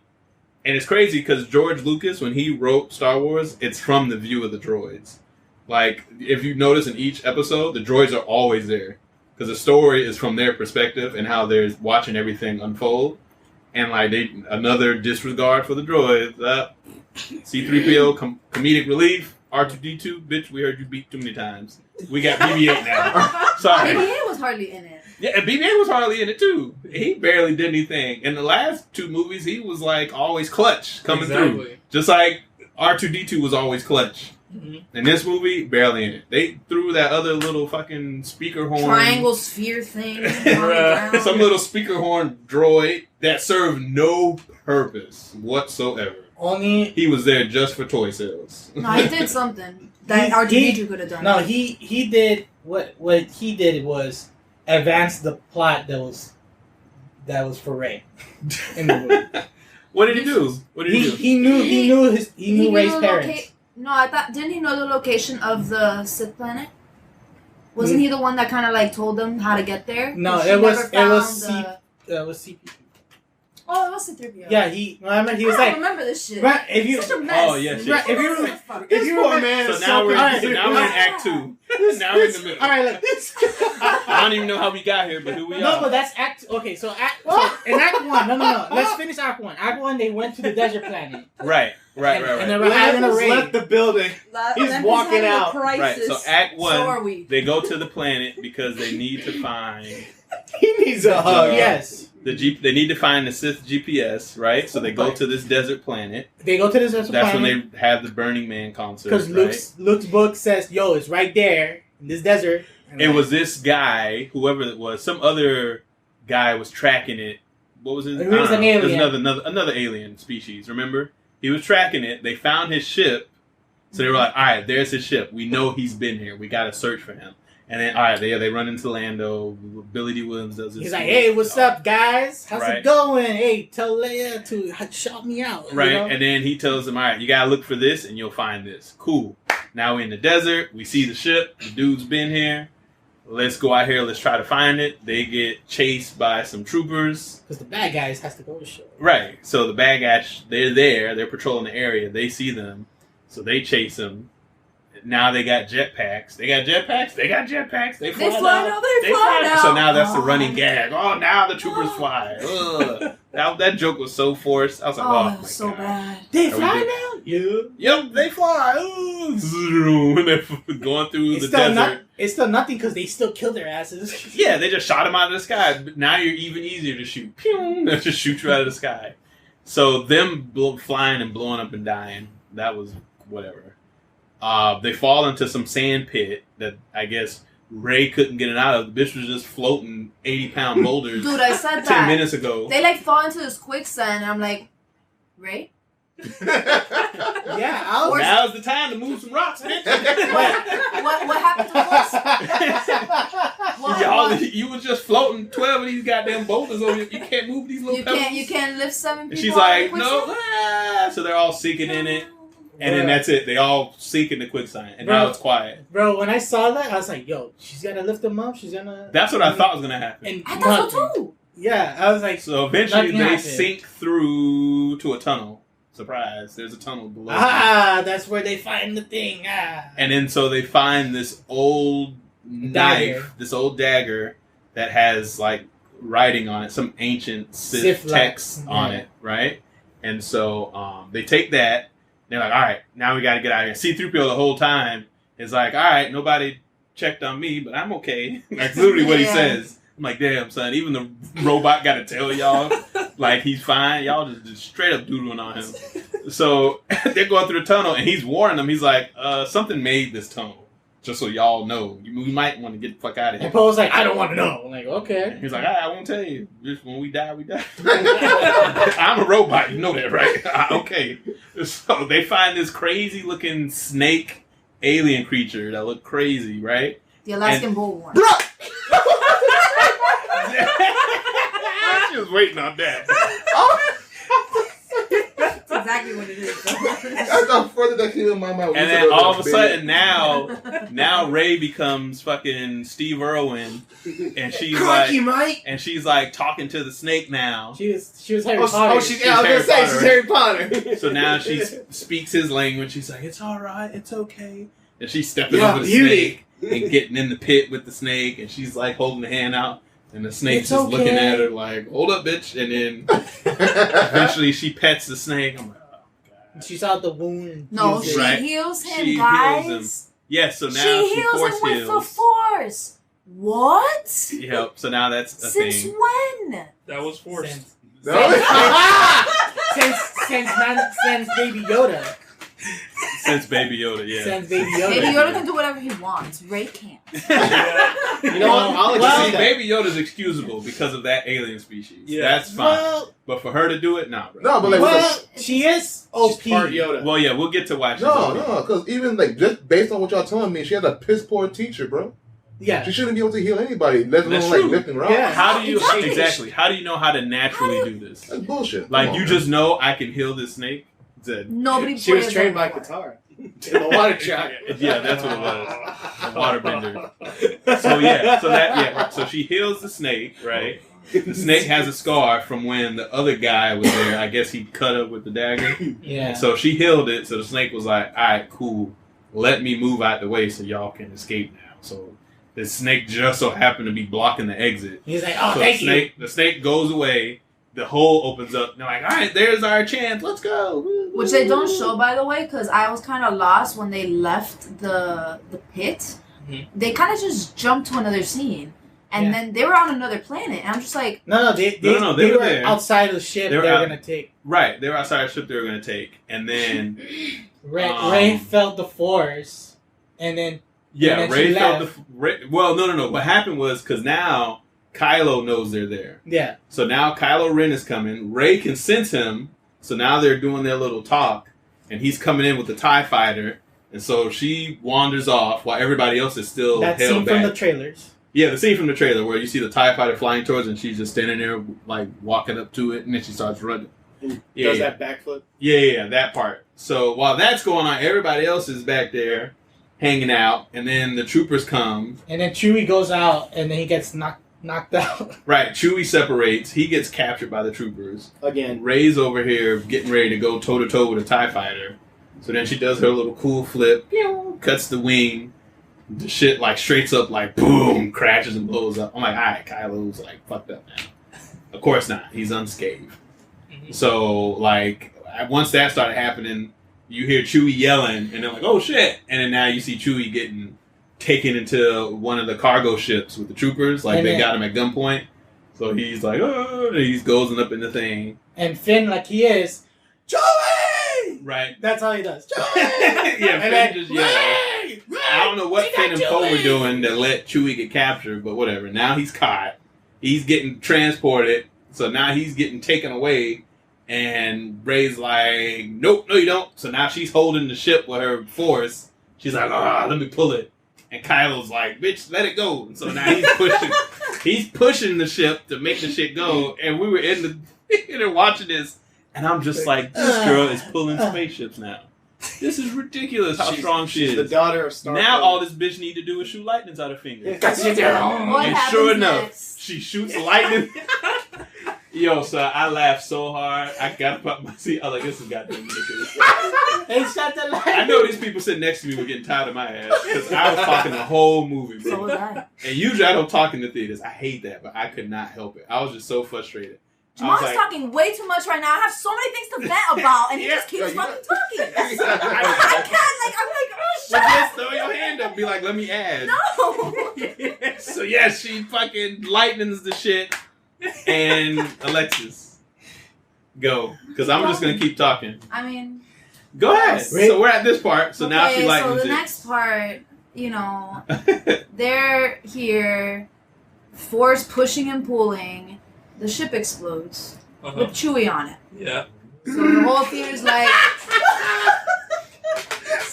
And it's crazy because George Lucas, when he wrote Star Wars, it's from the view of the droids. Like, if you notice in each episode, the droids are always there. Because the story is from their perspective and how they're watching everything unfold. And, like, another disregard for the droids. C-3PO, comedic relief. R2-D2, bitch, we heard you beat too many times. We got BB-8 now. Sorry. BB-8 was hardly in it. Yeah, and BB-8 was hardly in it, too. He barely did anything. In the last two movies, he was, like, always clutch coming through. Just like R2-D2 was always clutch. Mm-hmm. In this movie, barely in it. They threw that other little fucking speaker horn. Triangle sphere thing. Some little speaker horn droid that served no purpose whatsoever. Only he was there just for toy sales. No, he did something that R2-D2 could have done. No, he did what he did was advance the plot that was for Ray in the movie. What did he do? What did he do? He knew Ray's parents. No, I thought didn't he know the location of the Sith planet? Wasn't he the one that kind of like told them how to get there? No, it was CP. Oh, it was C-3PO. Yeah, he was like. I remember this shit. Right, if you, such a mess. Oh yes, right, if you poor man. So now we're in Act 2. Now we're in the middle. All right, look. I don't even know how we got here, but who we are. No, but that's Act. Okay, so in Act 1. No. Let's finish Act 1. Act 1, they went to the desert planet. Right. And they were having a raid. Left the building. He's walking out. Right. So Act 1, so are we. They go to the planet because they need to find. He needs a hug. Yes. They need to find the Sith GPS, right? So they go to this desert planet. That's when they have the Burning Man concert. Because Luke's book says, "Yo, it's right there in this desert." And it was this guy, whoever it was, some other guy was tracking it. What was his? It was an alien. It was another alien species. Remember? He was tracking it. They found his ship, so they were like, "All right, there's his ship. We know he's been here. We got to search for him." And then, all right, they run into Lando. Billy D. Williams does this. He's like, "Hey, what's up, guys? How's it going? Hey, tell Leia to shout me out." Right, you know? And then he tells them, "All right, you gotta look for this, and you'll find this." Cool. Now we're in the desert. We see the ship. The dude's been here. Let's go out here. Let's try to find it. They get chased by some troopers. Because the bad guys has to go to show. Right. So the bad guys, they're there. They're patrolling the area. They see them. So they chase them. Now they got jetpacks. They fly now. So now that's the running gag. Oh, now the troopers fly. That joke was so forced. I was like, oh my so God. bad. They fly now? Yeah. Yep, they fly. They're going through the desert. It's still nothing because they still kill their asses. Yeah, they just shot them out of the sky. But now you're even easier to shoot. Pew! They just shoot you out of the sky. So them flying and blowing up and dying, that was whatever. They fall into some sand pit that I guess Ray couldn't get it out of. The bitch was just floating 80-pound boulders. Dude, I said 10 minutes ago. They like fall into this quicksand, and I'm like, Ray? Yeah, now's the time to move some rocks, bitch. What happened to us? You was just floating 12 of these goddamn boulders over here. You can't move these little pebbles. You can't lift 7 people. And she's like, no. So they're all sinking in it. And then that's it. They all sink in the quicksand. And now it's quiet. Bro, when I saw that, I was like, yo, she's going to lift them up. She's going to... That's what I thought was going to happen. And I thought so too. Yeah, I was like... So eventually they sink through to a tunnel. Surprise. There's a tunnel below. That's where they find the thing. And then so they find this old knife, this old dagger that has like writing on it, some ancient Sith text on it, right? And so they take that They're like, all right, now we got to get out of here. C-3PO the whole time is like, all right, nobody checked on me, but I'm okay. That's literally what he says. I'm like, damn, son, even the robot got to tell y'all, like, he's fine. Y'all just straight up doodling on him. So they're going through the tunnel, and he's warning them. He's like, something made this tunnel, just so y'all know. We might want to get the fuck out of here. And Poe's like, I don't want to know. I'm like, okay. He's like, I won't tell you. Just when we die, we die. I'm a robot. You know that, right? Okay. So they find this crazy-looking snake alien creature that looked crazy, right? The Alaskan bullworm. She was waiting on that. That's exactly what it is. That's not further that came in my mind. And then all of a sudden now Ray becomes fucking Steve Irwin, and she's she's like talking to the snake now. She was Harry Potter. She's Harry Potter. So now she speaks his language. She's like, it's all right, it's okay. And she's stepping over the snake and getting in the pit with the snake, and she's like holding the hand out. And the snake's just looking at her like, hold up, bitch. And then eventually she pets the snake. I'm like, oh, God. She saw the wound. No, she heals him, she guys. Heals him. Yes, so now she she heals force him with heals. the Force. What? Yep, so now that's a Since thing. when? That was forced. Since Baby Yoda. Since Baby Yoda, yeah. Since Baby Yoda. Baby Yoda can do whatever he wants. Ray can't. You know what? I'll see, Baby Yoda's excusable because of that alien species. Yeah. That's fine. But for her to do it, nah, bro. No, but like, she is OP. She's part Yoda. Well, yeah, we'll get to why she's no, because even like just based on what y'all telling me, she had a piss poor teacher, bro. Yeah. She shouldn't be able to heal anybody, let alone That's like true. lifting rocks. Yeah. How do you Exactly. How do you know how to naturally do this? That's bullshit. Like Come on, you man. just know I can heal this snake. Nobody. She was plays trained that by before. Qatar in the water truck. Yeah, that's what it was. A waterbender. So she heals the snake, right? The snake has a scar from when the other guy was there. I guess he cut up with the dagger. Yeah. So she healed it. So the snake was like, all right, cool. Let me move out the way so y'all can escape now. So the snake just so happened to be blocking the exit. He's like, oh, So thank you. the snake goes away. The hole opens up. They're like, all right, there's our chance. Let's go. Which they don't show, by the way, because I was kind of lost when they left the pit. Mhm. They kind of just jumped to another scene. And then they were on another planet. And I'm just like... No, they were were there. outside of the ship they were going to take. Right, they were outside the ship they were going to take. And then... Ray felt the Force. And then... Yeah, and then Ray she felt left. Well, no. What happened was, because now Kylo knows they're there. Yeah. So now Kylo Ren is coming. Ray can sense him. So now they're doing their little talk. And he's coming in with the TIE fighter. And so she wanders off while everybody else is still That held scene back. from the trailers. Yeah, the scene from the trailer where you see the TIE fighter flying towards her and she's just standing there, like, walking up to it, and then she starts running. Does that backflip? Yeah, that part. So while that's going on, everybody else is back there hanging out, and then the troopers come. And then Chewie goes out, and then he gets knocked out. Right, Chewie separates. He gets captured by the troopers. Again. Rey's over here getting ready to go toe-to-toe with a TIE fighter. So then she does her little cool flip, cuts the wing. The shit like straights up, like boom, crashes and blows up. I'm like, all right, Kylo's like fucked up now. Of course not. He's unscathed. Mm-hmm. So like once that started happening, you hear Chewie yelling, and they're like, oh shit! And then now you see Chewie getting taken into one of the cargo ships with the troopers. Like they got him at gunpoint. So he's like, oh, and he's goes up in the thing. And Finn, like he is, Chewie! Right. That's all he does. Chewie! Yeah, Finn then, just yells. I don't know what Finn and Poe were doing that let Chewie get captured, but whatever. Now he's caught. He's getting transported. So now he's getting taken away. And Rey's like, nope, no you don't. So now she's holding the ship with her force. She's like, let me pull it. And Kylo's like, bitch, let it go. And so now he's pushing the ship to make the shit go. And we were in the theater watching this. And I'm just like, this girl is pulling spaceships now. This is ridiculous how strong she is. The daughter of Star Now Wars. all this bitch need to do is shoot lightnings out her fingers. What And sure happens enough, next? she shoots lightning. Yo, so I laughed so hard. I got up my seat. I was like, this is goddamn ridiculous. They shot the light. I know these people sitting next to me were getting tired of my ass because I was talking the whole movie, bro. So was I. And usually I don't talk in the theaters. I hate that, but I could not help it. I was just so frustrated. Jamal's talking way too much right now. I have so many things to vent about, and he just keeps fucking talking. I can't, I'm like, oh, shut up. Just throw your hand up and be like, let me add. No. So, yeah, she fucking lightens the shit. And Alexis, go. Because I'm just going to keep talking. I mean... Go ahead. So we're at this part. So now she lightens it. So the next part, they're here, Force pushing and pulling, the ship explodes with Chewie on it. Yeah. So the whole theater's like,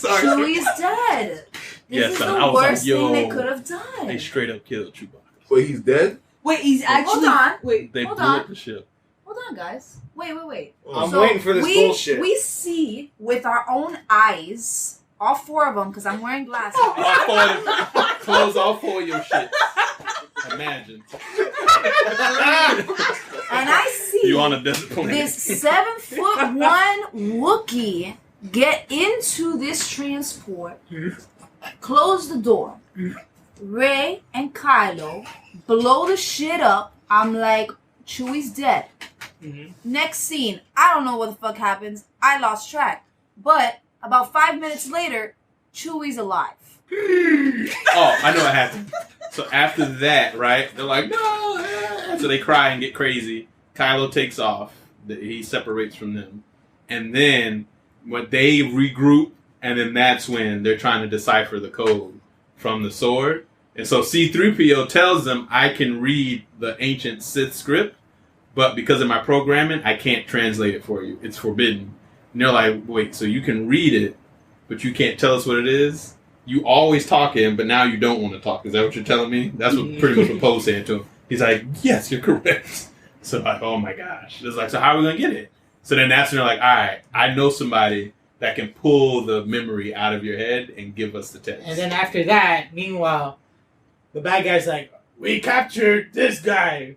Chewie's dead. This is the worst thing they could have done. They straight up killed Chewbacca. Wait, he's dead? Wait, he's actually... Hold on. Wait. They blew up the ship. Hold on, guys. Wait. I'm waiting for this bullshit. We see with our own eyes, all 4 of them, because I'm wearing glasses. All 4 of them. Close all 4 of your shit. Imagine. And I see you on a desert planet. This 7'1" Wookiee get into this transport, close the door. Rey and Kylo blow the shit up. I'm like, Chewie's dead. Next scene, I don't know what the fuck happens. I lost track. But about 5 minutes later, Chewie's alive. Oh, I know what happened. So after that, right, they're like, no. So they cry and get crazy. Kylo takes off. He separates from them. And then when they regroup, and then that's when they're trying to decipher the code from the sword. And so C-3PO tells them, I can read the ancient Sith script, but because of my programming, I can't translate it for you. It's forbidden. And they're like, wait, so you can read it, but you can't tell us what it is? You always talking, but now you don't want to talk. Is that what you're telling me? That's what pretty much what Poe said to him. He's like, yes, you're correct. So like, oh my gosh. It's like, so how are we going to get it? So then that's when they're like, all right, I know somebody that can pull the memory out of your head and give us the text. And then after that, meanwhile, the bad guy's like, we captured this guy.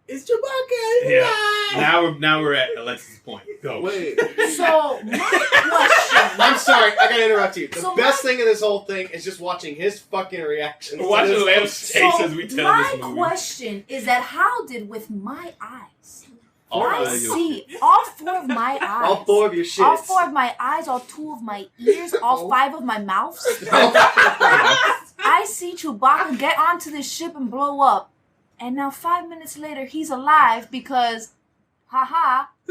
It's Chewbacca. Yeah. Now we're at Alexis' point. Go. Wait. So my question. I'm sorry. I gotta interrupt you. The best thing in this whole thing is just watching his fucking reactions. Watch the Lamb's face as we tell this movie. My question is that how did with my eyes? I see all 4 of my eyes. All 4 of your shits. All 4 of my eyes, all 2 of my ears, all 5 of my mouths. I see Chewbacca get onto this ship and blow up. And now 5 minutes later, he's alive because,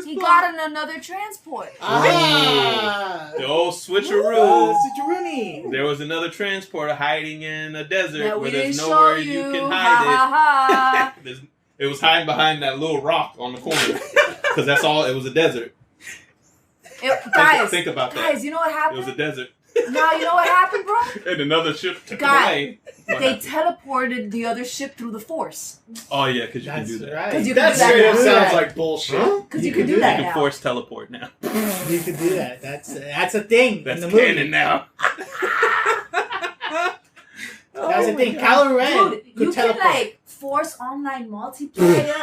he got in another transport. The old switcheroo. There was another transporter hiding in a desert where there's nowhere you can hide it. It was hiding behind that little rock on the corner. Because that's all, it was a desert. Guys, think about that. Guys, you know what happened? It was a desert. Now you know what happened, bro? And another ship took away. They teleported the other ship through the Force. Oh yeah, because you can do that. Right. That straight up sounds like bullshit. Because you can do that now. You can Force teleport now. You can do that. That's a thing. That's in the movie. canon now. That's a thing. Kylo Ren could teleport. Can Force online multiplayer.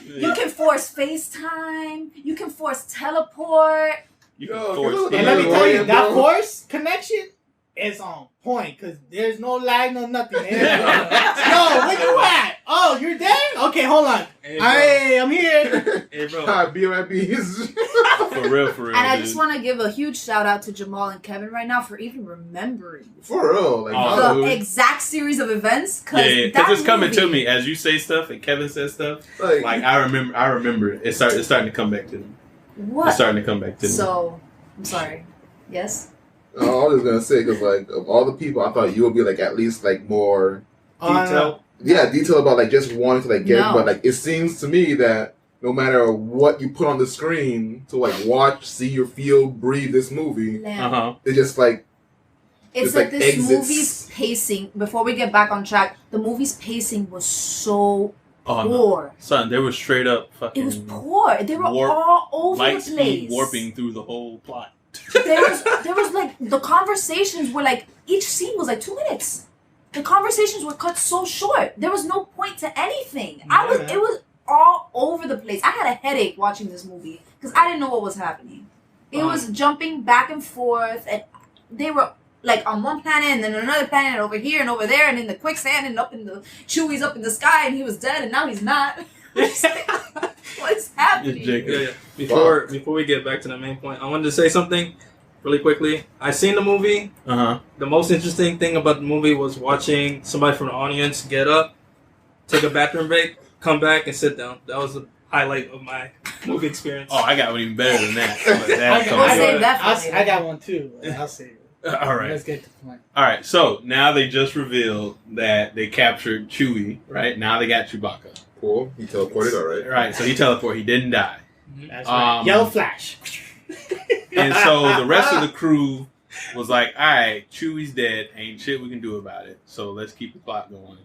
You can Force FaceTime. You can Force teleport. You can Force. And let me tell you, that Force connection is on point because there's no lag, no nothing. Yo, where you at? Oh, you're there? Okay, hold on. Hey, I'm here. Hey, bro. BOIBs. For real. And I just want to give a huge shout out to Jamal and Kevin right now for even remembering For real. the exact series of events. Because it's coming to me as you say stuff and Kevin says stuff. Like I remember it. It's starting to come back to me. What? It's starting to come back to me. So, I'm sorry. Yes? I was just gonna say because of all the people, I thought you would be at least more detail. Yeah, detail about just wanting to get it, but it seems to me that no matter what you put on the screen to watch, see, or feel, breathe this movie, it's just it's like this exits. Movie's pacing. Before we get back on track, the movie's pacing was so poor. No. Son, they were straight up fucking. It was poor. They were all over the place. Speed warping through the whole plot. There was the conversations were each scene was 2 minutes. The conversations were cut so short. There was no point to anything. It was all over the place. I had a headache watching this movie because I didn't know what was happening. It was jumping back and forth, and they were on one planet and then another planet and over here and over there and in the quicksand and up in the Chewie's up in the sky and he was dead and now he's not. What's happening? Yeah. Before we get back to the main point, I wanted to say something really quickly. I seen the movie. The most interesting thing about the movie was watching somebody from the audience get up, take a bathroom break, come back, and sit down. That was the highlight of my movie experience. Oh, I got one even better than that. I got one too. I'll save it. All right. Let's get to the point. All right. So now they just revealed that they captured Chewie. Right now they got Chewbacca. Cool. He teleported. All right. Right. So he teleported. He didn't die. That's right. Yellow flash. And so the rest of the crew was like, "All right, Chewie's dead. Ain't shit we can do about it. So let's keep the plot going."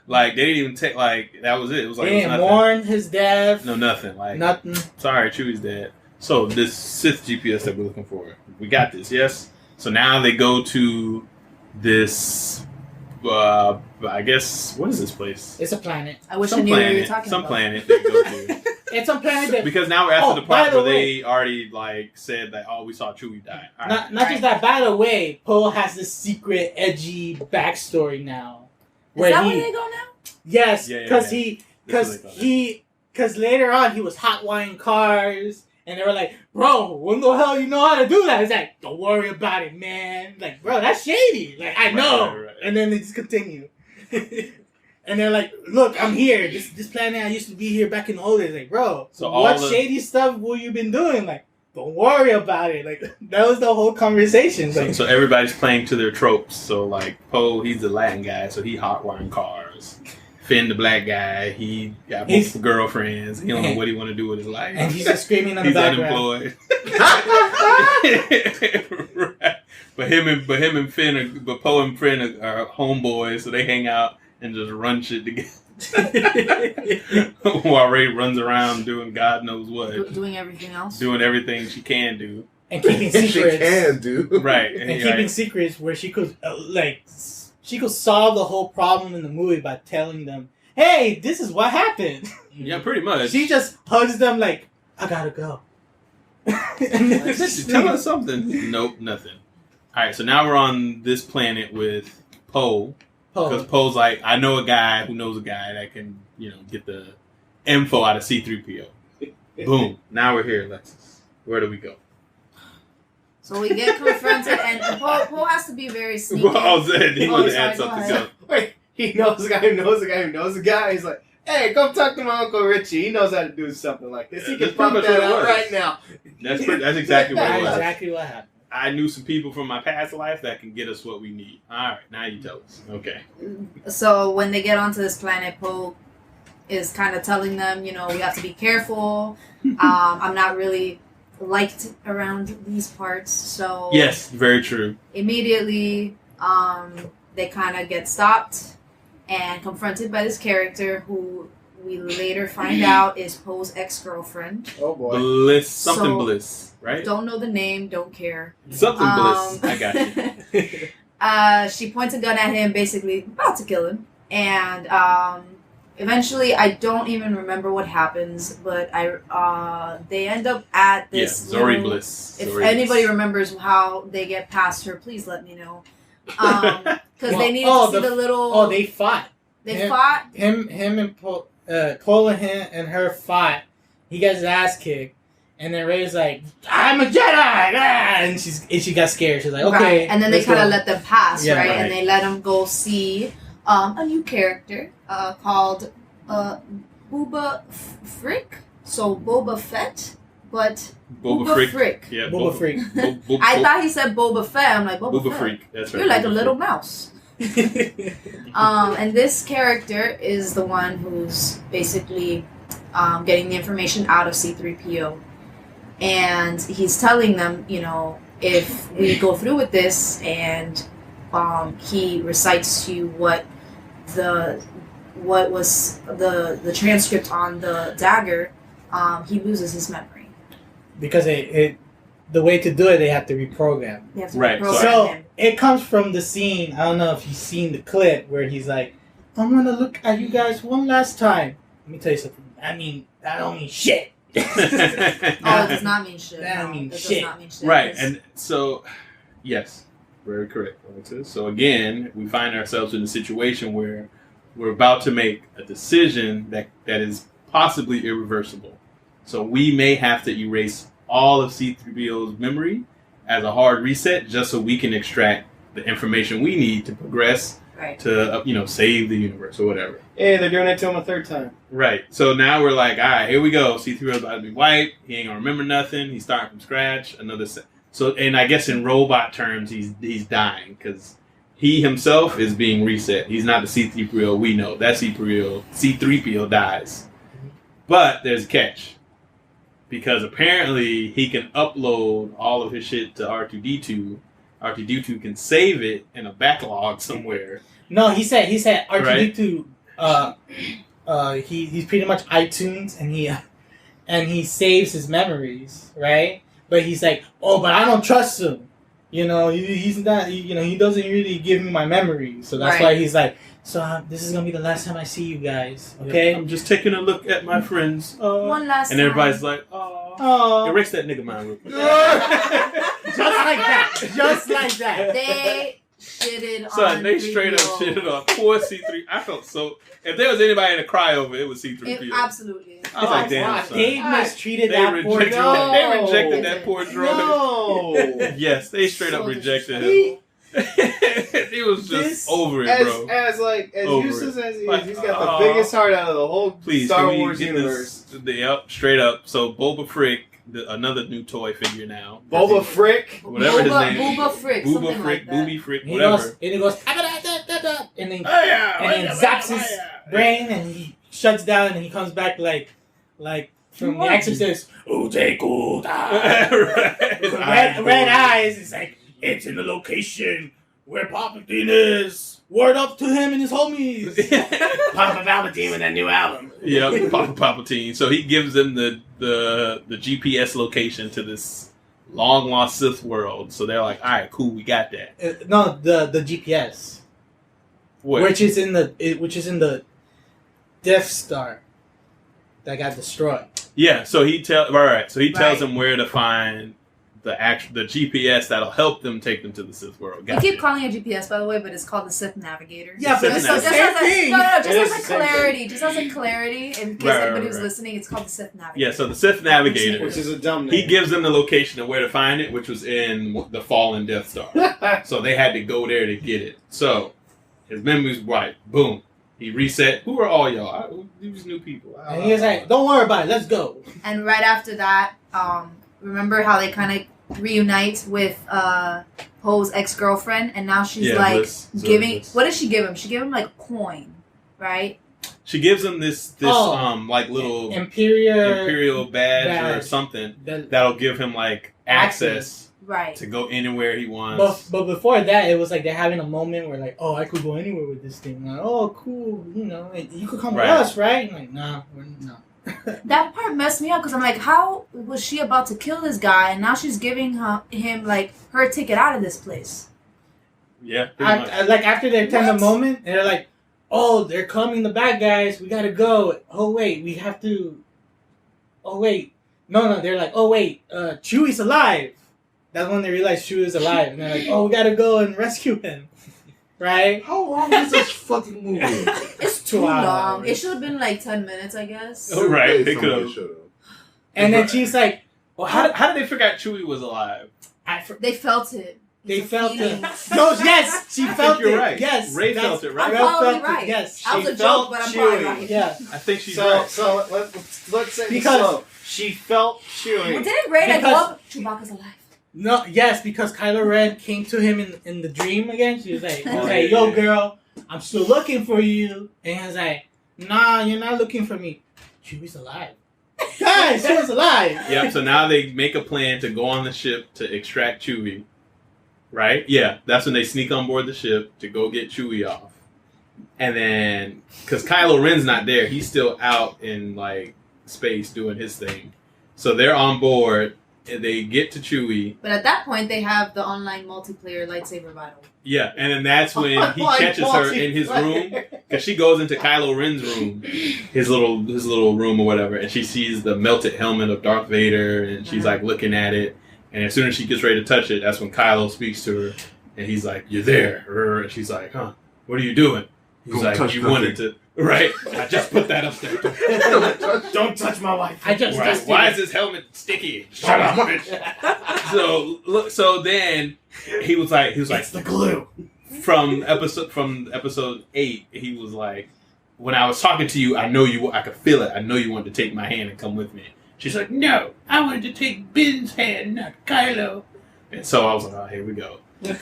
Like they didn't even take that was it. It was like they didn't mourn his death. No, nothing. Like nothing. Sorry, Chewie's dead. So this Sith GPS that we're looking for, we got this. Yes. So now they go to this. I guess what is this place? It's a planet. I wish I knew what you were talking about. Some planet they go to. It's a planet that, because now we're after the part where they already said that we saw Chewie die. Not just that. By the way, Poe has this secret, edgy backstory now. Is that where they go now? Yes, because later on he was hot wiring cars, and they were like, "Bro, when the hell you know how to do that?" It's like, "Don't worry about it, man." Like, bro, that's shady. Like, I know. Right. And then they just continue. And they're like, "Look, I'm here. This planet, I used to be here back in the old days." Like, bro, so what shady stuff have you been doing? Like, don't worry about it. Like, that was the whole conversation. Like, so everybody's playing to their tropes. So like Poe, he's the Latin guy, so he hot wiring cars. Finn, the black guy, he got multiple girlfriends. He don't know what he want to do with his life. And he's just screaming in the background. He's unemployed. Right. But Poe and Finn are homeboys, so they hang out and just run shit together. While Ray runs around doing God knows what. Doing everything else. Doing everything she can do. And keeping secrets. She can do. Right. And keeping secrets where she could, she could solve the whole problem in the movie by telling them, "Hey, this is what happened." Yeah, pretty much. She just hugs them like, "I gotta go." Tell us something. Nope, nothing. Alright, so now we're on this planet with Poe. Because Poe's like, I know a guy who knows a guy that can, get the info out of C-3PO. Boom. Now we're here, Alexis. Where do we go? So we get confronted, and Poe has to be very sneaky. Well, I was saying, he wanted to add something. So, wait, he knows a guy who knows a guy who knows a guy. He's like, "Hey, come talk to my Uncle Richie. He knows how to do something like this. He can pump that out right now." That's exactly what it was. Exactly what happened. I knew some people from my past life that can get us what we need. All right, now you tell us. Okay. So when they get onto this planet, Poe is kind of telling them, we have to be careful. I'm not really liked around these parts, so yes, very true. Immediately, they kind of get stopped and confronted by this character who we later find out is Poe's ex-girlfriend. Oh boy, Bliss, Bliss. Right? Don't know the name, don't care. Something Bliss. I got you. She points a gun at him, basically about to kill him. And eventually, I don't even remember what happens, but they end up at this. Yeah, Zori Bliss. If anybody remembers how they get past her, please let me know. Because they needed to see the little. Oh, they fought. They fought. Him and Poe and her fought. He gets his ass kicked. And then Rey's like, "I'm a Jedi!" And she got scared. She's like, "Okay." Right. And then they kind of let them pass, yeah, right? And they let them go see a new character called Boba Frick. So Boba Fett, but Boba Frick. Yeah, Boba Frick. I thought he said Boba Fett. I'm like, Boba Fett. Freak. That's right. You're like a little mouse. And this character is the one who's basically getting the information out of C-3PO. And he's telling them, if we go through with this, and he recites to you what was the transcript on the dagger, he loses his memory. Because the way to do it, they have to reprogram. They have to reprogram So him. it comes from the scene. I don't know if you've seen the clip where he's like, "I'm gonna look at you guys one last time. Let me tell you something. That don't mean shit." Oh, it does not mean shit. That No, mean it shit. does not mean shit. Right, and so, yes, very correct, Alexis. So again, we find ourselves in a situation where we're about to make a decision that is possibly irreversible. So we may have to erase all of C-3PO's memory as a hard reset just so we can extract the information we need to progress to, save the universe or whatever. Hey, they're doing it to him a third time. Right. So now we're like, all right, here we go. C-3PO's about to be wiped. He ain't gonna remember nothing. He's starting from scratch. So, and I guess in robot terms, he's dying because he himself is being reset. He's not the C-3PO we know. That C-3PO dies. But there's a catch. Because apparently he can upload all of his shit to R2-D2. R2-D2 can save it in a backlog somewhere. No, he said R2-D2. Right? He's pretty much iTunes, and he saves his memories, right? But he's like, oh, but I don't trust him. He's not. He doesn't really give me my memory, so that's why he's like. So this is gonna be the last time I see you guys, okay? I'm just taking a look at my friends. One last and everybody's like, oh, erase that nigga mind real quick. Just like that. They shitted Son, on they straight up shitted on poor C3. I felt so. If there was anybody to cry over, it was C3PO. Absolutely. I was like, damn, son. They mistreated that poor droid. droid. They rejected that poor droid. No. Yes, they straight up rejected him. He was just over it, bro. As useless as he is, he's got the biggest heart out of the whole Star Wars universe. Yep, straight up. So Boba Frick, another new toy figure now. Boba Frick? Whatever his name is. Booba Frick. Booba Frick, like Booby Frick, whatever. And he goes, and then zaps his brain, and he shuts down, and he comes back like from The Exorcist. Red eyes. It's like, it's in the location where Palpatine is. Word up to him and his homies. Papa Palpatine with that new album. Yep, Papa Palpatine. So he gives them the GPS location to this long lost Sith world. So they're like, all right, cool, we got that. No, the GPS. What? Which is in the Death Star that got destroyed. Yeah, so he tells them where to find the GPS that'll help them take them to the Sith world. They keep calling it GPS, by the way, but it's called the Sith Navigator. Yeah, but it's the same thing. Just as a clarity, in case anybody was listening, it's called the Sith Navigator. Yeah, so the Sith Navigator, which is a dumb name. He gives them the location of where to find it, which was in the fallen Death Star. So they had to go there to get it. So his memory's wiped. Boom. He reset. Who are all y'all? These new people. And he was like, don't worry about it. Let's go. And right after that, remember how they kind of reunite with Poe's ex-girlfriend, and now she's giving. What does she give him? She gave him like a coin, right? She gives him this little imperial badge or something that'll give him like access. Right. To go anywhere he wants. But before that, it was like they're having a moment where like, oh, I could go anywhere with this thing. Like, oh, cool. You could come with us, right? And like, nah, we're not. That part messed me up because I'm like, how was she about to kill this guy, and now she's giving him like her ticket out of this place? Yeah. After their tender moment, and they're like, oh, they're coming, the bad guys. We gotta go. Oh wait, we have to. Oh wait, no. They're like, oh wait, Chewie's alive. That's when they realize Chewie's alive, and they're like, oh, we gotta go and rescue him. Right? How long is this fucking movie? It's too long. It should have been like 10 minutes, I guess. Oh, right. They could have. And then she's like, well, how did they figure out Chewie was alive? They felt it. They felt it. No, yes, she felt it. You're right. Yes. Ray felt it, right? I'm probably right. Yes. That was a joke, but I'm probably right. Yeah. I think she's right. So let's say because she felt Chewie. Well, didn't Ray go up? Chewbacca's alive. No, yes, because Kylo Ren came to him in the dream again. She was like, yo, girl, I'm still looking for you. And he was like, nah, you're not looking for me. Chewie's alive. Guys, she was alive. Yep, so now they make a plan to go on the ship to extract Chewie. Right? Yeah, that's when they sneak on board the ship to go get Chewie off. And then, because Kylo Ren's not there, he's still out in, like, space doing his thing. So they're on board. And they get to Chewie. But at that point, they have the online multiplayer lightsaber battle. Yeah, and then that's when he catches her in his room. Because she goes into Kylo Ren's room, his little room or whatever, and she sees the melted helmet of Darth Vader, and she's like looking at it. And as soon as she gets ready to touch it, that's when Kylo speaks to her, and he's like, "You're there." And she's like, "Huh? What are you doing?" He's like, "You wanted to." Right. I just put that up there. Don't touch my wife. I just Why is this helmet sticky? Shut up, bitch. So then he was like, It's the glue. From episode 8, he was like, when I was talking to you, I could feel it. I know you wanted to take my hand and come with me. She's like, no, I wanted to take Ben's hand, not Kylo. And so I was like, oh, here we go.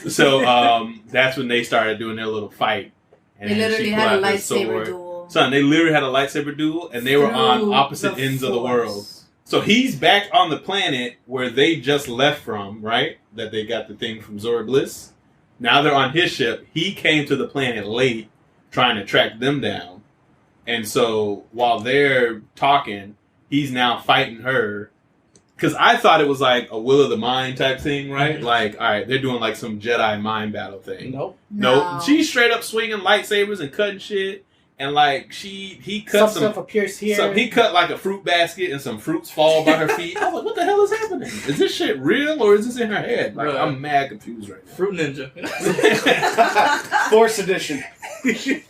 So that's when they started doing their little fight. And they literally had a lightsaber duel. Son, they literally had a lightsaber duel, and they were on opposite ends of the world. So he's back on the planet where they just left from, right? That they got the thing from Zora Bliss. Now they're on his ship. He came to the planet late, trying to track them down. And so while they're talking, he's now fighting her. Because I thought it was like a will of the mind type thing, right? Like, all right, they're doing like some Jedi mind battle thing. Nope. She's straight up swinging lightsabers and cutting shit. And like he cut some stuff appears here. He cut like a fruit basket and some fruits fall by her feet. I was like, what the hell is happening? Is this shit real or is this in her head? Like, I'm mad confused right now. Fruit Ninja. Force edition.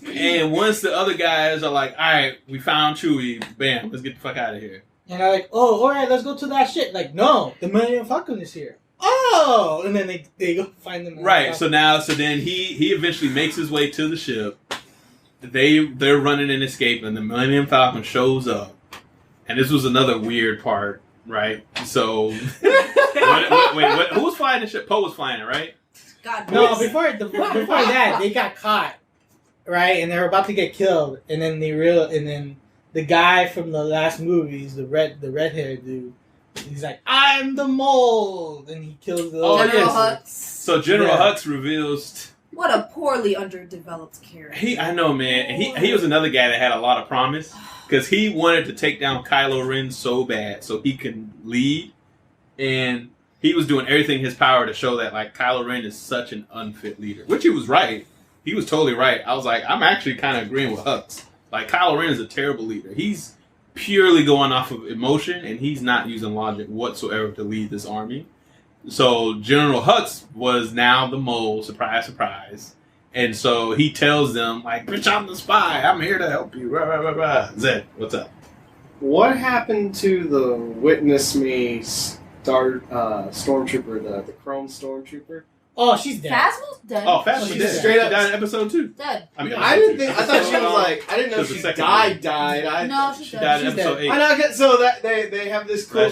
And once the other guys are like, all right, we found Chewie, bam, let's get the fuck out of here. And they're like, oh, all right, let's go to that shit. Like, no, the Millennium Falcon is here. Oh, and then they go find them. Right. So then he eventually makes his way to the ship. They're running and escaping. The Millennium Falcon shows up, and this was another weird part, right? So, wait, who was flying the ship? Poe was flying it, right? God, no, before that, they got caught, right? And they were about to get killed, and then the guy from the last movies, the red-haired dude, he's like, I'm the mold, and he kills the General Hux. So General Hux reveals. What a poorly underdeveloped character. I know, man. And he was another guy that had a lot of promise because he wanted to take down Kylo Ren so bad so he can lead, and he was doing everything in his power to show that like Kylo Ren is such an unfit leader, which he was right. He was totally right. I was like, I'm actually kind of agreeing with Hux. Like Kylo Ren is a terrible leader. He's purely going off of emotion, and he's not using logic whatsoever to lead this army. So General Hux was now the mole, surprise, surprise. And so he tells them, like, bitch, I'm the spy. I'm here to help you. Rah, rah, rah, rah. Zed, what's up? What happened to the Witness Me Stormtrooper, the Chrome Stormtrooper? Oh, she's dead. Phasma's dead. Oh, Phasma's dead. Straight up. She died in episode 2. Dead. I thought she was like, I didn't know she died. No, she died in episode 8. I know, so that they have this cool,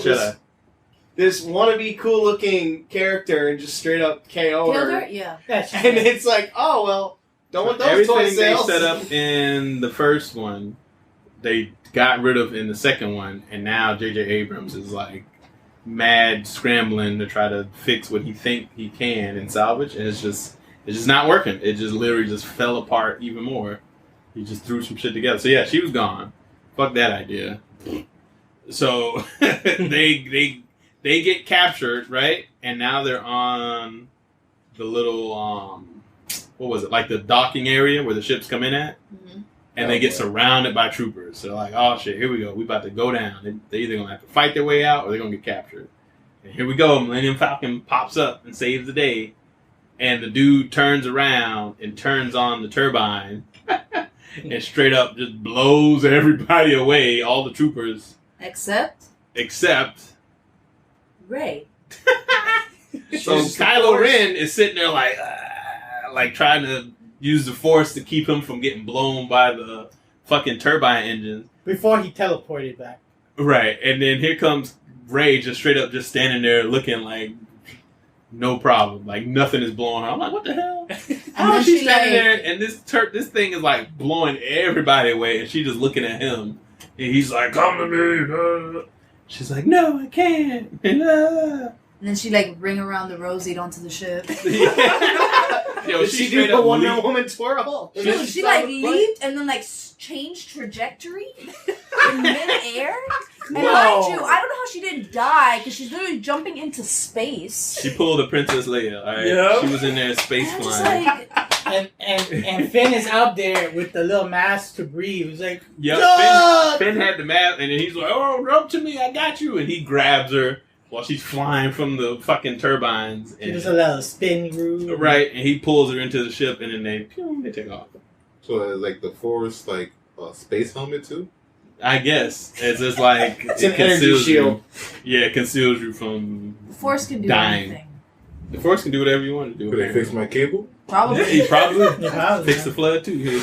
this wannabe cool looking character and just straight up KO her. Yeah. And it's like, oh, well, don't want those toy sales. Everything they set up in the first one, they got rid of in the second one, and now J.J. Abrams is like mad scrambling to try to fix what he think he can and salvage, and it's just not working. It just literally just fell apart even more. He just threw some shit together. So yeah, she was gone. Fuck that idea. So they get captured, right? And now they're on the little what was it, like the docking area where the ships come in at? Mm-hmm. And they get surrounded by troopers. So they're like, oh shit, here we go. We about to go down. They're either going to have to fight their way out or they're going to get captured. And here we go. Millennium Falcon pops up and saves the day. And the dude turns around and turns on the turbine and straight up just blows everybody away, all the troopers. Except Rey. So Kylo Ren is sitting there like trying to use the Force to keep him from getting blown by the fucking turbine engines. Before he teleported back. Right. And then here comes Rey just straight up just standing there looking like no problem. Like nothing is blowing her. I'm like, what the hell? How is she standing there and this thing is like blowing everybody away and she just looking at him. And he's like, come to me. She's like, no, I can't. And then she like ring around the rosy onto the ship. Yo, she did the Wonder Woman twirl. She like leaped and then like changed trajectory in midair. And mind you, I don't know how she didn't die because she's literally jumping into space. She pulled a Princess Leia. All right, yep. She was in there space flying. Like, and Finn is out there with the little mask to breathe. He's like, yep. Finn had the mask, and then he's like, "Oh, rub to me, I got you," and he grabs her while she's flying from the fucking turbines. And she does a little spin room. Right, and he pulls her into the ship, and then they take off. So like the Force, like space helmet too? I guess it's just like it's an energy shield. Yeah, it conceals you from The Force can do dying. anything. The Force can do whatever you want to do. Could they fix my cable? Probably. Yeah, he probably probably, fix the flood too.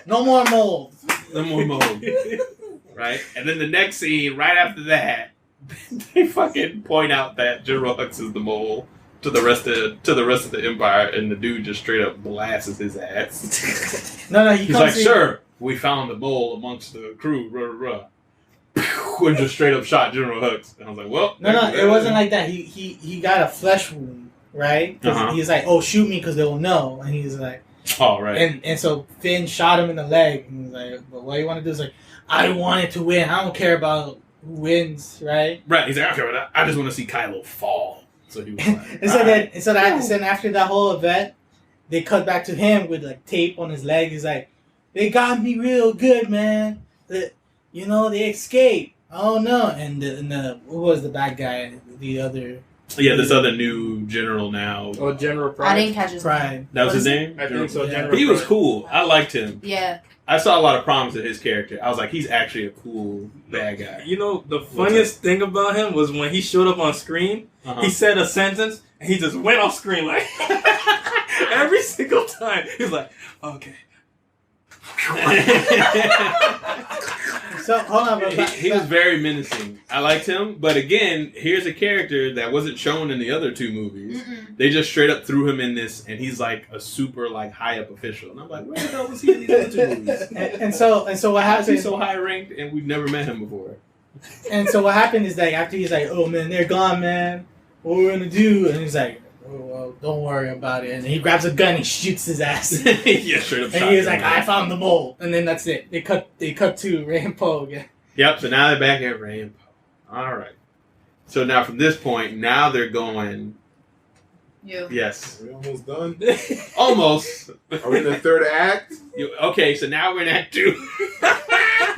No more mold. No more mold. Right? And then the next scene, right after that, they fucking point out that General Hux is the mole to the rest of the Empire, and the dude just straight up blasts his ass. No, he's like, sure, we found the mole amongst the crew, and just straight up shot General Hux. And I was like, well, no, it wasn't like that. He got a flesh wound, right? He's like, oh, shoot me because they will know, and he's like, oh, right. And so Finn shot him in the leg, and he's like, but what you want to do is like, I want it to win. I don't care about who wins, right? Right. He's like, I don't care about that. I just want to see Kylo fall. So he was like, and so after that whole event, they cut back to him with like tape on his leg. He's like, they got me real good, man. They escaped. Oh no! And the who was the bad guy? The other. Yeah, this other new general now. Oh, General Pride. I didn't catch his name. That was his name? I think so. Yeah. General He was Pride. cool. I liked him. Yeah. I saw a lot of problems with his character. I was like, he's actually a cool bad guy. You know, the funniest thing about him was when he showed up on screen, he said a sentence, and he just went off screen like every single time. He was like, okay. So hold on, he was very menacing. I liked him, but again, here's a character that wasn't shown in the other two movies. They just straight up threw him in this, and he's like a super like high up official. And I'm like, where the hell was he in these other two movies? and so what How is he happened? so high ranked, and we've never met him before? And so what happened is like after he's like, oh man, they're gone, man. What we're gonna do? And he's like, oh well, don't worry about it. And he grabs a gun and shoots his ass. Yeah, straight up. And he was like, I found the mole. And then that's it. They cut to Ray and Poe again. Yep. So now they're back at Ray and Poe. All right. So now from this point, now they're going. You. Yes. Are we almost done? Almost. Are we in the third act? Okay, so now we're in Act 2.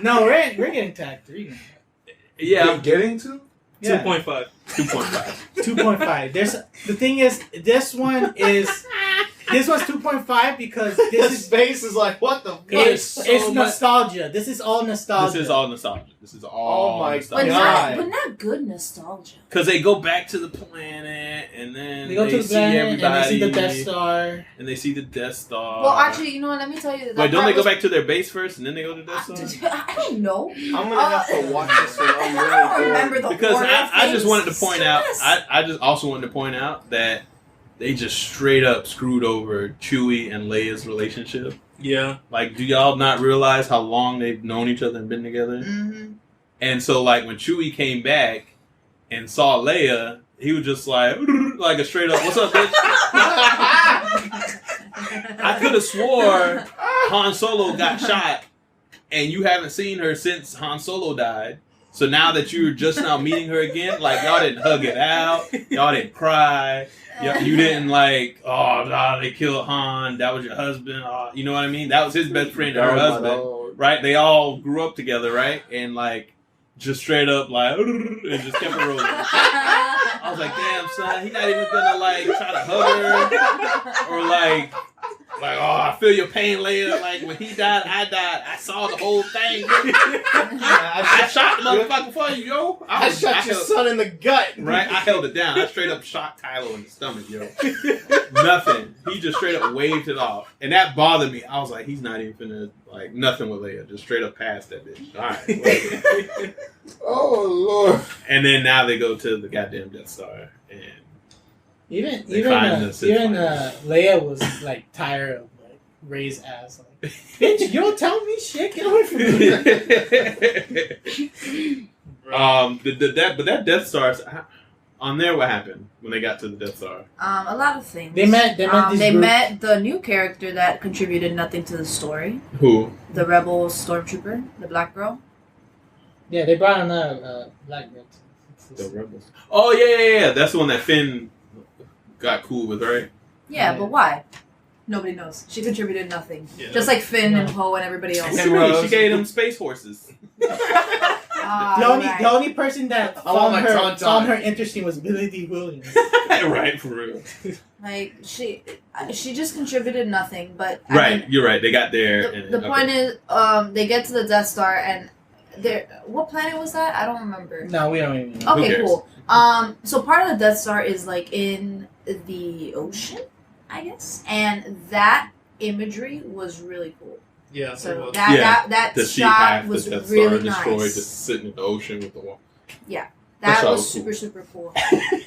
No, we're getting to Act 3. Yeah. Getting to? Yeah. 2.5. 2.5. 2.5. The thing is, this one's 2.5 because this space is like, what the fuck? it's nostalgia. This is all nostalgia. This is all nostalgia. This is all nostalgia. But not good nostalgia. Because they go back to the planet, and then They go to the see planet, and they see the everybody, Death Star. And they see the Death Star. Well, actually, you know what? Let me tell you. Wait, don't they go back to their base first, and then they go to the Death Star? I don't know. I'm gonna have to watch this one. I'm I really don't remember the Because order of I just things. wanted to point out. I just also wanted to point out that they just straight up screwed over Chewie and Leia's relationship. Yeah. Like, do y'all not realize how long they've known each other and been together? Mm-hmm. And so, like, when Chewie came back and saw Leia, he was just like a straight up, "What's up, bitch?" I could have swore Han Solo got shot, and you haven't seen her since Han Solo died. So now that you're just now meeting her again, like, y'all didn't hug it out, y'all didn't cry, you didn't like, oh, nah, they killed Han, that was your husband, you know what I mean? That was his best friend and her husband, right? They all grew up together, right? And like, just straight up like, and just kept it rolling. I was like, damn, son, he's not even gonna like try to hug her or like, oh, I feel your pain, Leia. Like when he died, I died. I saw the whole thing. I shot the motherfucker for you, yo. I shot your son in the gut. Right? I held it down. I straight up shot Kylo in the stomach, yo. Nothing. He just straight up waved it off. And that bothered me. I was like, he's not even finna, like, nothing with Leia. Just straight up past that bitch. All right. Oh, Lord. And then now they go to the goddamn Death Star. And Even find Leia was like tired of like Rey's ass. Like, bitch, you don't tell me shit. Get away from me. But that Death Star on there. What happened when they got to the Death Star? A lot of things. They met the new character that contributed nothing to the story. Who? The rebel stormtrooper, the black girl. Yeah, they brought another black girl. The rebels. Oh yeah. That's the one that Finn got cool with, right? Yeah, but why? Nobody knows. She contributed nothing. Yeah. Just like Finn and Poe and everybody else. She gave them space horses. The only person that found her interesting was Billy D. Williams. Right, for real. Like she just contributed nothing. But You're right. They got there. The point is, they get to the Death Star and what planet was that? I don't remember. No, we don't even know. Okay, cool. So part of the Death Star is like in the ocean, I guess, and that imagery was really cool. Yeah. So that shot was really nice. Destroyed, just sitting in the ocean with the wall. Yeah, that was super cool.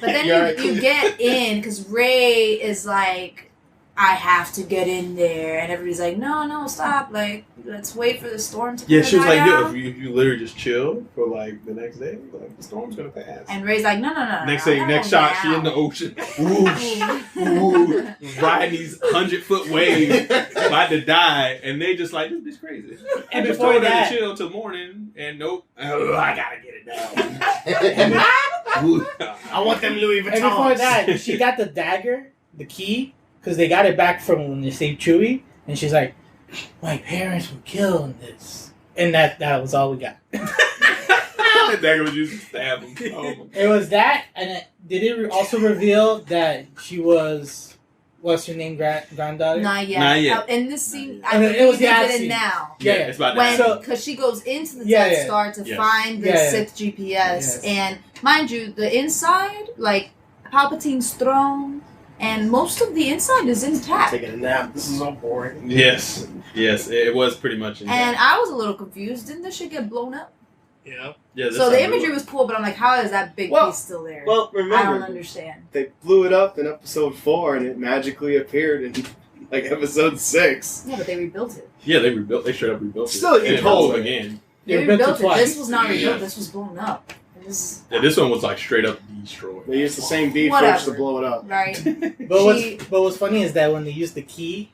But then you get in because Rey is like, I have to get in there, and everybody's like, no, stop! Like, let's wait for the storm to. Yeah, she was like, if you literally just chill for like the next day, like the storm's gonna pass. And Rey's like, no. Next shot, she in the ocean, riding these 100-foot waves, about to die, and they just like, this bitch crazy. And before that, to chill till morning, and nope, I gotta get it down. I want them Louis Vuittons. And before that, she got the dagger, the key. Because they got it back from when they saved Chewie, and she's like, "My parents were killed in this," and that was all we got. The dagger was used to stab him. Oh, it was that, and did it also reveal that she was what's her name, granddaughter? Not yet. In this scene, I think it was it now. Yeah, it's about that. Because she goes into the Death Star to find the Sith GPS, and mind you, the inside, like Palpatine's throne. And most of the inside is intact. Taking a nap. This is so boring. Yes, it was pretty much intact. And I was a little confused. Didn't this shit get blown up? Yeah. So the imagery was cool, but I'm like, how is that big piece still there? Well, remember, I don't understand. They blew it up in episode 4, and it magically appeared in like episode 6. Yeah, but they rebuilt it. Yeah, they straight up rebuilt it. Still, you told again. They rebuilt it. This was not rebuilt. This was blown up. This one was like straight up destroyed. They used the same beef first to blow it up. Right. But what's funny is that when they used the key,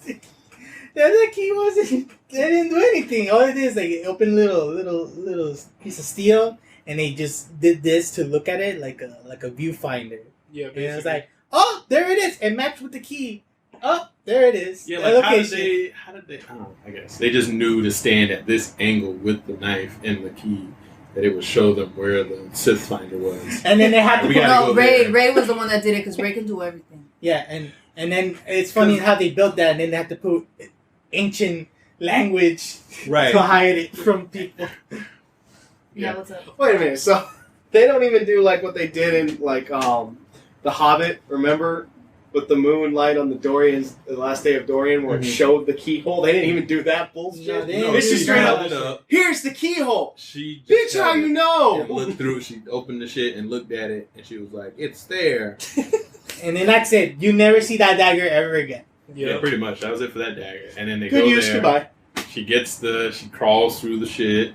the key wasn't. They didn't do anything. All it is, like, open little piece of steel, and they just did this to look at it like a viewfinder. Yeah. Basically. And it was like, oh, there it is. It matched with the key. Oh, there it is. Yeah, like how did they? I don't know. I guess they just knew to stand at this angle with the knife and the key. That it would show them where the Sith finder was. And then they had to Rey was the one that did it because Rey can do everything. Yeah, and then it's funny how they built that, and then they had to put ancient language to hide it from people. Yeah, what's up? Wait a minute, so they don't even do like what they did in like The Hobbit, remember? With the moonlight on the last day of Dorian, where it showed the keyhole. They didn't even do that bullshit. No, it's just straight up. Here's the keyhole. She bitch, how you know? Looked through. She opened the shit and looked at it, and she was like, "It's there." And then that's it. You never see that dagger ever again. Yeah, pretty much. That was it for that dagger. And then they Good go use, there. Goodbye. She crawls through the shit.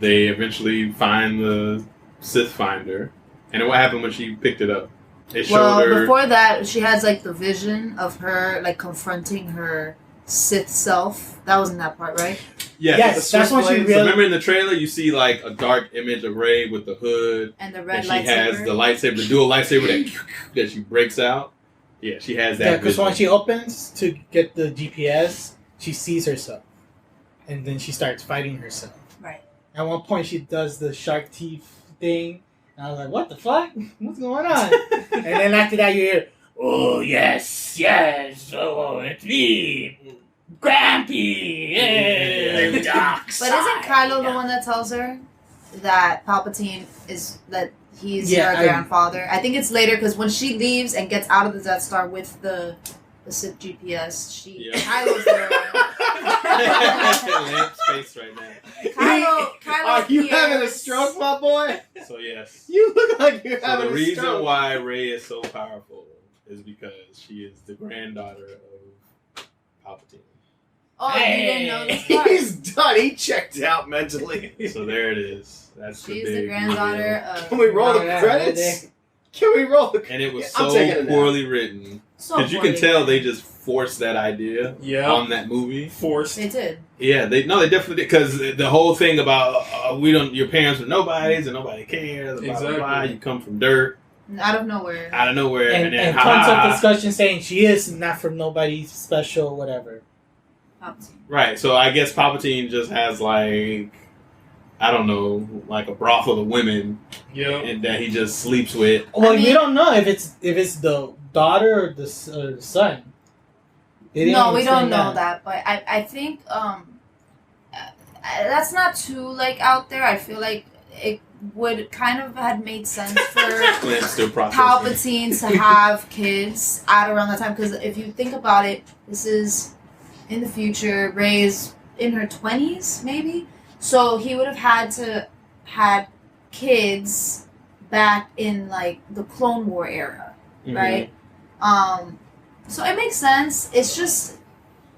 They eventually find the Sith finder. And then what happened when she picked it up? Before that, she has like the vision of her like confronting her Sith self. That was in that part, right? Yes, that's when she really... So remember in the trailer, you see like a dark image of Rey with the hood. And the red lightsaber. She has the lightsaber, the dual lightsaber that she breaks out. Yeah, she has that. Yeah, because when she opens to get the GPS, she sees herself. And then she starts fighting herself. Right. At one point, she does the shark teeth thing. And I was like, what the fuck? What's going on? And then after that, you hear, oh, yes, oh, it's me, Grampy, the dark side. But isn't Kylo the one that tells her that Palpatine he's her grandfather? I think it's later, because when she leaves and gets out of the Death Star with the Sith GPS, Kylo's there. Lamp space right now. Kylo Are you having a stroke, my boy? So yes. You look like you're having a stroke. The reason why Rey is so powerful is because she is the granddaughter of Palpatine. Oh, you didn't know this part? He's done. He checked out mentally. So there it is. That's She's the granddaughter of... Can we roll the credits? Can we roll the credits? And it was so poorly written. Because you can tell they just forced that idea on that movie. They did. Yeah, they definitely did. Because the whole thing about your parents were nobodies and nobody cares. Blah, blah, blah. You come from dirt. Out of nowhere. And tons of discussion saying she is not from nobody special, whatever. Palpatine. Right. So I guess Palpatine just has like, I don't know, like a brothel of women, and that he just sleeps with. Well, we don't know if it's the daughter or the son. No, we don't know that, but I think that's not too like out there. I feel like it would kind of had made sense for Palpatine to have kids at around that time, because if you think about it, this is in the future. Rey's in her 20s, maybe, so he would have had kids back in like the Clone War era, right? So it makes sense. It's just,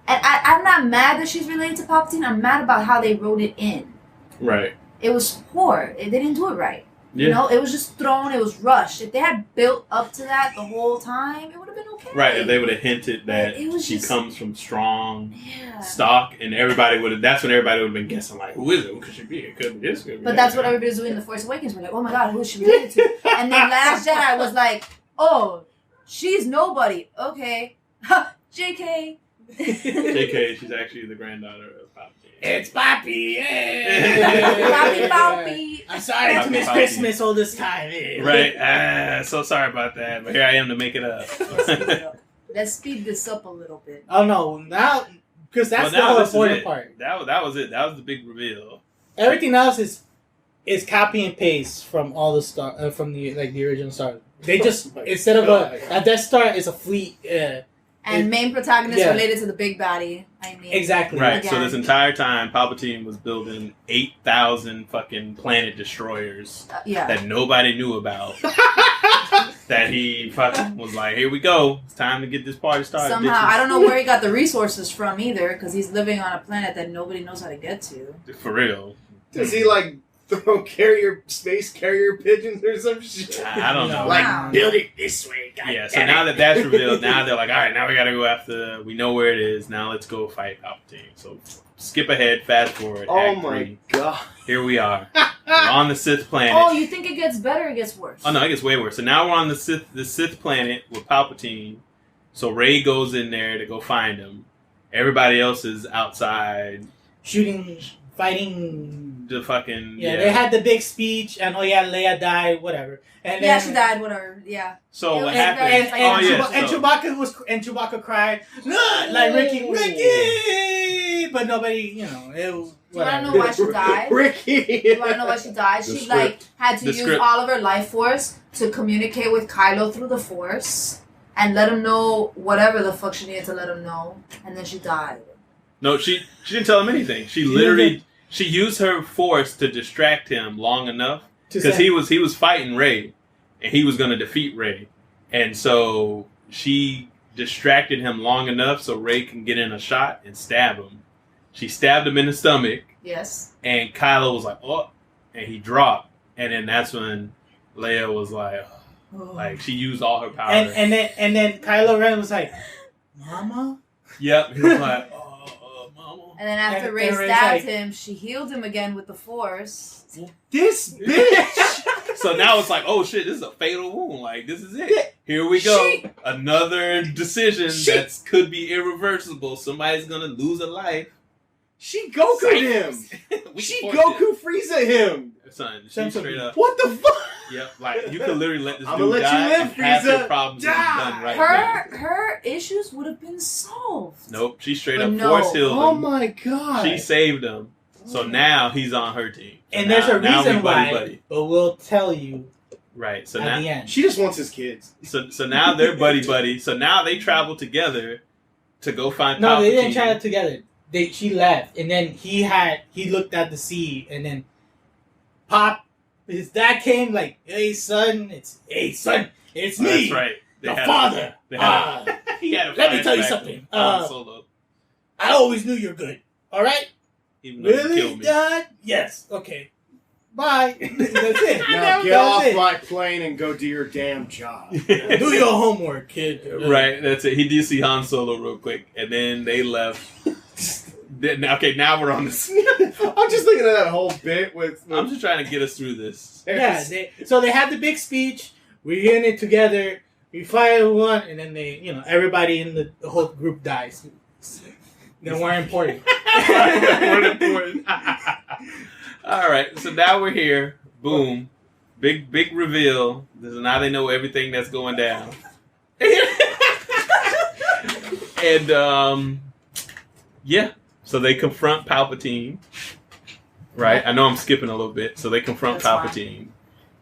and I'm not mad that she's related to Palpatine. I'm mad about how they wrote it in. Right. It was poor. They didn't do it right. Yeah. You know, it was just thrown. It was rushed. If they had built up to that the whole time, it would have been okay. Right. If they would have hinted that she comes from strong stock, and everybody would have. That's when everybody would have been guessing, like, who is it? Who could she be? It could be this. Could be but that's what everybody's doing in The Force Awakens. We're like, oh my god, who is she related to? And then Last Jedi was like, oh, she's nobody. Okay. JK. JK, she's actually the granddaughter of Palpatine. It's Poppy, yeah. Poppy. I'm sorry to miss Christmas all this time. Right. So sorry about that, but here I am to make it up. Let's speed this up a little bit. Oh no, now because that's the whole important part. That was it. That was the big reveal. Everything else is copy and paste from all the from the original Star. They just instead of a Death Star is a fleet. And main protagonist related to the big baddie. I mean, exactly. Right. Again. So this entire time, Palpatine was building 8,000 fucking planet destroyers that nobody knew about. That he fucking was like, "Here we go. It's time to get this party started." Somehow, I don't know where he got the resources from either, because he's living on a planet that nobody knows how to get to. For real. Does he like throw space carrier pigeons or some shit? I don't know. Like, build it this way. So now that that's revealed, now they're like, all right, now we gotta go after, we know where it is, now let's go fight Palpatine. So skip ahead, fast forward. Oh my god. Here we are. We're on the Sith planet. Oh, you think it gets better or it gets worse? Oh no, it gets way worse. So now we're on the Sith planet with Palpatine. So Rey goes in there to go find him. Everybody else is outside. Fighting the fucking they had the big speech and Leia died, whatever. And then, she died, whatever. Yeah. So what happened? Chewbacca cried, like Ricky, but nobody, it was. Do you want to know why she died? Ricky. Do you want to know why she died? She had to use all of her life force to communicate with Kylo through the Force and let him know whatever the fuck she needed to let him know, and then she died. No, she didn't tell him anything. She literally she used her force to distract him long enough because he was fighting Rey, and he was going to defeat Rey, and so she distracted him long enough so Rey can get in a shot and stab him. She stabbed him in the stomach. Yes. And Kylo was like, oh, and he dropped, and then that's when Leia was like, like she used all her power. And then Kylo Ren was like, Mama. Yep. He was like. And then after Rey stabbed him, she healed him again with the Force. This bitch! So now it's like, oh shit, this is a fatal wound. Like, this is it. Here we go. Another decision that could be irreversible. Somebody's gonna lose a life. She Goku'd him. She Goku Frieza him. Son, she straight up. What the fuck? Yep, like, you could literally let this I'm dude gonna let die you live, and half Frieza. your problems would be done right now. Her issues would have been solved. Nope, she straight up force healed him. Oh my god. She saved him. So now he's on her team. And there's a reason why, but we'll tell you. Right. So at now the end. She just wants his kids. So now they're buddy. So now they travel together to go find Palpatine. No, they didn't travel together. She left, and then he looked at the sea, and then his dad came like, hey son, it's me. That's right. The father. He had a let me tell you something. Solo. I always knew you're good. All right. Even though you killed me. Dad? Yes. Okay. Bye. That's it. Now get off my plane and go do your damn job. Do your homework, kid. Right. That's it. He did see Han Solo real quick, and then they left. Okay, now we're on this. I'm just thinking of that whole bit with. I'm just trying to get us through this. Yeah. So they had the big speech. We're in it together. We fight one, and then everybody in the whole group dies. They weren't important. Weren't important. All right, so now we're here. Boom. Big reveal. Now they know everything that's going down. And yeah, so they confront Palpatine. Right? I know I'm skipping a little bit. So they confront Palpatine.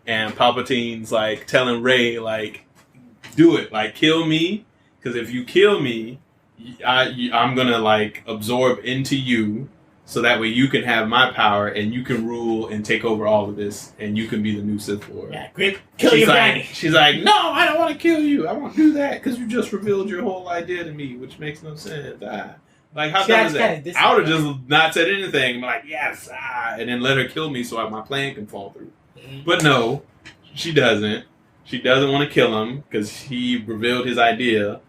And Palpatine's like telling Rey, like, do it. Like, kill me. Because if you kill me, I'm going to, like, absorb into you. So that way you can have my power and you can rule and take over all of this. And you can be the new Sith Lord. Yeah, great. Kill your granny. She's like, no, I don't want to kill you. I won't do that because you just revealed your whole idea to me, which makes no sense. Like, how dumb is that? I would have just not said anything. I'm like, yes, and then let her kill me so my plan can fall through. But no, she doesn't. She doesn't want to kill him because he revealed his idea.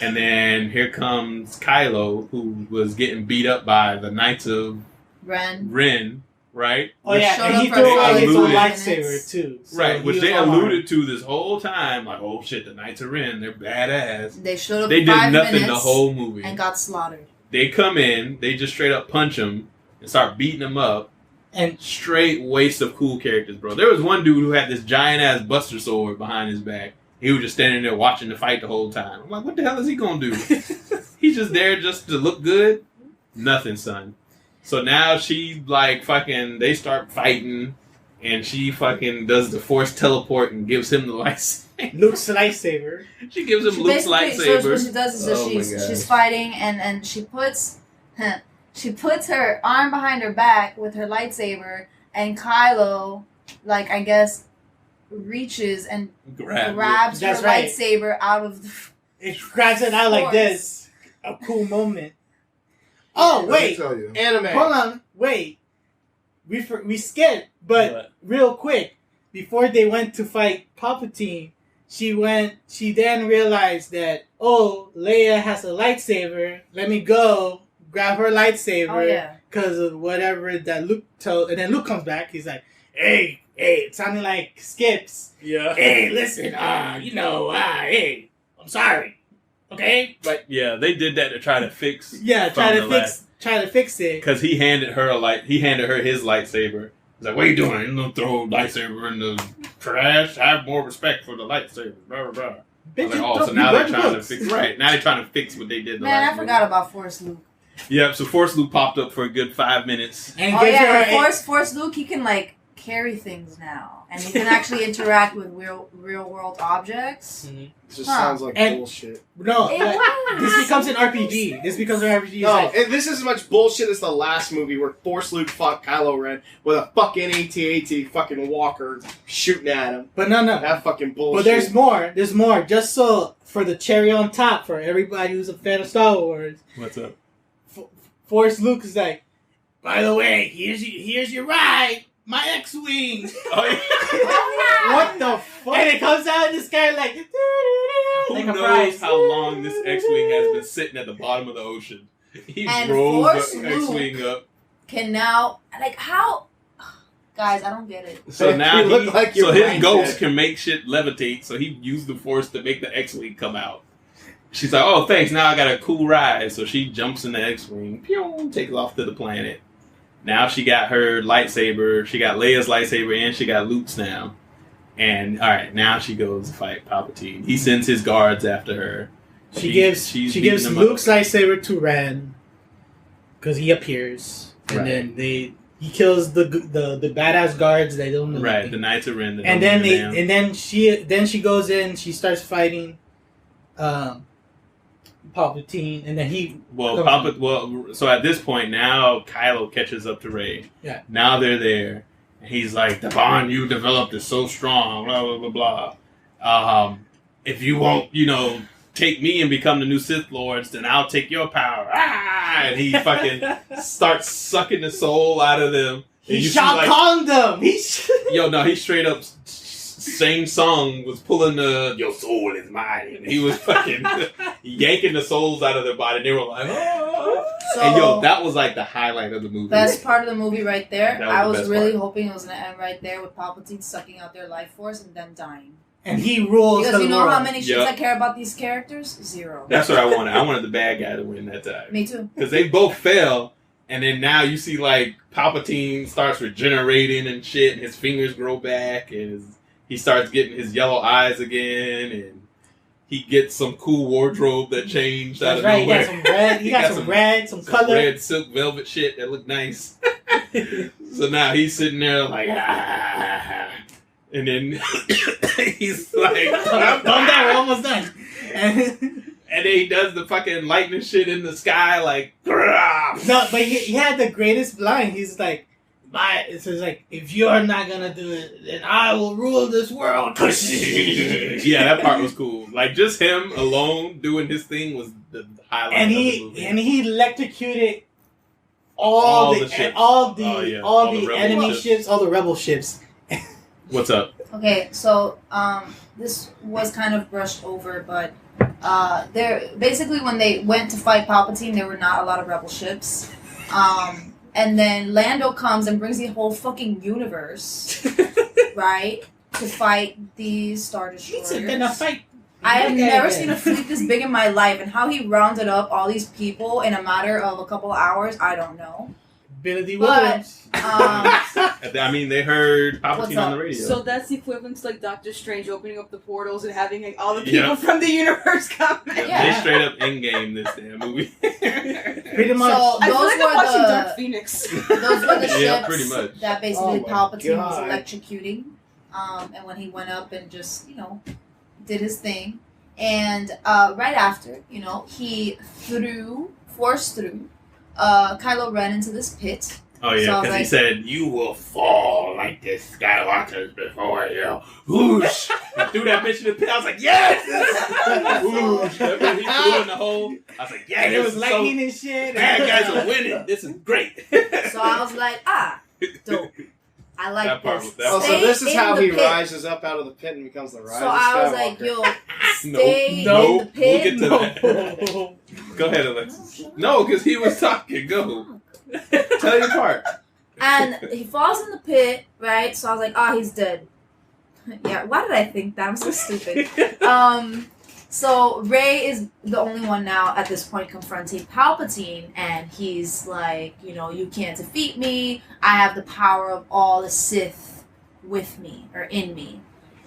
And then here comes Kylo, who was getting beat up by the Knights of Ren, right? Oh, yeah, and he threw away his own lightsaber, too. So right, which they alluded to this whole time. Like, oh, shit, the Knights of Ren, they're badass. They showed up They did nothing the whole movie. And got slaughtered. They come in, they just straight up punch him and start beating him up. And straight waste of cool characters, bro. There was one dude who had this giant ass Buster sword behind his back. He was just standing there watching the fight the whole time. I'm like, what the hell is he gonna do? He's just there just to look good? Nothing, son. So now she like fucking, they start fighting, and she fucking does the Force teleport and gives him the lightsaber. Luke's lightsaber. She gives him Luke's lightsaber. So what she does is that she's fighting, and she puts her arm behind her back with her lightsaber, and Kylo, like, I guess, reaches and grabs her lightsaber out of the... It grabs it out like this. A cool moment. Oh, wait. Anime. Hold on. Wait. We skipped, but real quick, before they went to fight Palpatine, she then realized that, oh, Leia has a lightsaber. Let me go grab her lightsaber because of whatever that Luke told. And then Luke comes back. He's like, hey, it sounded like Skips. Yeah. Hey, listen, hey, I'm sorry. Okay? But yeah, they did that to try to fix. Yeah, try to fix it. Because he handed her his lightsaber. He's like, what are you doing? You don't throw a lightsaber in the trash. Have more respect for the lightsaber. Blah, blah, blah. Like, so now they're trying to fix. Right. Now they're trying to fix what they did. Man, I forgot about Force Luke. Yep. So Force Luke popped up for a good 5 minutes. And Force Luke, he can like carry things now, and he can actually interact with real world objects. Mm-hmm. It just sounds like bullshit. No, this becomes an RPG. No, this is as much bullshit as the last movie where Force Luke fought Kylo Ren with a fucking AT-AT fucking walker shooting at him. But no. That fucking bullshit. But there's more. There's more. Just so for the cherry on top for everybody who's a fan of Star Wars. What's up? Force Luke is like, by the way, here's your ride. My X-Wing! What the fuck? And it comes out in the sky like... Who knows how long this X-Wing has been sitting at the bottom of the ocean? He drove the X-Wing up. Can now... Like, how... Guys, I don't get it. So now his ghost can make shit levitate, so he used the Force to make the X-Wing come out. She's like, oh, thanks, now I got a cool ride. So she jumps in the X-Wing, takes off to the planet. Now she got her lightsaber, she got Leia's lightsaber, and she got Luke's now. And, alright, now she goes to fight Palpatine. He sends his guards after her. She gives Luke's lightsaber to Ren, because he appears. And then he kills the badass guards that don't know nothing. The Knights of Ren. And then she goes in, she starts fighting Palpatine, and then so at this point now Kylo catches up to Rey. Yeah. Now they're there, and he's like, the bond you developed is so strong, blah blah blah blah. If you won't, take me and become the new Sith Lords, then I'll take your power. And he fucking starts sucking the soul out of them. He shot condom. He straight up. Same song was pulling your soul is mine. And he was fucking yanking the souls out of their body. And they were like, oh. And that was like the highlight of the movie. Best part of the movie right there. I was really hoping it was going to end right there with Palpatine sucking out their life force and then dying. and he rules. Because you know world. how many ships I care about these characters? 0. That's what I wanted. I wanted the bad guy to win that time. Me too. Because they both fell, and then now you see like Palpatine starts regenerating and shit, and his fingers grow back, and he starts getting his yellow eyes again, and he gets some cool wardrobe that changed out of nowhere. He got some red. He got some red, some color. Red silk velvet shit that looked nice. So now he's sitting there like, and then he's like, calm down, we're almost done. And then he does the fucking lightning shit in the sky, like, grah. No, but he had the greatest line. He's like, it says like, if you're not gonna do it, then I will rule this world. Yeah, that part was cool. Like, just him alone doing his thing was the highlight of the movie. And he electrocuted all the enemy ships, all the rebel ships. What's up? Okay, so this was kind of brushed over, but there basically when they went to fight Palpatine, there were not a lot of rebel ships. And then Lando comes and brings the whole fucking universe, right, to fight these Star Destroyers. He's gonna fight. I have never seen a fleet this big in my life, and how he rounded up all these people in a matter of a couple of hours, I don't know. Billy Williams. I mean, they heard Palpatine on the radio. So that's the equivalent to like Doctor Strange opening up the portals and having like all the people from the universe come. They straight up in-game this damn movie. Pretty much. So I feel like I'm watching Dark Phoenix. Those were the ships pretty much. that basically Palpatine was electrocuting. And when he went up and just, did his thing. And right after, he forced through Kylo Ren into this pit. Oh yeah, because he said, "You will fall like the Skywalkers before you." Whoosh! I threw that bitch in the pit. I was like, "Yes!" Whoosh! When he threw in the hole, I was like, "Yeah!" And it was lightning and shit. Bad guys are winning. This is great. So I was like, dope. I like this. So this is how he rises up out of the pit and becomes the Rise of Skywalker. So I was like, yo, stay in the pit. We'll get to that. Go ahead, Alexis. No, because he was talking. Go. Tell your part. And he falls in the pit, right? So I was like, he's dead. Yeah, why did I think that? I'm so stupid. So Rey is the only one now at this point confronting Palpatine, and he's like, you can't defeat me. I have the power of all the Sith with me, or in me.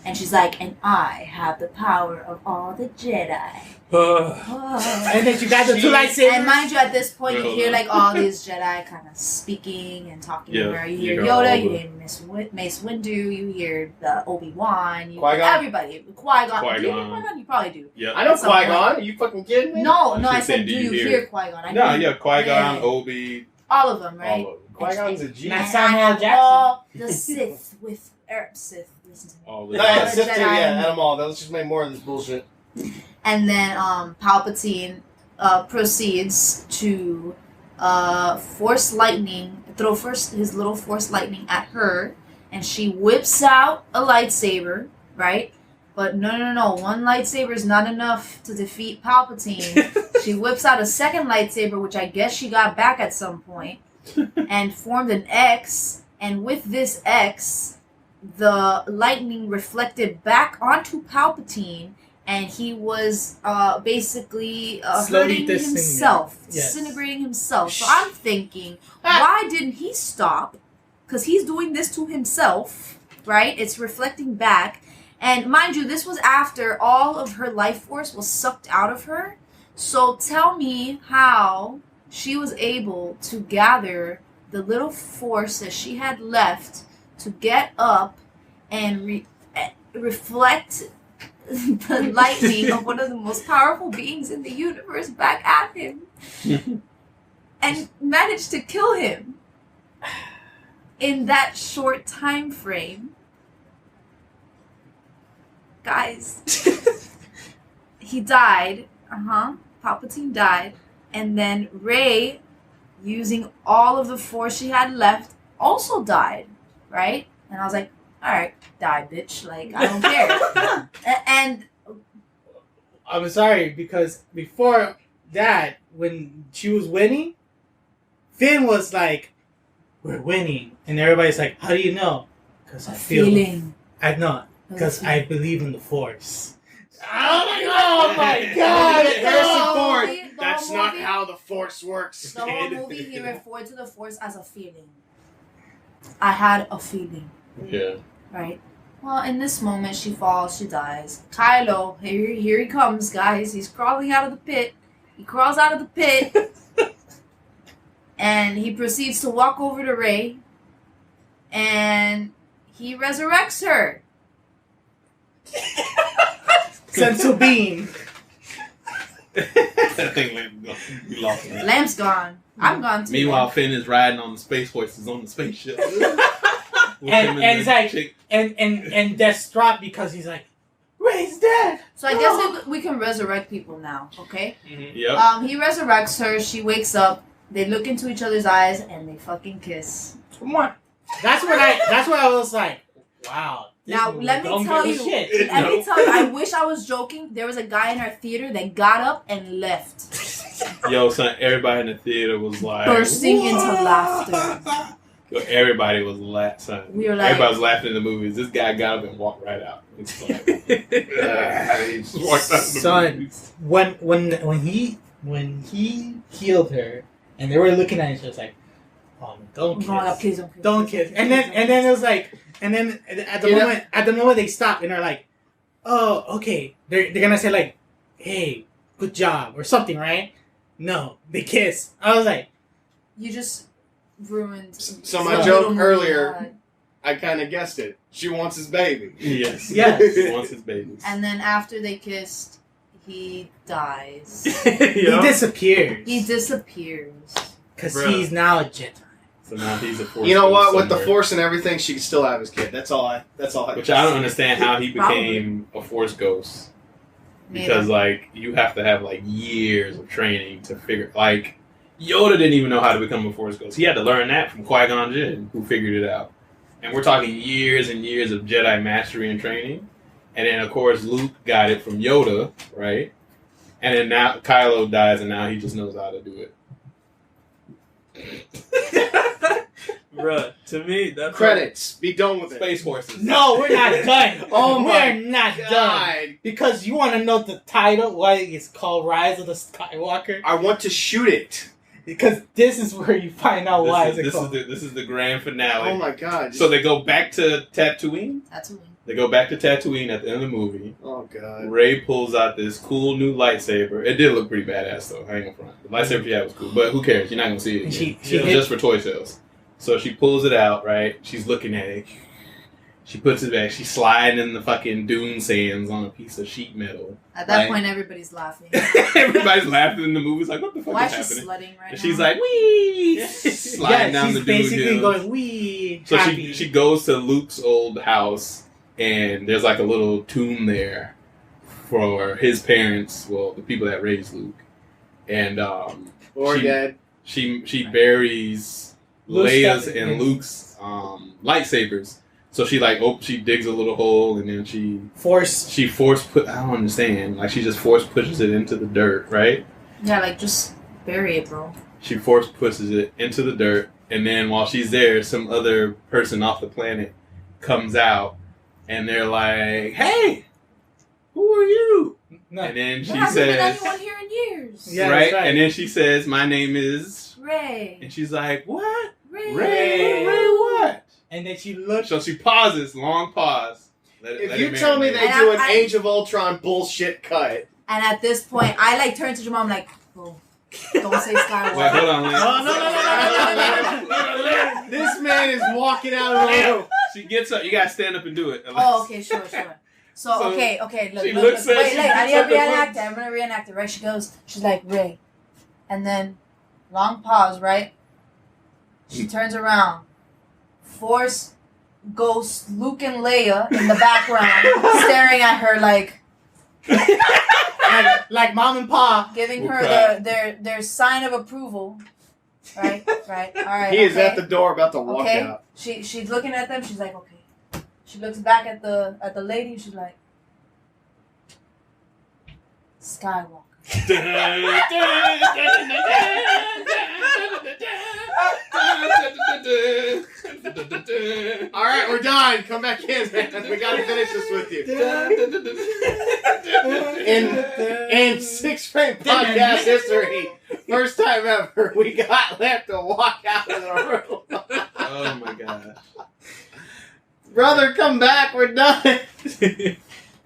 And she's like, and I have the power of all the Jedi. And then you got the 2 lightsabers. And mind you, at this point, you hear like all these Jedi kind of speaking and talking to her. You hear Yoda, you hear Mace Windu, you hear the Obi-Wan, you hear everybody. Qui-Gon. Do you hear Qui-Gon? You probably do. Yeah. I know Qui-Gon. Are you fucking kidding me? No, I said, do you hear Qui-Gon? Qui-Gon, Obi. All of them, right? All of them. Qui-Gon's a genius. Not Samuel Jackson. All the Sith with Sith. Listen to me. All of Yeah, them. Sith too, add them all. Let's just make more of this bullshit. And then Palpatine proceeds to throw his little force lightning at her, and she whips out a lightsaber, right? But no, one lightsaber is not enough to defeat Palpatine. She whips out a second lightsaber, which I guess she got back at some point, and formed an X, and with this X, the lightning reflected back onto Palpatine, and he was basically hurting himself, disintegrating himself. So I'm thinking, why didn't he stop? Because he's doing this to himself, right? It's reflecting back. And mind you, this was after all of her life force was sucked out of her. So tell me how she was able to gather the little force that she had left to get up and reflect the lightning of one of the most powerful beings in the universe back at him and managed to kill him in that short time frame. Guys, he died. Palpatine died. And then Rey, using all of the force she had left, also died, right? And I was like, all right, die, bitch. Like, I don't care. And I'm sorry, because before that, when she was winning, Finn was like, we're winning. And everybody's like, how do you know? Because I feel it. I know. Because I believe in the Force. Oh my God! Harrison Ford. That's not how the Force works. The whole movie, he referred to the Force as a feeling. I had a feeling. Yeah. Right? Well, in this moment, she falls, she dies. Kylo, here he comes, guys. He's crawling out of the pit. He crawls out of the pit. And he proceeds to walk over to Rey. And he resurrects her. Sensu beam. That thing lost me. Lamp's gone. I'm gone too. Meanwhile, Finn is riding on the space horses on the spaceship. and he's like, and distraught because he's like, Rey's dead. So I guess we can resurrect people now, okay? Mm-hmm. Yep. He resurrects her. She wakes up. They look into each other's eyes and they fucking kiss. Come on. That's what I was like. Wow. Now let me tell you. Let me tell you. I wish I was joking. There was a guy in our theater that got up and left. Yo, son, everybody in the theater was like bursting into laughter. Yo, everybody was laughing. We were like, everybody was laughing in the movies. This guy got up and walked right out. It's like, he just walked out son, when he healed her and they were looking at each other like, oh, don't kiss. Don't kiss. And then it was like, and then at the moment they stop and they're like, oh, okay. They're gonna say like, hey, good job or something, right? No, they kiss. I was like, you just ruined. So my joke earlier, I kind of guessed it. She wants his baby. Yes. She wants his baby. And then after they kissed, he dies. He disappears. Because he's now a Jedi. So now he's a Force. You know what? Somewhere. With the Force and everything, she can still have his kid. That's all I. Which I don't understand how he became a Force ghost. Because like you have to have like years of training to figure. Like Yoda didn't even know how to become a Force ghost. He had to learn that from Qui-Gon Jinn, who figured it out. And we're talking years and years of Jedi mastery and training. And then of course Luke got it from Yoda, right? And then now Kylo dies, and now he just knows how to do it. Bruh, to me, that's credits. Be done with it. Space horses. No, we're not done. We're not done. Because you want to know the title, why it's called Rise of the Skywalker? I want to shoot it. Because this is where you find out why it's called. This is the grand finale. Oh my god. So they go back to Tatooine? Tatooine. They go back to Tatooine at the end of the movie. Oh god. Rey pulls out this cool new lightsaber. It did look pretty badass though. I ain't gonna front. The lightsaber she had was cool, but who cares? You're not gonna see it. She just for toy sales. So she pulls it out, right? She's looking at it. She puts it back. She's sliding in the fucking dune sands on a piece of sheet metal. At that point, everybody's laughing. Everybody's laughing in the movie. It's like, what the fuck is happening? Why is she sledding right now? She's like, wee! Sliding down the dune basically hill. going, wee! So she goes to Luke's old house, and there's like a little tomb there for his parents, well, the people that raised Luke. And she buries Leia's and Luke's lightsabers. So she she digs a little hole and then she force I don't understand. Like she just force pushes it into the dirt, right? Yeah, like just bury it, bro. She force pushes it into the dirt, and then while she's there, some other person off the planet comes out, and they're like, "Hey, who are you?" No. And then she says, "There hasn't been anyone here in years." Yeah, right? And then she says, "My name is Rey." And she's like, "What? Rey what?" And then she looks. So she pauses, long pause. If you tell me they do an Age of Ultron bullshit cut. And at this point, I turn to Jamal, I'm like, oh, don't say Skywalker. Wait, hold on. No. This man is walking out of the room. She gets up. You gotta stand up and do it. Oh, okay, sure. So okay, look. She looks at wait, I'm gonna reenact it, right? She's like, Rey. And then, long pause, right? She turns around. Force ghost Luke and Leia in the background, staring at her like mom and pa, giving her their sign of approval. Right, all right. He is at the door about to walk out. She's looking at them. She's like, okay. She looks back at the lady. She's like, Skywalker. All right, we're done. Come back in, man. We gotta finish this with you. In SiXFramesPodcast history, first time ever, we got left to walk out of the room. Oh my god. Brother, come back. We're done.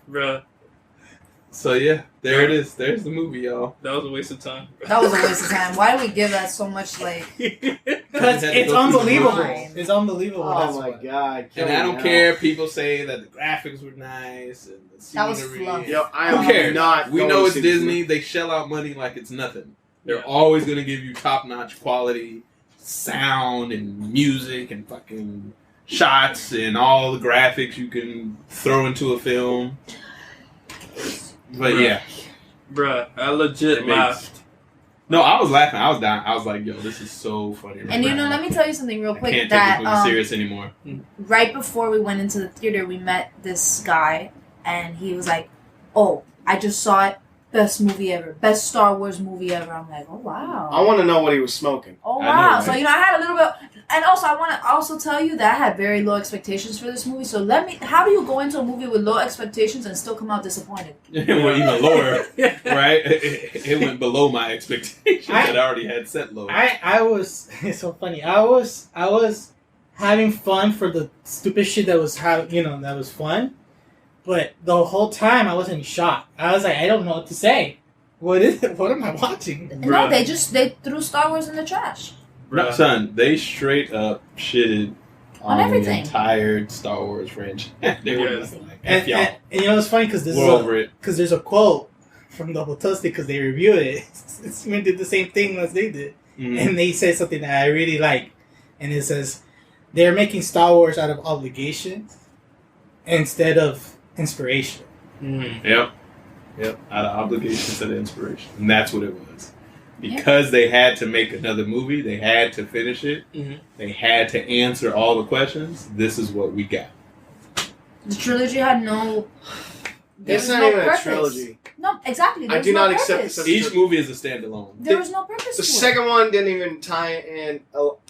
Bruh. So yeah, there it is. There's the movie, y'all. That was a waste of time. That was a waste of time. Why do we give that so much, like... Because it's unbelievable. It's unbelievable. Oh my god. And I don't care. People say that the graphics were nice and the That was scenery. fluff. Yo, Who cares? We know it's Disney. This. They shell out money like it's nothing. They're always going to give you top-notch quality sound and music and fucking shots and all the graphics you can throw into a film. But yeah. Bruh, I legit laughed. No, I was laughing. I was dying. I was like, yo, this is so funny. And you know, let me tell you something real quick. I can't that take this movie serious anymore. Right before we went into the theater, we met this guy, and he was like, "Oh, I just saw it. Best movie ever. Best Star Wars movie ever." I'm like, "Oh wow." I want to know what he was smoking. Oh I wow! know, right? So I had a little bit, and also I want to also tell you that I had very low expectations for this movie. So how do you go into a movie with low expectations and still come out disappointed? It went even lower, right? It went below my expectations that I already had set low. I was it's so funny. I was having fun for the stupid shit that was that was fun, but the whole time I was in shock. I was like, I don't know what to say. What is it? What am I watching? No, they threw Star Wars in the trash. No, son, they straight up shitted on everything. The entire Star Wars franchise. They were just like, and you know it's funny because there's a quote from Double Toasted because they reviewed it. Smith did the same thing as they did, and they said something that I really like, and it says they're making Star Wars out of obligation instead of inspiration. Yep, out of obligation instead of inspiration, and that's what it was. Because they had to make another movie, they had to finish it, they had to answer all the questions. This is what we got. The trilogy had no. It's not even a trilogy. No, exactly. I do not accept this. Each movie is a standalone. There was no purpose. The second one didn't even tie in,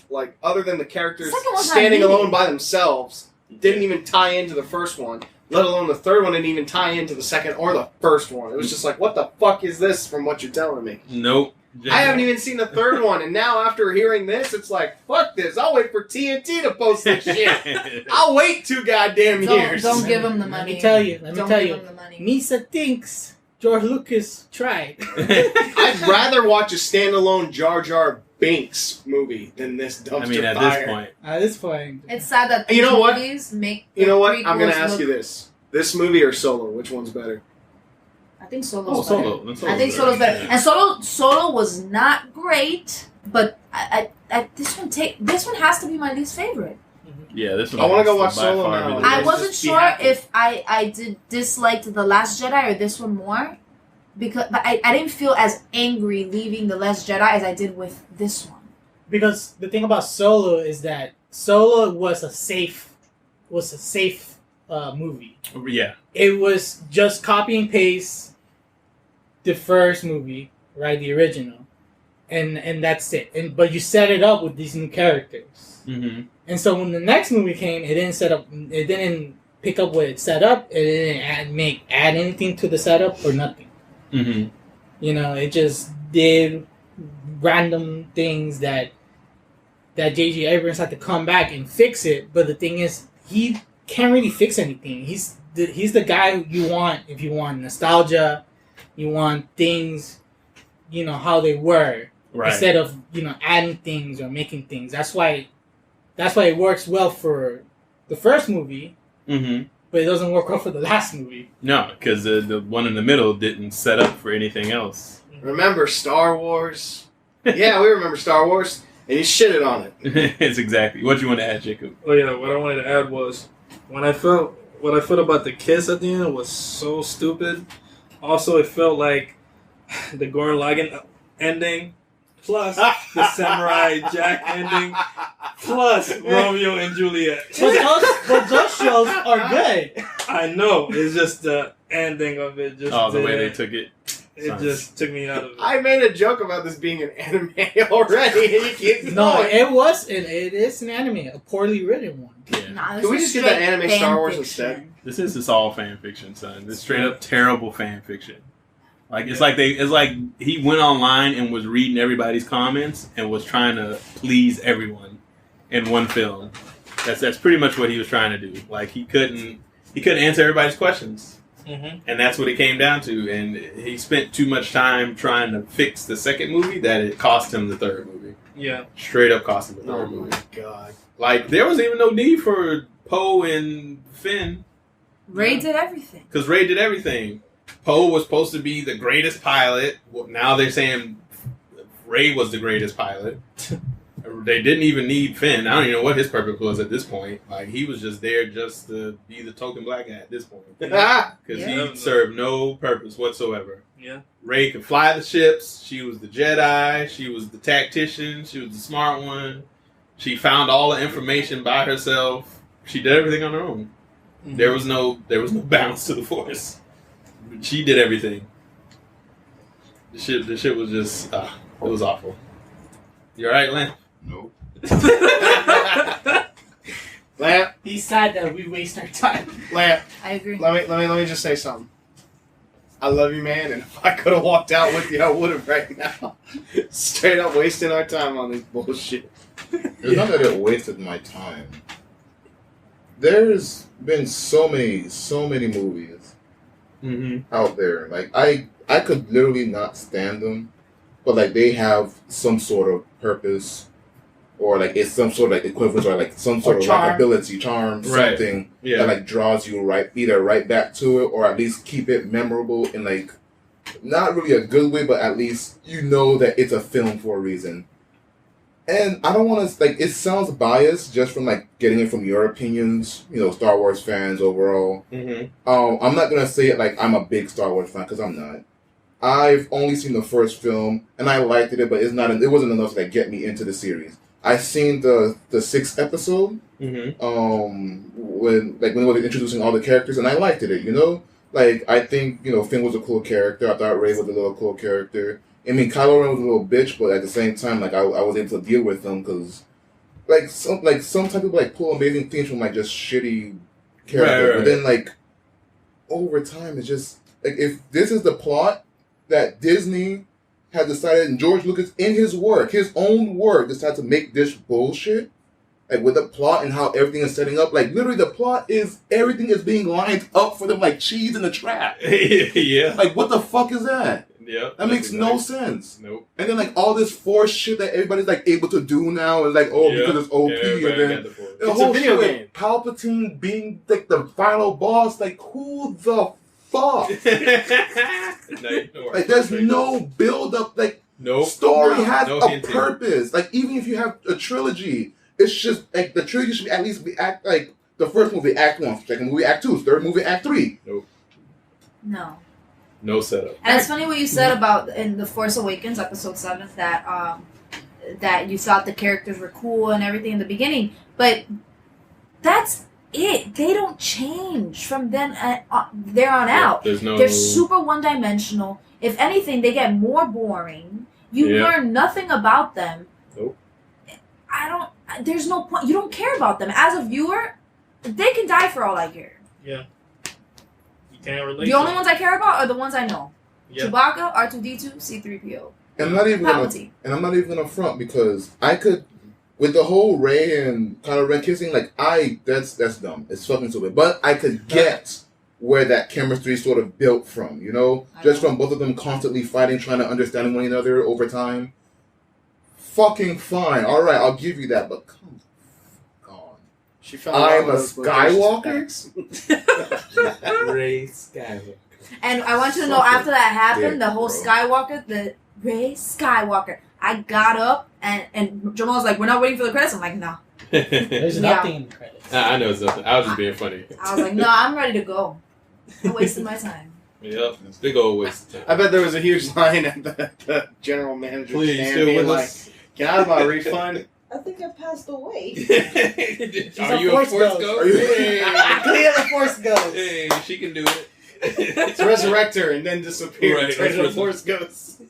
like other than the characters standing alone by themselves, didn't even tie into the first one. Let alone the third one didn't even tie into the second or the first one. It was just like, what the fuck is this from what you're telling me? Nope. I haven't even seen the third one, and now after hearing this, it's like, fuck this. I'll wait for TNT to post this shit. I'll wait 2 goddamn years. Don't give him the money. Let me tell you. Give him the money. Misa thinks George Lucas tried. I'd rather watch a standalone Jar Jar Binks movie than this dumpster fire. At this point. It's sad that you know what? movies make You know what? I'm going to ask you this. This movie or Solo? Which one's better? I think Solo's better. I think Solo's better. And Solo was not great, but this one has to be my least favorite. Yeah, this one. I want to go watch Solo now. I wasn't sure if I did dislike The Last Jedi or this one more, but I didn't feel as angry leaving The Last Jedi as I did with this one. Because the thing about Solo is that Solo was a safe movie. Yeah. It was just copy and paste the first movie, right? The original. And that's it. But you set it up with these new characters. Mm-hmm. And so when the next movie came, it didn't pick up what it set up. It didn't add anything to the setup or nothing. Mm-hmm. You know, it just did random things that J.J. Abrams had to come back and fix it. But the thing is, he can't really fix anything. He's the guy who you want if you want nostalgia, you want things, how they were, right, instead of adding things or making things. That's why it works well for the first movie, but it doesn't work well for the last movie. No, because the one in the middle didn't set up for anything else. Remember Star Wars? Yeah, we remember Star Wars, and you shitted on it. It's exactly what you want to add, Jacob. Oh yeah, what I wanted to add was what I felt about the kiss at the end was so stupid. Also, it felt like the Gurren Lagann ending, plus the Samurai Jack ending, plus Romeo and Juliet. But those shows are good. I know. It's just the ending of it. The way they took it. It just took me out of it. I made a joke about this being an anime already, and you keep No, it is an anime, a poorly written one. Yeah. Nah, Can we just get that anime Star Wars instead? This is all fan fiction, son. This straight up terrible fan fiction. Like it's like he went online and was reading everybody's comments and was trying to please everyone in one film. That's pretty much what he was trying to do. Like he couldn't answer everybody's questions, and that's what it came down to. And he spent too much time trying to fix the second movie that it cost him the third movie. Yeah, straight up cost him the third movie. Oh my god! Like there was even no need for Poe and Finn. Ray did everything. Because Ray did everything. Poe was supposed to be the greatest pilot. Well, now they're saying Ray was the greatest pilot. They didn't even need Finn. I don't even know what his purpose was at this point. Like, he was just there just to be the token black guy at this point. Because he served no purpose whatsoever. Yeah. Ray could fly the ships. She was the Jedi. She was the tactician. She was the smart one. She found all the information by herself. She did everything on her own. Mm-hmm. There was no balance to the Force. She did everything. The shit was just it was awful. You alright, Lamp? Nope. Lamp. He's sad that we waste our time. Lamp. I agree. Let me just say something. I love you, man, and if I could have walked out with you, I would have right now. Straight up wasting our time on this bullshit. It's not that it wasted my time. There's been so many movies out there. Like I could literally not stand them, but like they have some sort of purpose, or like it's some sort of like equivalence, or like some sort of like ability, charm, something that like draws you right back to it, or at least keep it memorable in like not really a good way, but at least you know that it's a film for a reason. And I don't want to, like, it sounds biased just from, like, getting it from your opinions, you know, Star Wars fans overall. I'm not going to say it like I'm a big Star Wars fan, because I'm not. I've only seen the first film, and I liked it, but it wasn't enough to, like, get me into the series. I seen the 6th episode, when they were introducing all the characters, and I liked it, you know? Like, I think, you know, Finn was a cool character. I thought Rey was a little cool character. I mean, Kylo Ren was a little bitch, but at the same time, like I was able to deal with them because, some type of like pull amazing things from like just shitty characters. Right. But then like over time, it's just like if this is the plot that Disney had decided, and George Lucas in his own work, decided to make this bullshit. Like with the plot and how everything is setting up, like literally the plot is everything is being lined up for them like cheese in a trap. Yeah. Like what the fuck is that? Yeah, that makes no sense. Nope. And then like all this Force shit that everybody's like able to do now is like because it's OP, and then the whole shit with Palpatine being like the final boss. Like who the fuck? Like there's no build up. Like story has a purpose. Like even if you have a trilogy, it's just like the trilogy should at least be act like the first movie Act 1, second movie Act 2, third movie Act 3. Nope. No. No setup. And it's funny what you said about in The Force Awakens, episode 7, that you thought the characters were cool and everything in the beginning, but that's it. They don't change from then there on out. They're super one-dimensional. If anything, they get more boring. You learn nothing about them. Nope. There's no point. You don't care about them. As a viewer, they can die for all I care. Yeah. Can't relate. The only ones I care about are the ones I know. Yep. Chewbacca, R2-D2, C-3PO. And I'm not even gonna front because I could, with the whole Rey and Kylo Ren kissing, like that's dumb. It's fucking stupid. But I could get where that chemistry sort of built from, you know, from both of them constantly fighting, trying to understand one another over time. Fucking fine. All right, I'll give you that. But come on. I'm a Skywalker. Rey Skywalker. And I want you to know, after that happened, the whole Skywalker, the Rey Skywalker, I got up and Jamal was like, "We're not waiting for the credits." I'm like, "No." There's nothing in the credits. I know it's nothing. I was just being funny. I was like, "No, I'm ready to go. I wasted my time." Yep, big old waste of time. I bet there was a huge line at the general manager stand being like, "Can I have my refund?" I think I passed away. Are you a Force ghost? Clear the Force ghost. Hey, she can do it. To resurrect her and then disappear. Right, Turn into a Force ghost.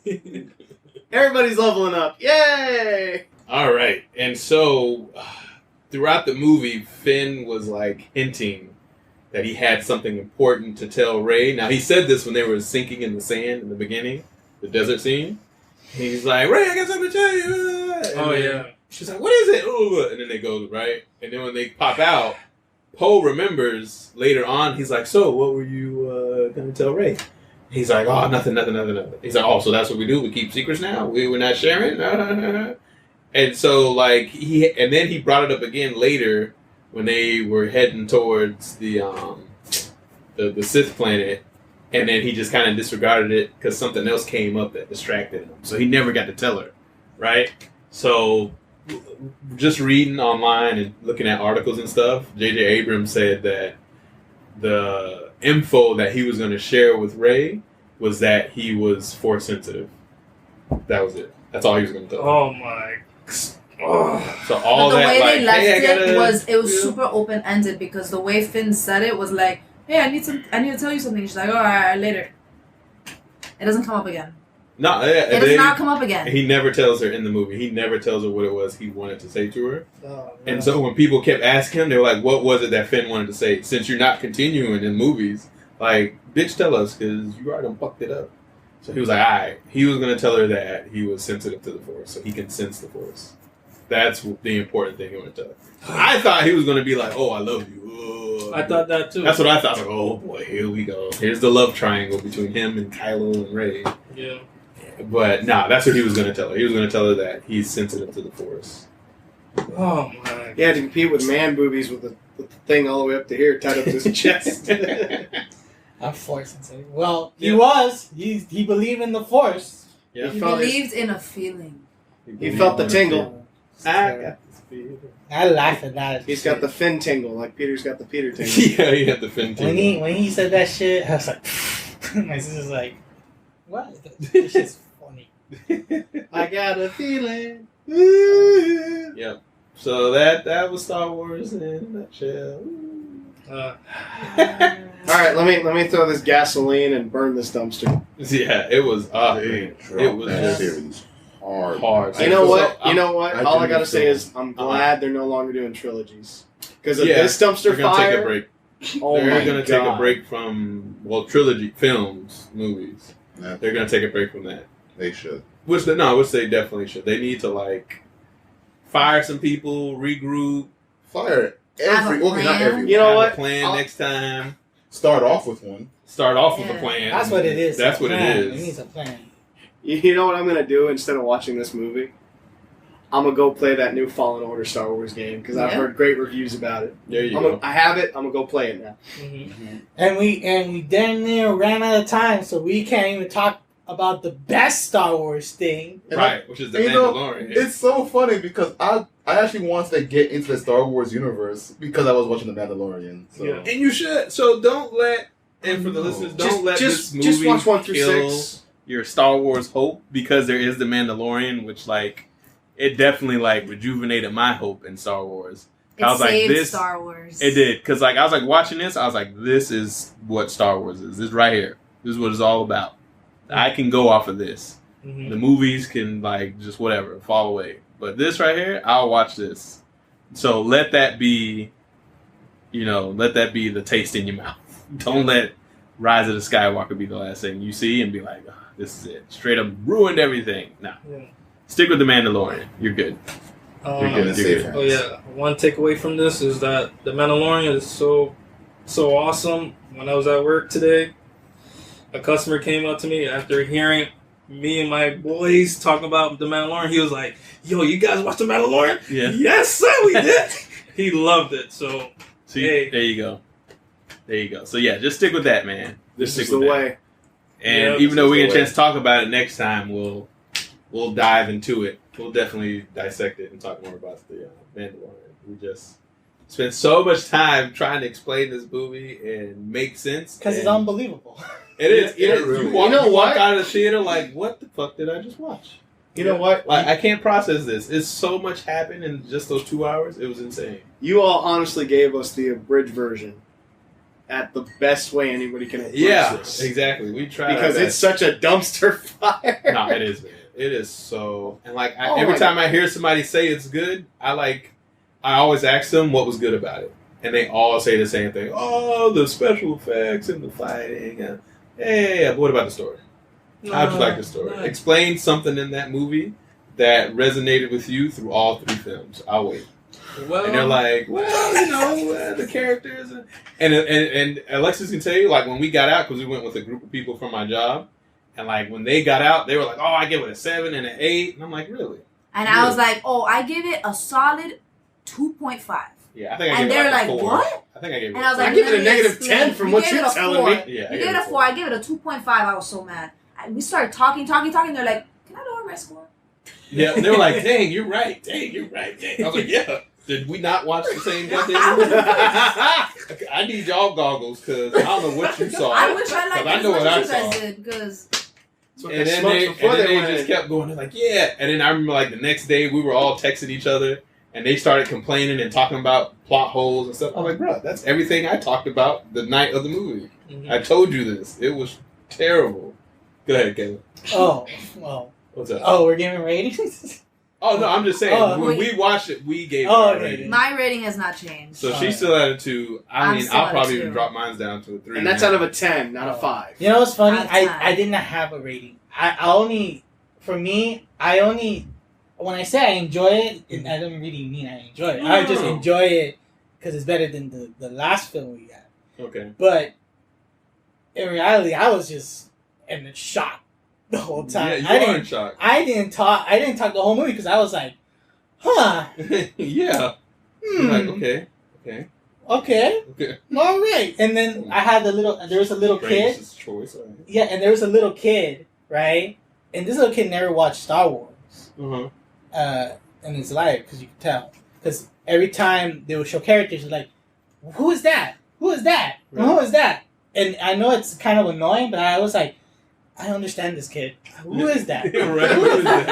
Everybody's leveling up. Yay! All right, and so throughout the movie, Finn was like hinting that he had something important to tell Rey. Now he said this when they were sinking in the sand in the beginning, the desert scene. He's like, Rey, I got something to tell you. And yeah. She's like, what is it? Ooh. And then they go, right? And then when they pop out, Poe remembers later on, he's like, so what were you going to tell Rey? He's like, oh, nothing. He's like, oh, so that's what we do? We keep secrets now? We're not sharing? And so, like, then he brought it up again later when they were heading towards the Sith planet, and then he just kind of disregarded it because something else came up that distracted him. So he never got to tell her, right? So just reading online and looking at articles and stuff, J.J. Abrams said that the info that he was going to share with Rey was that he was Force sensitive. That was it. That's all he was going to tell her. Oh my. Oh. So all but the that, way like, they left hey, it was super open ended because the way Finn said it was like, hey, I need to tell you something. She's like, all right, later. It doesn't come up again. No, it does not come up again. He never tells her in the movie. He never tells her what it was he wanted to say to her. Oh, and so when people kept asking him, they were like, what was it that Finn wanted to say? Since you're not continuing in movies, like, bitch, tell us, because you already fucked it up. So he was like, all right. He was going to tell her that he was sensitive to the Force, so he can sense the Force. That's the important thing he wanted to tell her. I thought he was going to be like, oh, I love you. Oh. I thought that too. That's what I thought. I was like, oh boy, here we go. Here's the love triangle between him and Kylo and Rey. Yeah. But nah, that's what he was going to tell her. He was going to tell her that he's sensitive to the Force. Oh my. He had to compete with man boobies with the thing all the way up to here, tied up to his chest. I'm Force sensitive. Well, he was. He believed in the Force. Yeah. He believed in a feeling. He felt the tingle. I got this feeling. I laugh at that. He's got the Finn tingle, like Peter's got the Peter tingle. Yeah, he had the Finn tingle. When he said that shit, I was like, my sister's like, what? This shit's funny. I got a feeling. Yep. So that was Star Wars in a nutshell. All right, let me throw this gasoline and burn this dumpster. Yeah, it was. It was just hard. You know what? All I gotta say is I'm glad they're no longer doing trilogies because of this dumpster fire. Take a break. They're gonna take a break from trilogy films, movies. Yeah. They're gonna take a break from that. They should. Which they definitely should. They need to like fire some people, regroup, fire not every. You know what? Plan next time. Start off with one. Start off with a plan. That's what it is. That's what it is. It needs a plan. You know what I'm gonna do instead of watching this movie? I'm gonna go play that new Fallen Order Star Wars game because I've heard great reviews about it. There you go. I have it. I'm gonna go play it now. Mm-hmm. And we damn near ran out of time, so we can't even talk about the best Star Wars thing, right? Which is the Mandalorian. It's so funny because I actually wanted to get into the Star Wars universe because I was watching the Mandalorian. So. Yeah. And you should. So don't let. And for the listeners, don't let this movie just watch 1 through kill 6. Your Star Wars hope because there is the Mandalorian, which like it definitely like rejuvenated my hope in Star Wars. I was like, this Star Wars. It did because like I was like watching this, I was like, this is what Star Wars is. This right here. This is what it's all about. I can go off of this. Mm-hmm. The movies can like just whatever fall away, but this right here, I'll watch this. So let that be the taste in your mouth. Don't let Rise of the Skywalker be the last thing you see and be like, oh, this is it. Straight up ruined everything. Nah. Yeah. Stick with the Mandalorian. You're good. You're good. Oh yeah. One takeaway from this is that the Mandalorian is so awesome. When I was at work today, a customer came up to me after hearing me and my boys talk about the Mandalorian. He was like, "Yo, you guys watch the Mandalorian?" Yeah. Yes, sir, we did. He loved it. So, there you go. There you go. So yeah, just stick with that, man. This is the way. And even though we get a chance to talk about it next time, we'll dive into it. We'll definitely dissect it and talk more about the Mandalorian. We just spent so much time trying to explain this movie and make sense. Because it's unbelievable. It is. Really. You walk out of the theater like, what the fuck did I just watch? You know what? Like, I can't process this. It's so much happened in just those 2 hours. It was insane. You all honestly gave us the abridged version. at the best way anybody can approach this. Exactly. We try because it's such a dumpster fire. No, it is, man. It is so. And like every time I hear somebody say it's good, I always ask them what was good about it, and they all say the same thing. Oh, the special effects and the fighting. Hey, what about the story? How'd you like the story? Explain something in that movie that resonated with you through all 3 films. I'll wait. Well, and they're like, well, the characters, and Alexis can tell you, like when we got out, because we went with a group of people from my job, and like when they got out, they were like, oh, I give it a 7 and an 8, and I'm like, really? And I was like, oh, I give it a solid 2.5. Yeah, I think I gave and it they're like like, 4. what? I think I gave it. And I was like, I give it a negative 10 from what you're telling me. Yeah, you gave it a 4. I gave it a 2.5. I was so mad. We started talking. They're like, can I lower my score? Yeah, they were like, dang, you're right. Dang. I was like, yeah. Did we not watch the same goddamn movie? I need y'all goggles because I don't know what you saw. I wish I liked I know what I saw. Because and then they just kept going. They're like, yeah. And then I remember like the next day we were all texting each other and they started complaining and talking about plot holes and stuff. I'm like, bro, that's everything I talked about the night of the movie. Mm-hmm. I told you this. It was terrible. Go ahead, Caleb. Oh, well. What's up? Oh, we're giving ratings? Oh, no, I'm just saying. When we watched it, we gave it a rating. My rating has not changed. So she's still at a 2. I'll probably even drop mine down to a 3. And that's out of a 10, not a 5. You know what's funny? I did not have a rating. When I say I enjoy it, I don't really mean I enjoy it. I just enjoy it because it's better than the last film we had. Okay. But in reality, I was just in shock the whole time. Yeah, you are in shock. I didn't talk the whole movie because I was like, huh. Yeah. You're like, okay. All right. And then I had there was a little kid. Choice. Right. Yeah, and there was a little kid, right? And this little kid never watched Star Wars in his life, because you could tell. Because every time they would show characters, it's like, who is that? Who is that? Right. Who is that? And I know it's kind of annoying, but I was like, I understand this kid. Who is that? Right. Who is that?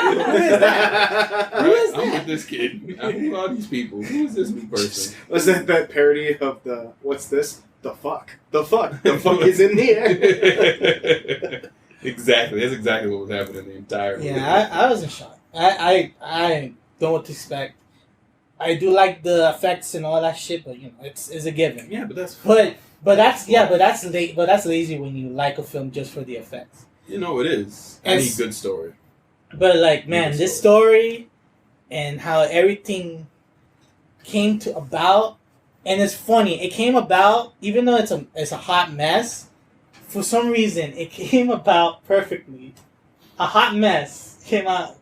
Who is that? I'm with this kid. I'm with all these people. Who is this new person? Was that parody of what's this? The fuck. The fuck. The fuck is in the air. Exactly. That's exactly what was happening the entire movie. Yeah, I was in shock. I don't know what to expect. I do like the effects and all that shit, but it's a given. Yeah, but that's that's lazy when you like a film just for the effects. It is. Any good story. But like, man, this story and how everything came about, and it's funny. It came about even though it's a hot mess. For some reason, it came about perfectly. A hot mess came out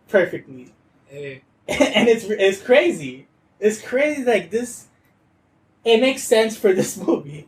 perfectly. Hey. And it's crazy. It's crazy like this. It makes sense for this movie.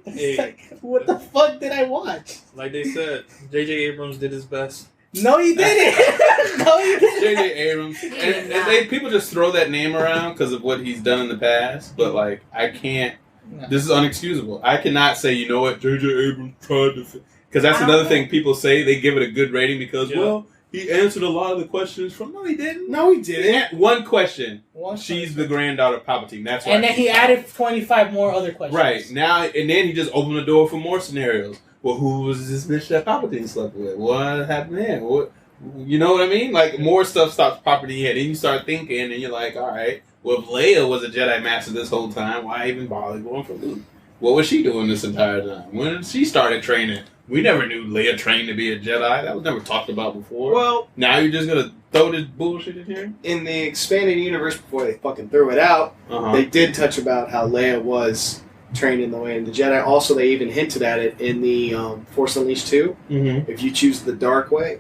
It's like, what the fuck did I watch? Like they said, J.J. Abrams did his best. No, he didn't. No, he didn't. J.J. Abrams. And people just throw that name around because of what he's done in the past. But, like, I can't. No. This is unexcusable. I cannot say, you know what, J.J. Abrams tried to... Because that's another thing people say. They give it a good rating because, well, he answered a lot of the questions from... No, he didn't. No, he didn't. One question. She's the granddaughter of Palpatine. That's why. And then he added 25 more other questions. Right. Now, and then he just opened the door for more scenarios. Well, who was this bitch that Palpatine slept with? What happened there? What, you know what I mean? Like, more stuff stops popping in your head. Then you start thinking, and you're like, all right, well, if Leia was a Jedi Master this whole time, why even bother going for Luke? What was she doing this entire time? When did she started training? We never knew Leia trained to be a Jedi. That was never talked about before. Well, now you're just going to throw this bullshit in here? In the expanded universe, before they fucking threw it out, they did touch about how Leia was trained in the way of the Jedi. Also, they even hinted at it in the Force Unleashed 2. Mm-hmm. If you choose the dark way,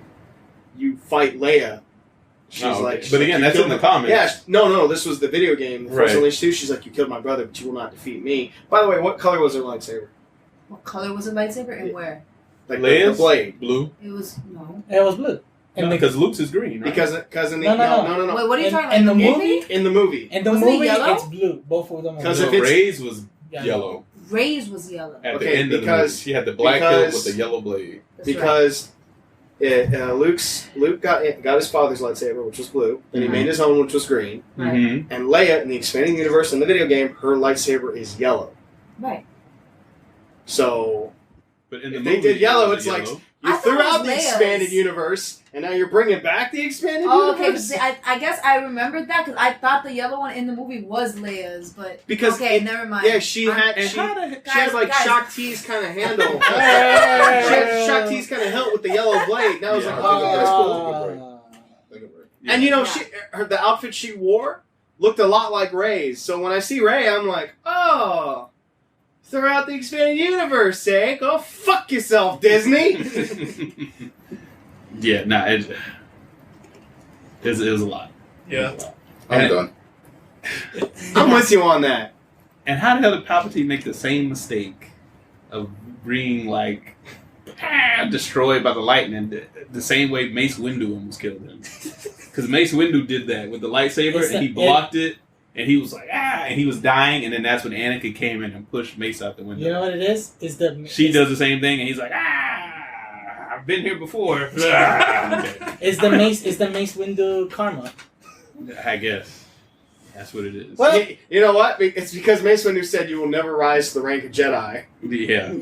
you fight Leia. She's like, but again, that's in the comics. Yeah, no, this was the video game. The Force Unleashed 2, she's like, you killed my brother, but you will not defeat me. By the way, what color was her lightsaber? What color was her lightsaber and where? Like Leia's? The blade. Blue? It was, no. It was blue. Because Luke's is green, right? Because in the... No. Wait, what are you talking about? In the movie? In the movie. In the movie, it's blue. Both of them are blue. Because Rey's was yellow. Rey's was yellow. At the end of the movie. She had the black hilt with the yellow blade. Because Luke got his father's lightsaber, which was blue, and he made his own, which was green. Mm-hmm. And Leia, in the expanding universe in the video game, her lightsaber is yellow. Right. So, but in the if movie, they did yellow, it's yellow. like I you thought threw it was out the Leia's. expanded universe, and now you're bringing back the expanded Oh, okay. universe. See, I guess I remembered that because I thought the yellow one in the movie was Leia's, but okay, never mind. Yeah, she had like guys. Shakti's kind of handle. She had Shakti's kind of hilt with the yellow blade. And I was like, oh, that's cool. And you know, the outfit she wore looked a lot like Rey's. So when I see Rey, I'm like, oh, throw out the expanded universe, eh? Go fuck yourself, Disney. Yeah, nah, it was a lot. Yeah. I'm done. I'm with you on that. And how the hell did Palpatine make the same mistake of being like destroyed by the lightning the same way Mace Windu almost killed him? Because Mace Windu did that with the lightsaber, and he blocked it, and he was like, and he was dying, and then that's when Anakin came in and pushed Mace out the window. You know what it is? She does the same thing, and he's like, I've been here before. Okay. Is the Mace Windu karma? I guess. That's what it is. Well, you know what? It's because Mace Windu said you will never rise to the rank of Jedi. Yeah.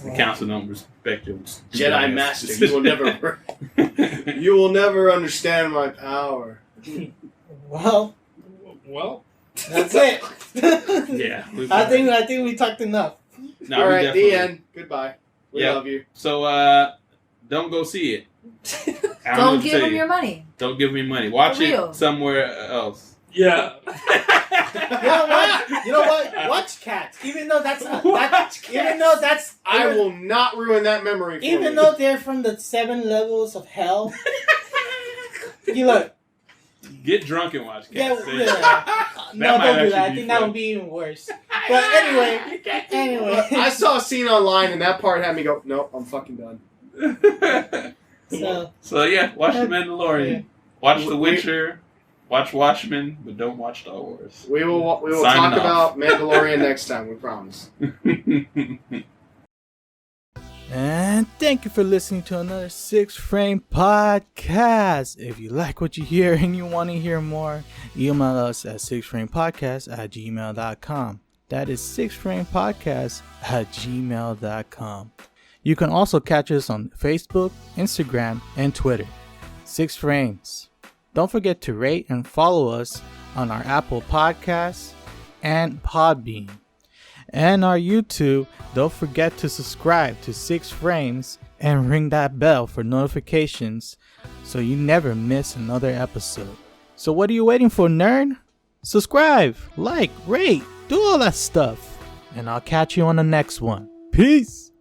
The council don't respect your Jedi Master. You will never understand my power. Well, that's it. Yeah. I think we talked enough. No, all right, the end. Goodbye. We love you. So, don't go see it. Don't give them your money. Don't give me money. Watch it somewhere else. Yeah. You know what? Watch Cats. Even though that's I will not ruin that memory for even though they're from the 7 levels of hell. You look. Get drunk and watch Cats. No, don't do that. I think that would be even worse. But anyway. I saw a scene online and that part had me go, nope, I'm fucking done. So yeah, watch The Mandalorian. Watch The Witcher. Watch Watchmen, but don't watch Star Wars. We will talk about Mandalorian next time, we promise. And thank you for listening to another 6 Frame Podcast. If you like what you hear and you want to hear more, email us at 6framepodcast@gmail.com. That is 6framepodcast@gmail.com. You can also catch us on Facebook, Instagram, and Twitter. 6 Frames. Don't forget to rate and follow us on our Apple Podcasts and Podbean. And our YouTube. Don't forget to subscribe to 6 Frames and ring that bell for notifications so you never miss another episode. So what are you waiting for, nerd? Subscribe, like, rate, do all that stuff. And I'll catch you on the next one. Peace!